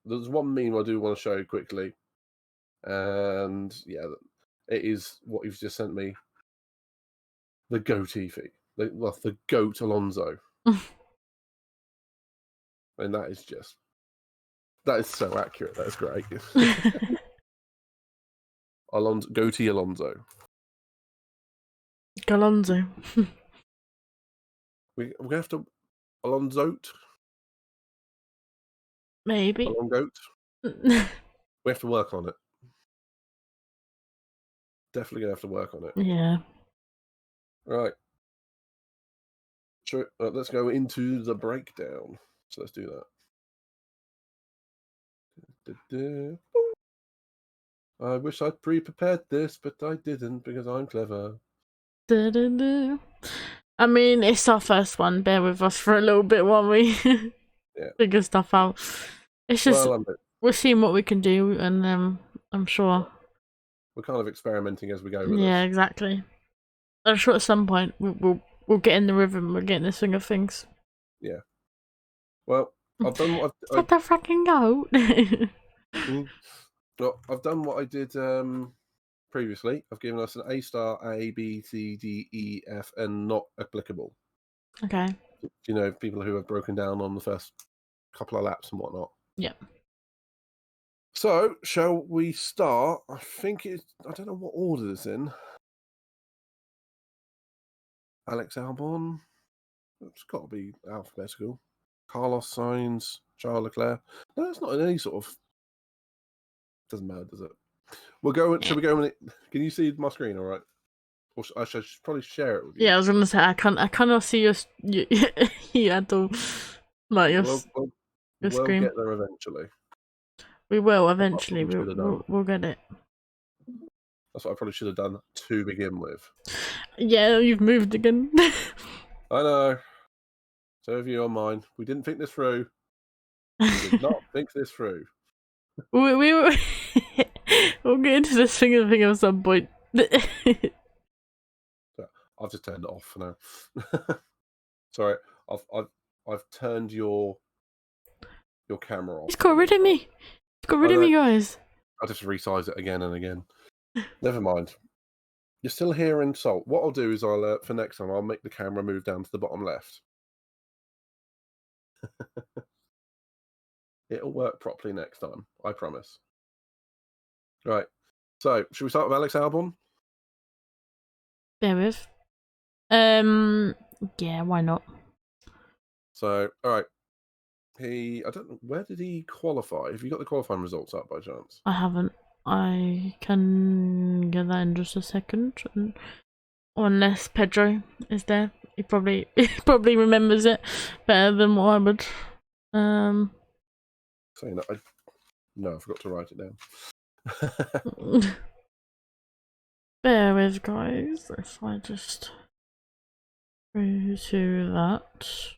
there's one meme I do want to show quickly. And, yeah, it is what you've just sent me. The goatee. The goat Alonso. And that is so accurate. That's great. Goatee Alonso. Galonzo. We have to Alonso. Maybe. Alongoat. We have to work on it. Definitely gonna have to work on it. Yeah. Right. Sure. Let's go into the breakdown. So let's do that. I wish I'd pre-prepared this, but I didn't because I'm clever. I mean, it's our first one. Bear with us for a little bit while we figure stuff out. It's just we're seeing what we can do, and I'm sure we're kind of experimenting as we go. With yeah, this. exactly. I'm sure at some point we'll get in the rhythm. We'll get in the swing of things. Yeah. Well, I've done what I've the fucking goat. Well, I've done what I did previously. I've given us an A star, A, B, C, D, E, F, and not applicable. Okay. You know, people who have broken down on the first couple of laps and whatnot. Yeah. So, shall we start? I don't know what order it's in. Alex Albon. It's got to be alphabetical. Carlos Sainz, Charles Leclerc. No, it's not in any sort of. Doesn't matter, does it? We'll go. Should we go in it? Can you see my screen? All right. Or I should probably share it with you. Yeah, I was gonna say I cannot see you at all. Like your We'll screen. Get there eventually. We will eventually. We'll get it. That's what I probably should have done to begin with. Yeah, you've moved again. I know. So have you on mine. We didn't think this through. We did not think this through. We'll get into this thing at some point. I've just turned it off for now. Sorry, I've turned your camera off. He's got rid of me. He's got rid of me, guys. I'll just resize it again and again. Never mind. You're still hearing Salt. What I'll do is for next time, I'll make the camera move down to the bottom left. It'll work properly next time. I promise. Right. So, should we start with Alex Albon? Bear with. Yeah, why not? So, all right. I don't know, where did he qualify? Have you got the qualifying results up by chance? I haven't. I can get that in just a second. Unless Pedro is there. He probably remembers it better than what I would. Saying that, I forgot to write it down. Bear with, guys. If I just go to that.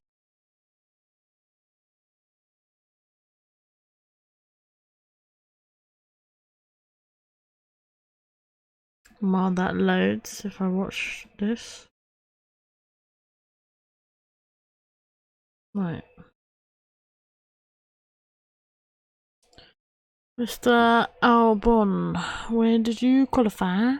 While that loads, if I watch this. Right. Mr. Albon, where did you qualify?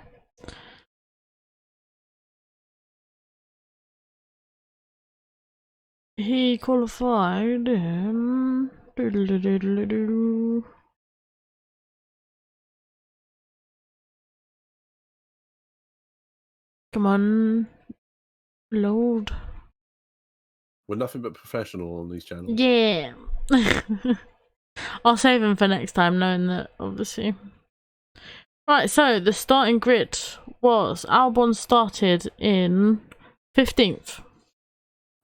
He qualified in... Come on. Load. We're nothing but professional on these channels. Yeah. I'll save him for next time, knowing that, obviously. Right, so the starting grid was Albon started in 15th.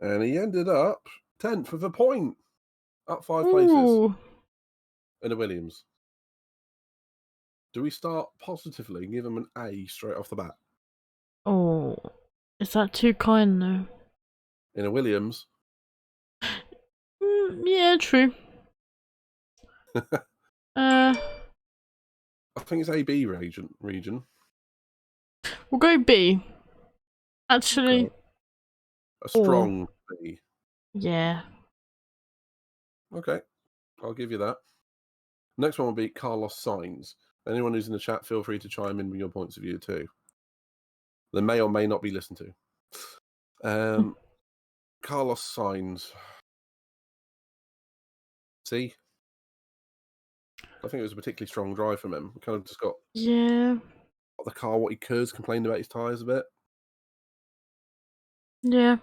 And he ended up 10th with a point. Up 5 places. In a Williams. Do we start positively and give him an A straight off the bat? Oh, is that too kind though? In a Williams? Yeah, true. I think it's AB region. We'll go B. Actually, Okay. A strong B. Yeah. Okay, I'll give you that. Next one will be Carlos Sainz. Anyone who's in the chat, feel free to chime in with your points of view too. They may or may not be listened to. Carlos Sainz. See? I think it was a particularly strong drive from him. Kind of just got Yeah. the car what he could, complained about his tyres a bit. Yeah.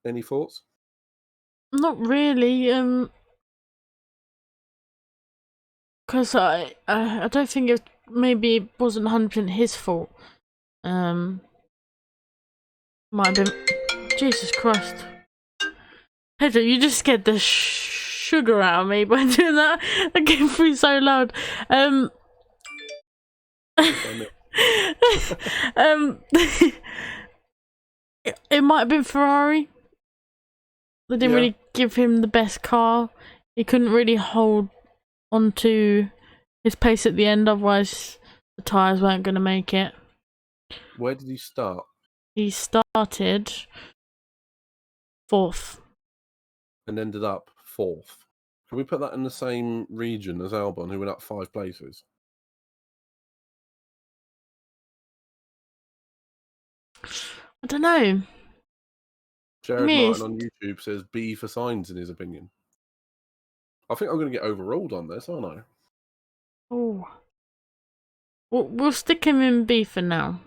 Any thoughts? Not really. Because I don't think it maybe wasn't 100% his fault. Might have been. Jesus Christ. Pedro, you just scared the sugar out of me by doing that. That came through so loud. It might have been Ferrari. They didn't really give him the best car. He couldn't really hold onto his pace at the end, otherwise the tyres weren't going to make it. Where did he start? He started 4th. And ended up 4th. Can we put that in the same region as Albon, who went up 5 places? I don't know. Jared Martin on YouTube says B for Sainz in his opinion. I think I'm going to get overruled on this, aren't I? Oh. We'll stick him in B for now.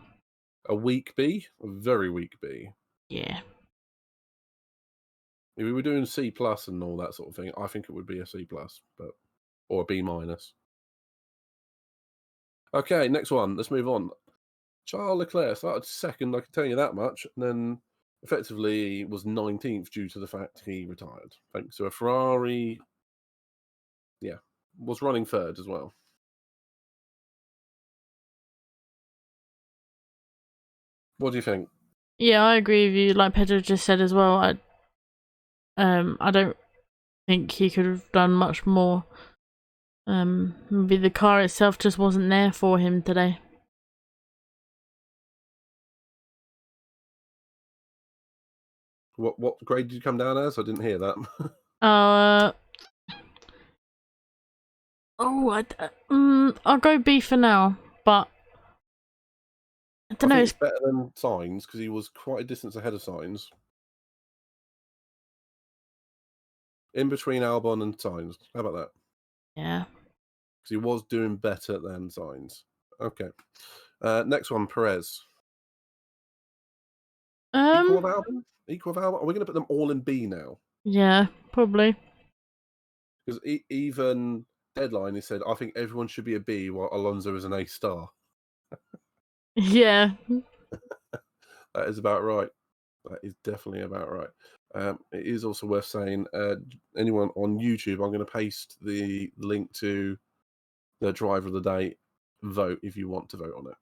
A weak B? A very weak B. Yeah. If we were doing C plus and all that sort of thing, I think it would be a C plus, or a B minus. Okay, next one. Let's move on. Charles Leclerc started 2nd, I can tell you that much, and then effectively was 19th due to the fact he retired. Thanks to a Ferrari, was running 3rd as well. What do you think? Yeah, I agree with you. Like Pedro just said as well, I don't think he could have done much more. Maybe the car itself just wasn't there for him today. What grade did you come down as? I didn't hear that. I'll go B for now, but I don't know. It's better than Sainz because he was quite a distance ahead of Sainz. In between Albon and Sainz. How about that? Yeah. Because he was doing better than Sainz. Okay. Next one, Perez. Equal of Albon? Equal of Albon? Are we going to put them all in B now? Yeah, probably. Because even Deadline, he said, I think everyone should be a B while Alonso is an A star. Yeah. That is about right. That is definitely about right. It is also worth saying, anyone on YouTube, I'm going to paste the link to the driver of the day vote if you want to vote on it.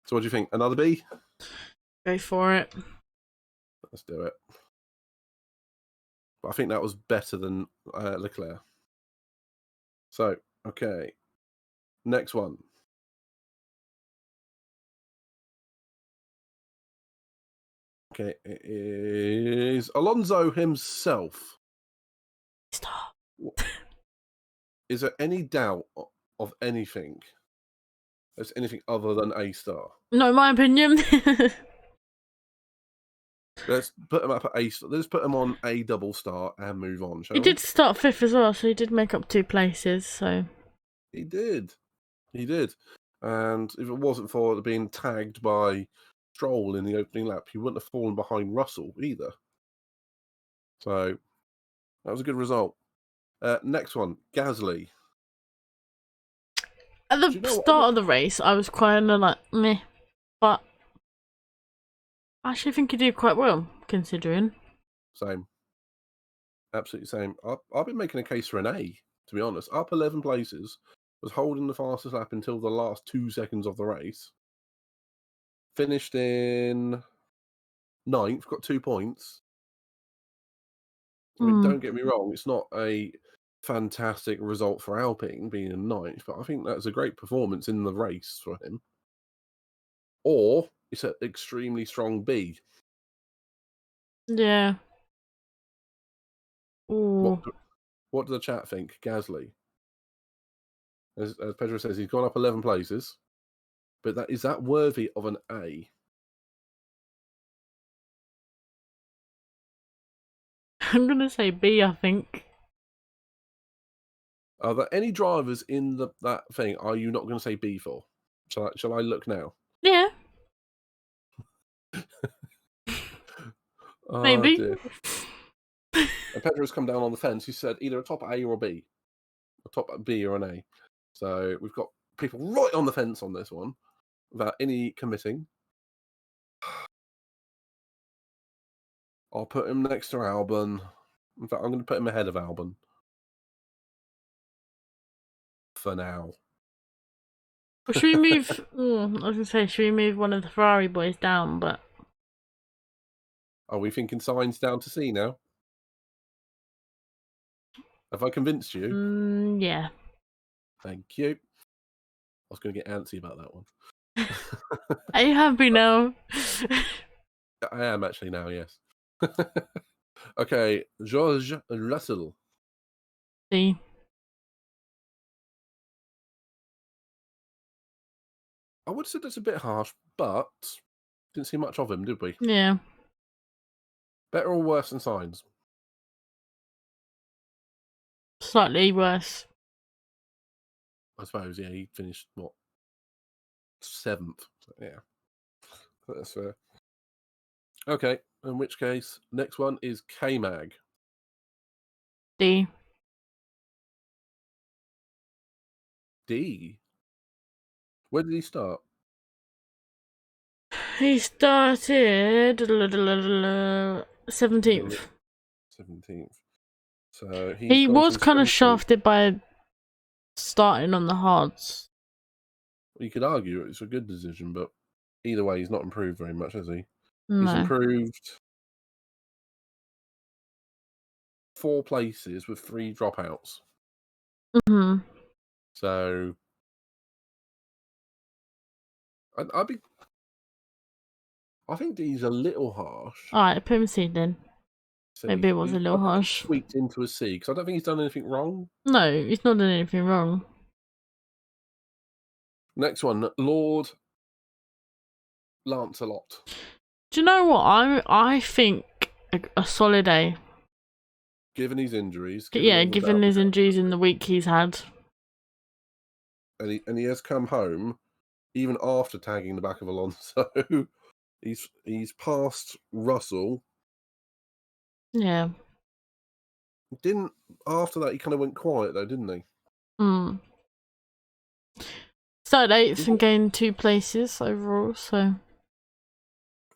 So what do you think? Another B? Go for it. Let's do it. But I think that was better than Leclerc. So, okay. Next one. Okay, it is Alonso himself. Stop. Is there any doubt of anything? There's anything other than A star? No, in my opinion. Let's put him up at A star. Let's put him on A double star and move on, shall He we? did start 5th as well, so he did make up 2 places, so... He did. He did. And if it wasn't for being tagged by Stroll in the opening lap, he wouldn't have fallen behind Russell either. So, that was a good result. Next one, Gasly. At the start of the race, I was kind of like, meh. But I actually think he did quite well, considering. Same. Absolutely same. I've been making a case for an A, to be honest. Up 11 places, was holding the fastest lap until the last 2 seconds of the race. Finished in 9th, got 2 points. I mean, don't get me wrong, it's not a fantastic result for Alpine being a ninth, but I think that's a great performance in the race for him. Or it's an extremely strong B. Yeah. Ooh. What does the chat think? Gasly. As Pedro says, he's gone up 11 places. But is that worthy of an A? I'm going to say B, I think. Are there any drivers in that thing are you not going to say B for? Shall I look now? Yeah. Oh, Maybe. dear. And Pedro's come down on the fence. He said either a top A or a B. A top B or an A. So we've got people right on the fence on this one without any committing. I'll put him next to Albon. In fact, I'm going to put him ahead of Albon. For now. Well, should we move... I was going to say, should we move one of the Ferrari boys down, but... Are we thinking signs down to C now? Have I convinced you? Yeah. Thank you. I was going to get antsy about that one. Are you happy now? I am actually now, yes. Okay, George Russell. C. I would say that's a bit harsh, but didn't see much of him, did we? Yeah. Better or worse than Sainz? Slightly worse. I suppose, yeah, he finished, what, 7th? So, yeah, that's fair. Okay, in which case, next one is K-Mag. D. D? Where did he start? He started 17th. 17th. So He was kind of 17th. shafted by starting on the hards. You could argue it's a good decision, but either way, he's not improved very much, has he? No. He's improved 4 places with 3 dropouts. Mm-hmm. So I think D's a little harsh. Alright, put him C then. C. Maybe it was a little harsh. Tweaked into a C because I don't think he's done anything wrong. No, he's not done anything wrong. Next one, Lord Lancelot. Do you know what? I think a solid A. Given his injuries. Given his injuries in the week he's had. And he has come home even after tagging the back of Alonso. he's passed Russell. Yeah. After that he kind of went quiet though, didn't he? Mm. Started 8th and gained 2 places overall, so.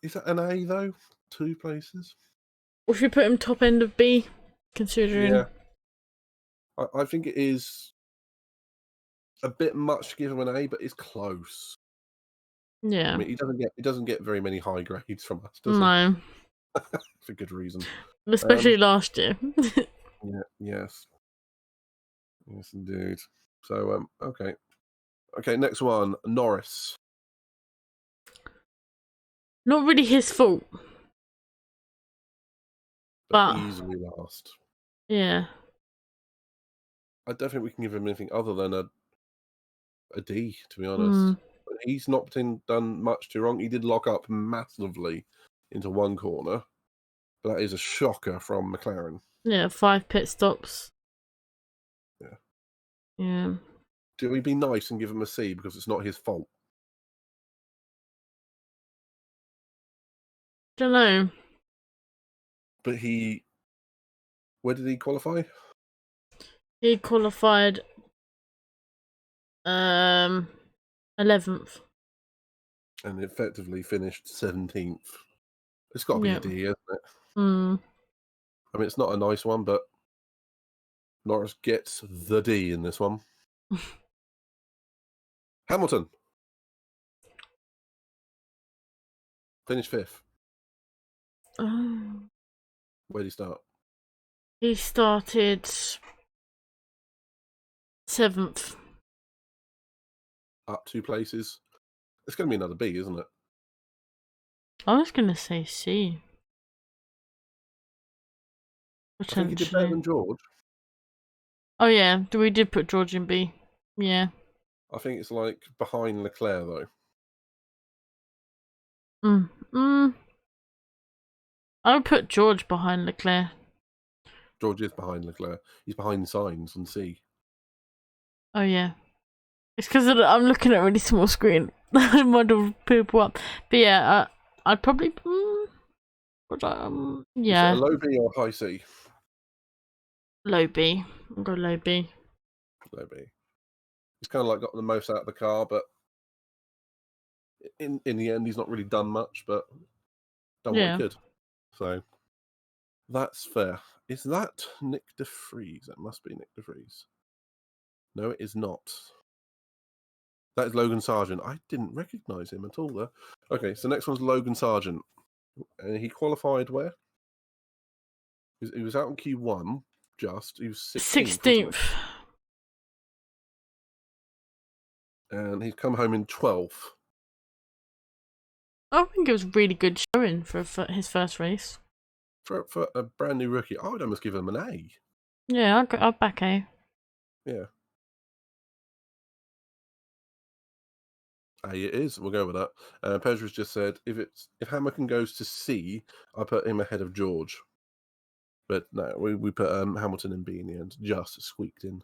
Is that an A though? 2 places? Or should we put him top end of B, considering? Yeah. I think it is a bit much to give him an A, but it's close. Yeah. I mean, he doesn't get very many high grades from us, does No. he? For good reason. Especially last year. Yeah. Yes, indeed. So, okay. Okay, next one, Norris. Not really his fault. But easily last. Yeah. I don't think we can give him anything other than a D, to be honest. He's not done much too wrong. He did lock up massively into one corner, but that is a shocker from McLaren. Yeah, 5 pit stops. Yeah. Yeah. Do we be nice and give him a C because it's not his fault? Don't know. But where did he qualify? He qualified 11th. And effectively finished 17th. It's got to be a D, isn't it? I mean, it's not a nice one, but Norris gets the D in this one. Hamilton. Finished 5th. Where did he start? He started 7th. Up 2 places. It's going to be another B, isn't it? I was going to say C. I think he did better than George. Oh yeah, we did put George in B. Yeah. I think it's like behind Leclerc though. I would put George behind Leclerc. George is behind Leclerc. He's behind Sainz on C. Oh yeah. It's because I'm looking at a really small screen. I muddle people up. But yeah, I'd probably... yeah. Is it a low B or high C? Low B. I'll go low B. Low B. He's kind of like got the most out of the car, but in the end, he's not really done much, but done what he could. So that's fair. Is that Nick de Vries? That must be Nick de Vries. No, it is not. That is Logan Sargent. I didn't recognise him at all there. Okay, so next one's Logan Sargent. And he qualified where? He was out in Q1, just. He was 16th. And he's come home in 12th. I think it was really good showing for his first race. For a brand new rookie, I would almost give him an A. Yeah, I'll back A. Yeah. A it is. We'll go with that. Pedro's just said if Hamilton goes to C, I put him ahead of George. But no, we put Hamilton in B in the end, just squeaked in.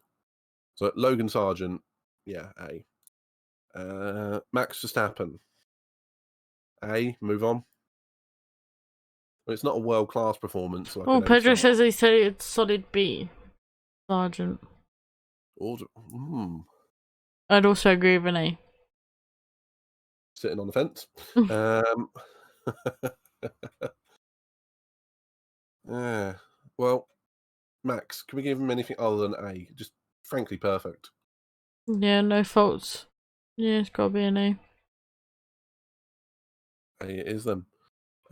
So Logan Sargent, yeah, A. Max Verstappen, A. Move on. Well, it's not a world class performance. Like Pedro says he said it's solid B. Sargent. I'd also agree with an A. Sitting on the fence. Yeah. Well, Max, can we give him anything other than A? Just frankly perfect. Yeah, no faults. Yeah, it's got to be an A. A it is then.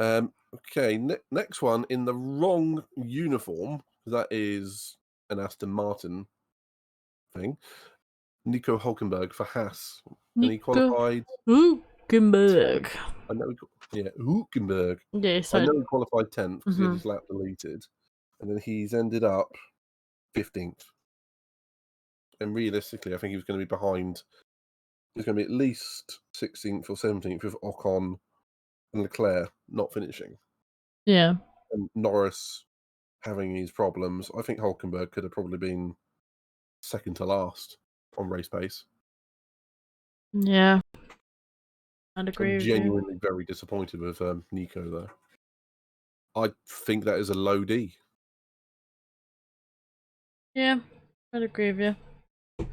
Okay, next one in the wrong uniform. That is an Aston Martin thing. Nico Hülkenberg for Haas. And he qualified... Hülkenberg. I know Hülkenberg. Yeah, so... I know he qualified 10th because he had his lap deleted. And then he's ended up 15th. And realistically, I think he was going to be behind... He's going to be at least 16th or 17th with Ocon and Leclerc not finishing. Yeah. And Norris having his problems. I think Hülkenberg could have probably been second to last on race pace. Yeah. I'd agree with you. I'm genuinely very disappointed with Nico there. I think that is a low D. Yeah, I'd agree with you.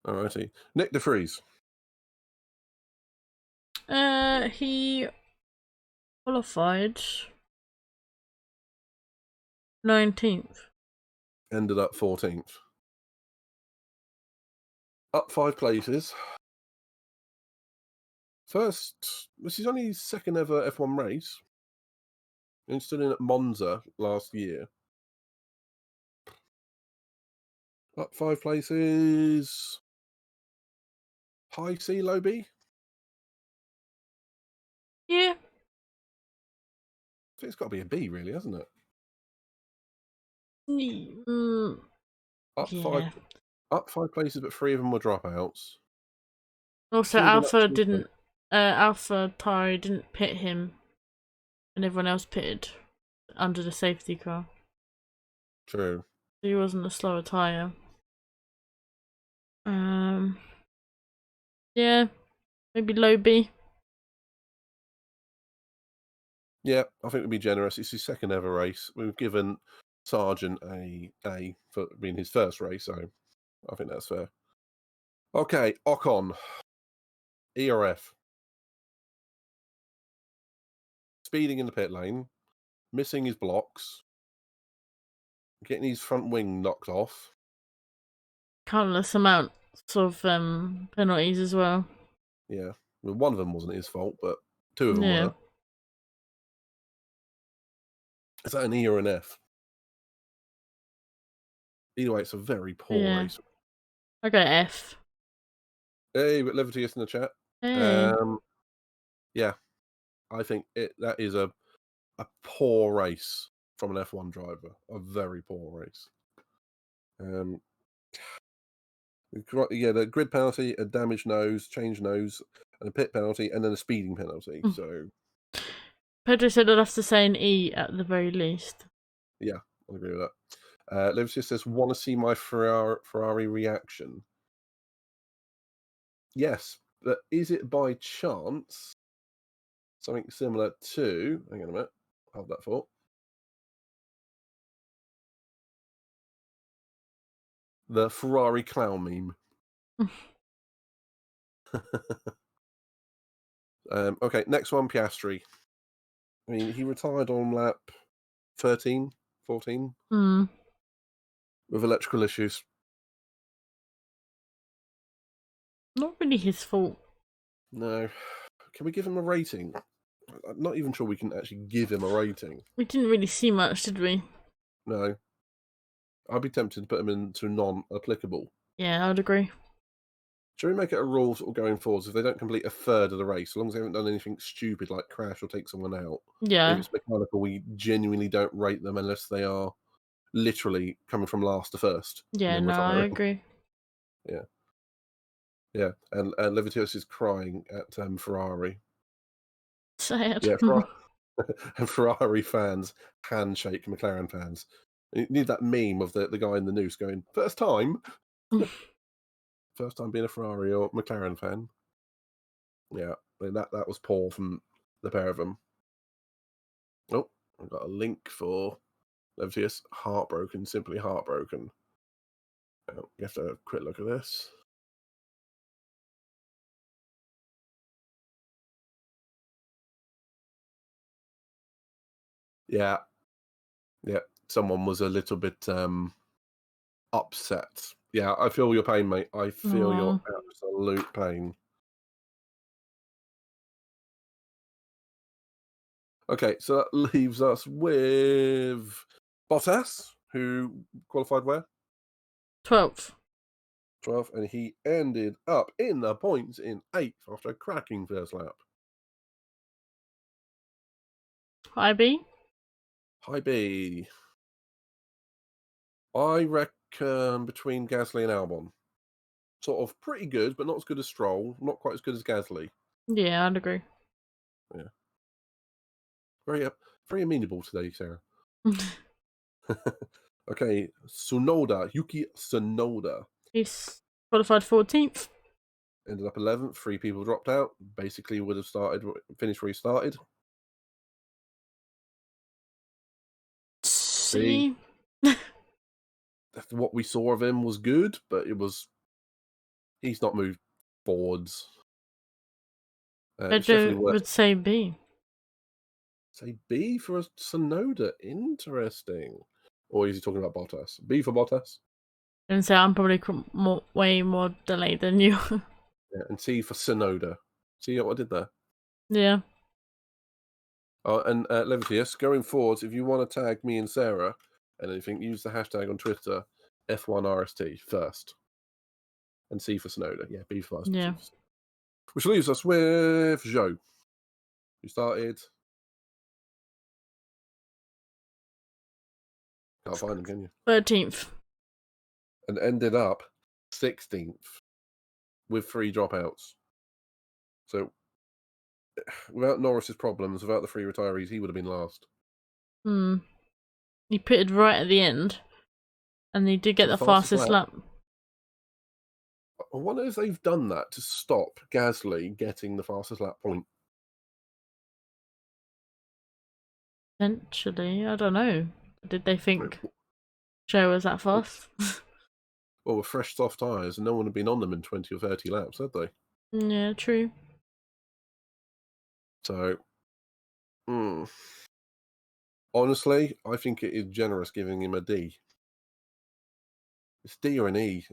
Alrighty. Nick de Vries. He qualified 19th. Ended up 14th. Up 5 places. This is only his second ever F1 race. And stood in at Monza last year. Up 5 places. High C, low B? Yeah. I think it's got to be a B, really, hasn't it? Up 5 places, but 3 of them were dropouts. Also, Alpha Tauri didn't pit him, and everyone else pitted under the safety car. True. So he wasn't a slower tyre. Yeah, maybe low B. Yeah, I think we'd be generous. It's his second ever race. We've given Sargent a for being his first race, so I think that's fair. Okay, Ocon. E or F? Speeding in the pit lane, missing his blocks, getting his front wing knocked off. Countless amounts of penalties as well. Yeah, well, one of them wasn't his fault, but 2 of them were. Is that an E or an F? Either way, it's a very poor Yeah. race. I go F. Hey, but Leviticus in the chat. Hey. Yeah, I think that is a poor race from an F1 driver. A very poor race. Yeah, the grid penalty, a damaged nose, change nose, and a pit penalty, and then a speeding penalty. So, Pedro said I'd have to say an E at the very least. yeah, I agree with that. Leviticus says, want to see my Ferrari reaction? Yes, but is it by chance something similar to... Hang on a minute. Hold that thought. The Ferrari clown meme. Okay, next one, Piastri. I mean, he retired on lap 13, 14 with electrical issues. Not really his fault. No. Can we give him a rating? I'm not even sure we can actually give him a rating. We didn't really see much, did we? No. I'd be tempted to put him into non-applicable. Yeah, I'd agree. Should we make it a rule sort of going forwards if they don't complete a third of the race, as long as they haven't done anything stupid like crash or take someone out? Yeah. If it's mechanical, we genuinely don't rate them unless they are literally coming from last to first. Yeah, no, I agree. Yeah. Yeah, and Leviticus is crying at Ferrari. Sad. Yeah, and Ferrari fans handshake McLaren fans. You need that meme of the guy in the noose going, first time? First time being a Ferrari or McLaren fan. Yeah, I mean, that was poor from the pair of them. Oh, I've got a link for Leviticus. Heartbroken, simply heartbroken. You have to have a quick look at this. Yeah. Yeah, someone was a little bit upset. Yeah, I feel your pain, mate. I feel your absolute pain. Okay, so that leaves us with Bottas, who qualified where? 12th. 12th, and he ended up in the points in 8th after a cracking first lap. High B? High B. I reckon between Gasly and Albon. Sort of pretty good, but not as good as Stroll. Not quite as good as Gasly. Yeah, I'd agree. Yeah. Very amenable today, Sarah. Okay, Yuki Tsunoda. He's qualified 14th. Ended up 11th. 3 people dropped out. Basically would have finished where he started. C. What we saw of him was good, but he's not moved forwards. Pedro would say B. Say B for a Tsunoda. Interesting. Or is he talking about Bottas? B for Bottas? And so I'm probably way more delayed than you. Yeah, and C for Tsunoda. See what I did there? Yeah. And Leviticus, going forwards, if you want to tag me and Sarah and anything, use the hashtag on Twitter, F1RST first. And C for Tsunoda. Yeah, B first. Yeah. Which leaves us with Zhou, who started... Can't find him, can you? 13th. And ended up 16th with 3 dropouts. So, without Norris's problems, without the 3 retirees, he would have been last. He pitted right at the end, and he did get the fastest lap. I wonder if they've done that to stop Gasly getting the fastest lap point. Potentially, I don't know. Did they think Joe was that fast? Well, with fresh soft tyres, no one had been on them in 20 or 30 laps, had they? Yeah, true. So, honestly, I think it is generous giving him a D. It's D or an E.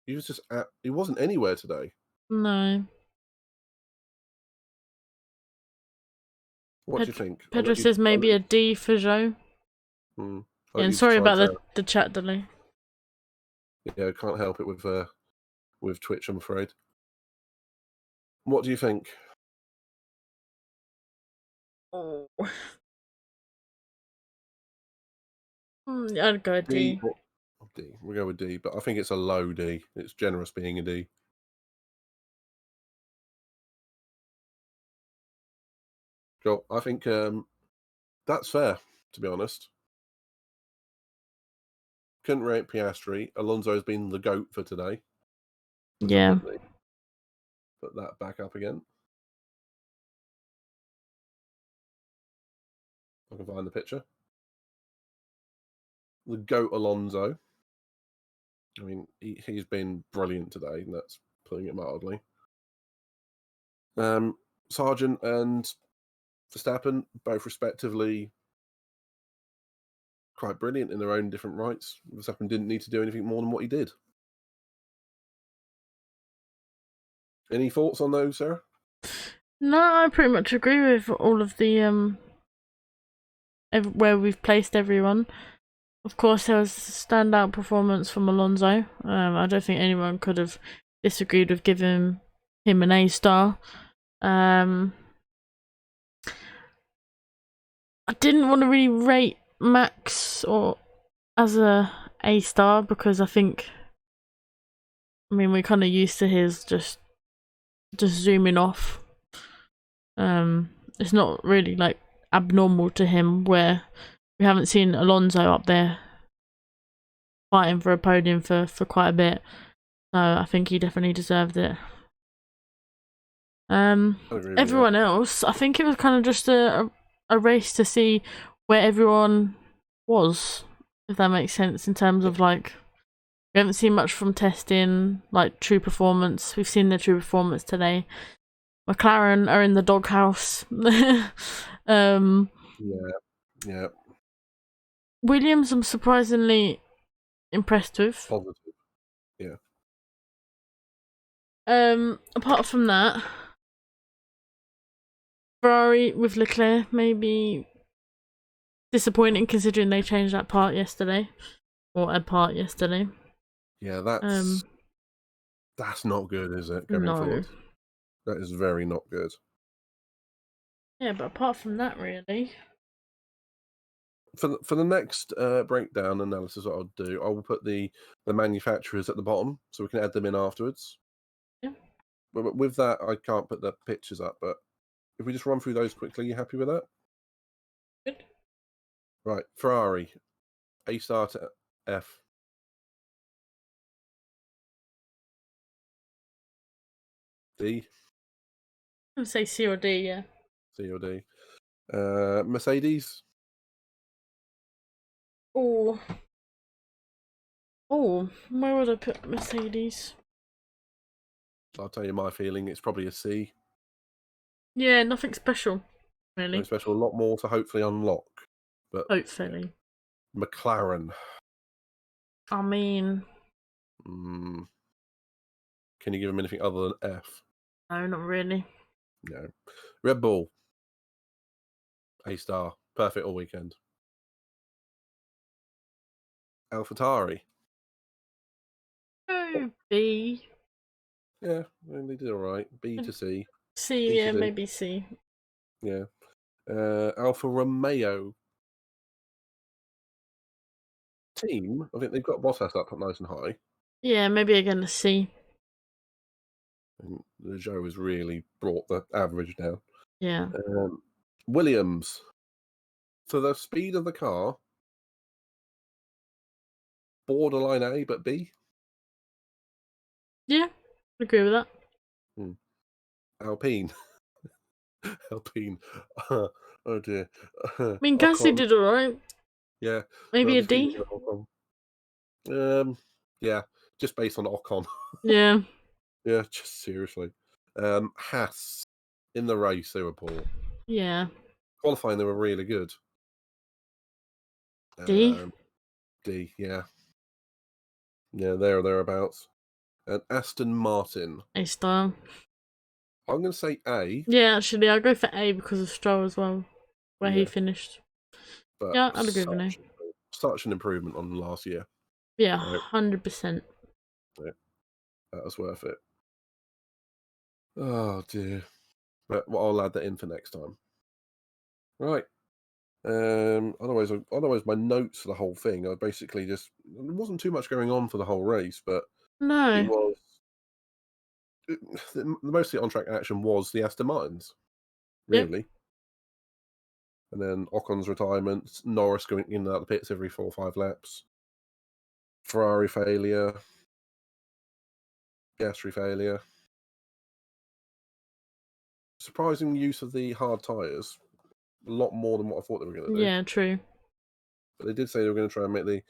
He wasn't anywhere today. No. What do you think? Pedro says maybe a D for Joe. Yeah, and sorry about the chat delay. Yeah, can't help it with Twitch, I'm afraid. What do you think? Oh. I'd go D. D. We'll go with D, but I think it's a low D. It's generous being a D. Cool. I think that's fair, to be honest. Couldn't rate Piastri. Alonso's been the GOAT for today. Yeah. Put that back up again. I can find the picture. The GOAT Alonso. I mean, he's been brilliant today, and that's putting it mildly. Sargent and Verstappen, both respectively, quite brilliant in their own different rights. Verstappen didn't need to do anything more than what he did. Any thoughts on those, Sarah? No, I pretty much agree with all of the where we've placed everyone. Of course, there was a standout performance from Alonso. I don't think anyone could have disagreed with giving him an A star. I didn't want to really rate Max or as a star because I mean, we're kind of used to his just zooming off. It's not really like abnormal to him where we haven't seen Alonso up there fighting for a podium for quite a bit. So I think he definitely deserved it. Everyone else, I think it was kind of just a race to see where everyone was, if that makes sense, in terms of like, we haven't seen much from testing, like true performance. We've seen the true performance today. McLaren are in the doghouse. Yeah. Williams, I'm surprisingly impressed with. Positive. Yeah. Apart from that, Ferrari with Leclerc maybe disappointing considering they changed that part yesterday, or a part yesterday. Yeah, that's not good, is it? Going forward, that is very not good. Yeah, but apart from that, really. For the next breakdown analysis, what I'll do, I will put the manufacturers at the bottom so we can add them in afterwards. Yeah. But with that, I can't put the pictures up. But if we just run through those quickly, you happy with that? Good. Right, Ferrari, A star to F. D. I would say C or D, yeah. C or D. Mercedes. Oh, where would I put Mercedes? I'll tell you my feeling. It's probably a C. Yeah, nothing special, really. Nothing special. A lot more to hopefully unlock. But hopefully. Yeah. McLaren. I mean, can you give them anything other than F? No, not really. No. Red Bull. A star. Perfect all weekend. AlphaTauri. Oh, B. Yeah, I mean, they did all right. B to C. C, B yeah, to D. maybe C. Yeah. Alfa Romeo. Team, I think they've got Bottas up nice and high. Yeah, maybe again a C. And the Joe has really brought the average down. Yeah. Williams. For the speed of the car, borderline A, but B. Yeah, agree with that. Alpine. Alpine. Oh dear. I mean, Gasly did alright. Yeah. Maybe a D. Yeah, just based on Ocon. Yeah. Yeah, just seriously. Haas. In the race, they were poor. Yeah. Qualifying, they were really good. D. D, yeah. Yeah, there or thereabouts. And Aston Martin. A star. I'm going to say A. Yeah, actually, I'll go for A because of Stroll as well, where he finished. But yeah, I'll agree with an A. Such an improvement on last year. Yeah, So, 100%. that was worth it. Oh dear. But I'll add that in for next time. Right. Otherwise, my notes for the whole thing are basically just there wasn't too much going on for the whole race, but it No. was mostly on-track action was the Aston Martins, Yep. really. And then Ocon's retirement, Norris going in and out of the pits every 4 or 5 laps, Ferrari failure, Piastri failure. Surprising use of the hard tyres, a lot more than what I thought they were going to do. Yeah, true. But they did say they were going to try and make the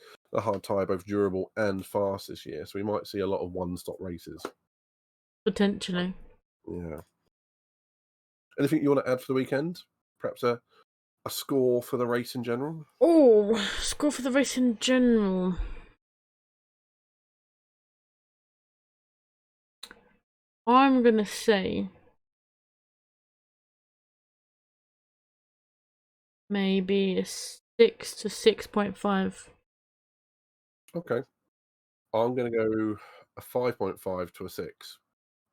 hard tyre both durable and fast this year, so we might see a lot of one-stop races. Potentially. Yeah. Anything you want to add for the weekend? Perhaps a score for the race in general? Oh, score for the race in general. I'm going to say maybe a 6 to 6.5. Okay. I'm going to go a 5.5 to a 6.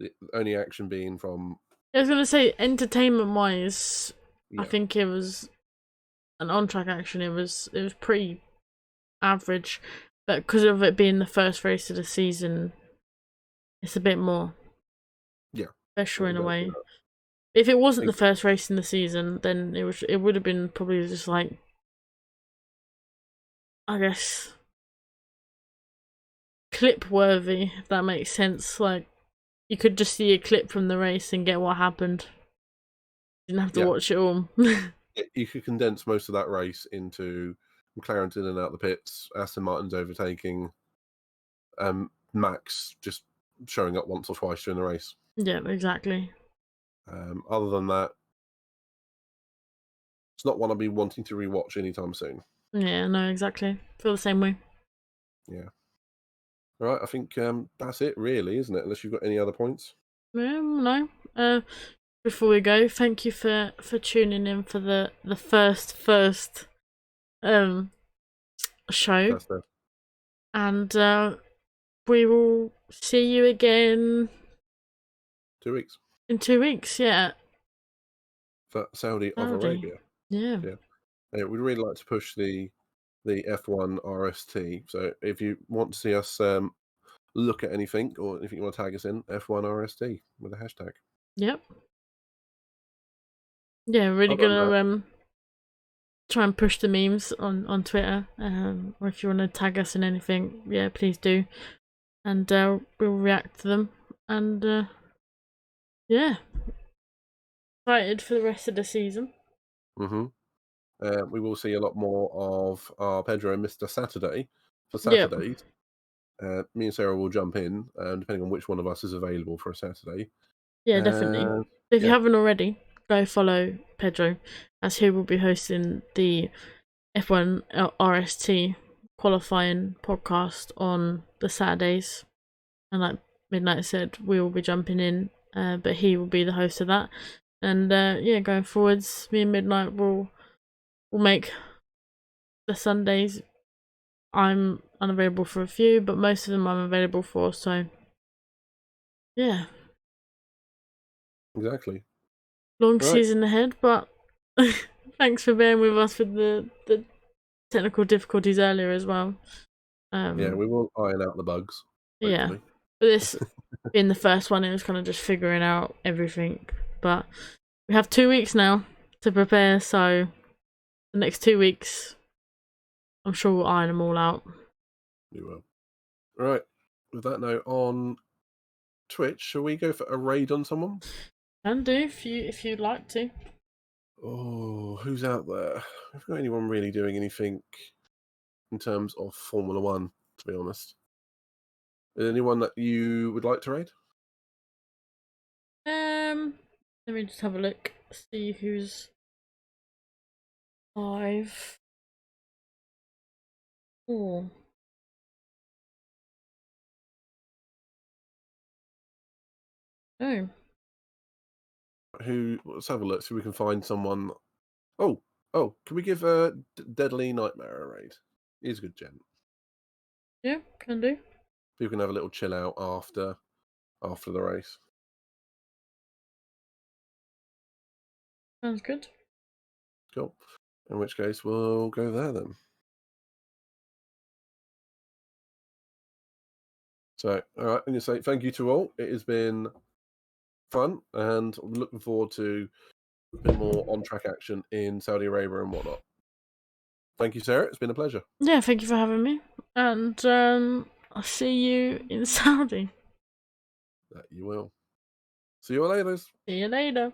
The only action being from... I was going to say, entertainment-wise, I Yeah. think it was an on-track action. It was pretty average, but because of it being the first race of the season, it's a bit more special in a way. If it wasn't the first race in the season, then it would have been probably just like, I guess, clip worthy, if that makes sense. Like, you could just see a clip from the race and get what happened. You didn't have to watch it all. You could condense most of that race into McLaren's in and out the pits, Aston Martin's overtaking, Max just showing up once or twice during the race. Yeah, exactly. Other than that, it's not one I'll be wanting to rewatch anytime soon. Yeah, no, exactly. Feel the same way. Yeah. Right, I think that's it, really, isn't it? Unless you've got any other points. No. Before we go, thank you for tuning in for the first show. That's it. And we will see you again 2 weeks. in 2 weeks, yeah. For Saudi of Arabia. Yeah. We'd really like to push the F1RST. So if you want to see us look at anything, or if you want to tag us in, F1RST with a hashtag. Yep. Yeah, really Other than gonna try and push the memes on Twitter. Or if you want to tag us in anything, yeah, please do. And we'll react to them. And yeah. Excited for the rest of the season. We will see a lot more of our Pedro and Mr. Saturday for Saturdays. Yep. Me and Sarah will jump in, depending on which one of us is available for a Saturday. Yeah, definitely. So if you haven't already, go follow Pedro, as he will be hosting the F1RST qualifying podcast on the Saturdays. And like Midnight said, we will be jumping in, but he will be the host of that. And yeah, going forwards, me and Midnight will make the Sundays. I'm unavailable for a few, but most of them I'm available for, so yeah. Exactly. Long season ahead, but thanks for bearing with us with the technical difficulties earlier as well. Yeah, we will iron out the bugs. Hopefully. Yeah, but this being the first one, it was kind of just figuring out everything. But we have 2 weeks now to prepare, so the next 2 weeks, I'm sure we'll iron them all out. We will. Right. With that note, on Twitch, shall we go for a raid on someone? Can do if you'd like to. Oh, who's out there? Have got anyone really doing anything in terms of Formula One, to be honest? Anyone that you would like to raid? Let me just have a look. See who's live. Oh. Oh. Let's have a look, see if we can find someone. Oh, can we give Deadly Nightmare a raid? He's a good gent. Yeah, can do. People can have a little chill out after the race. Sounds good. Cool. In which case, we'll go there then. So, all right, I'm going to say thank you to all. It has been fun, and I'm looking forward to a bit more on-track action in Saudi Arabia and whatnot. Thank you, Sarah. It's been a pleasure. Yeah, thank you for having me. And I'll see you in Saudi. That you will. See you later. See you later.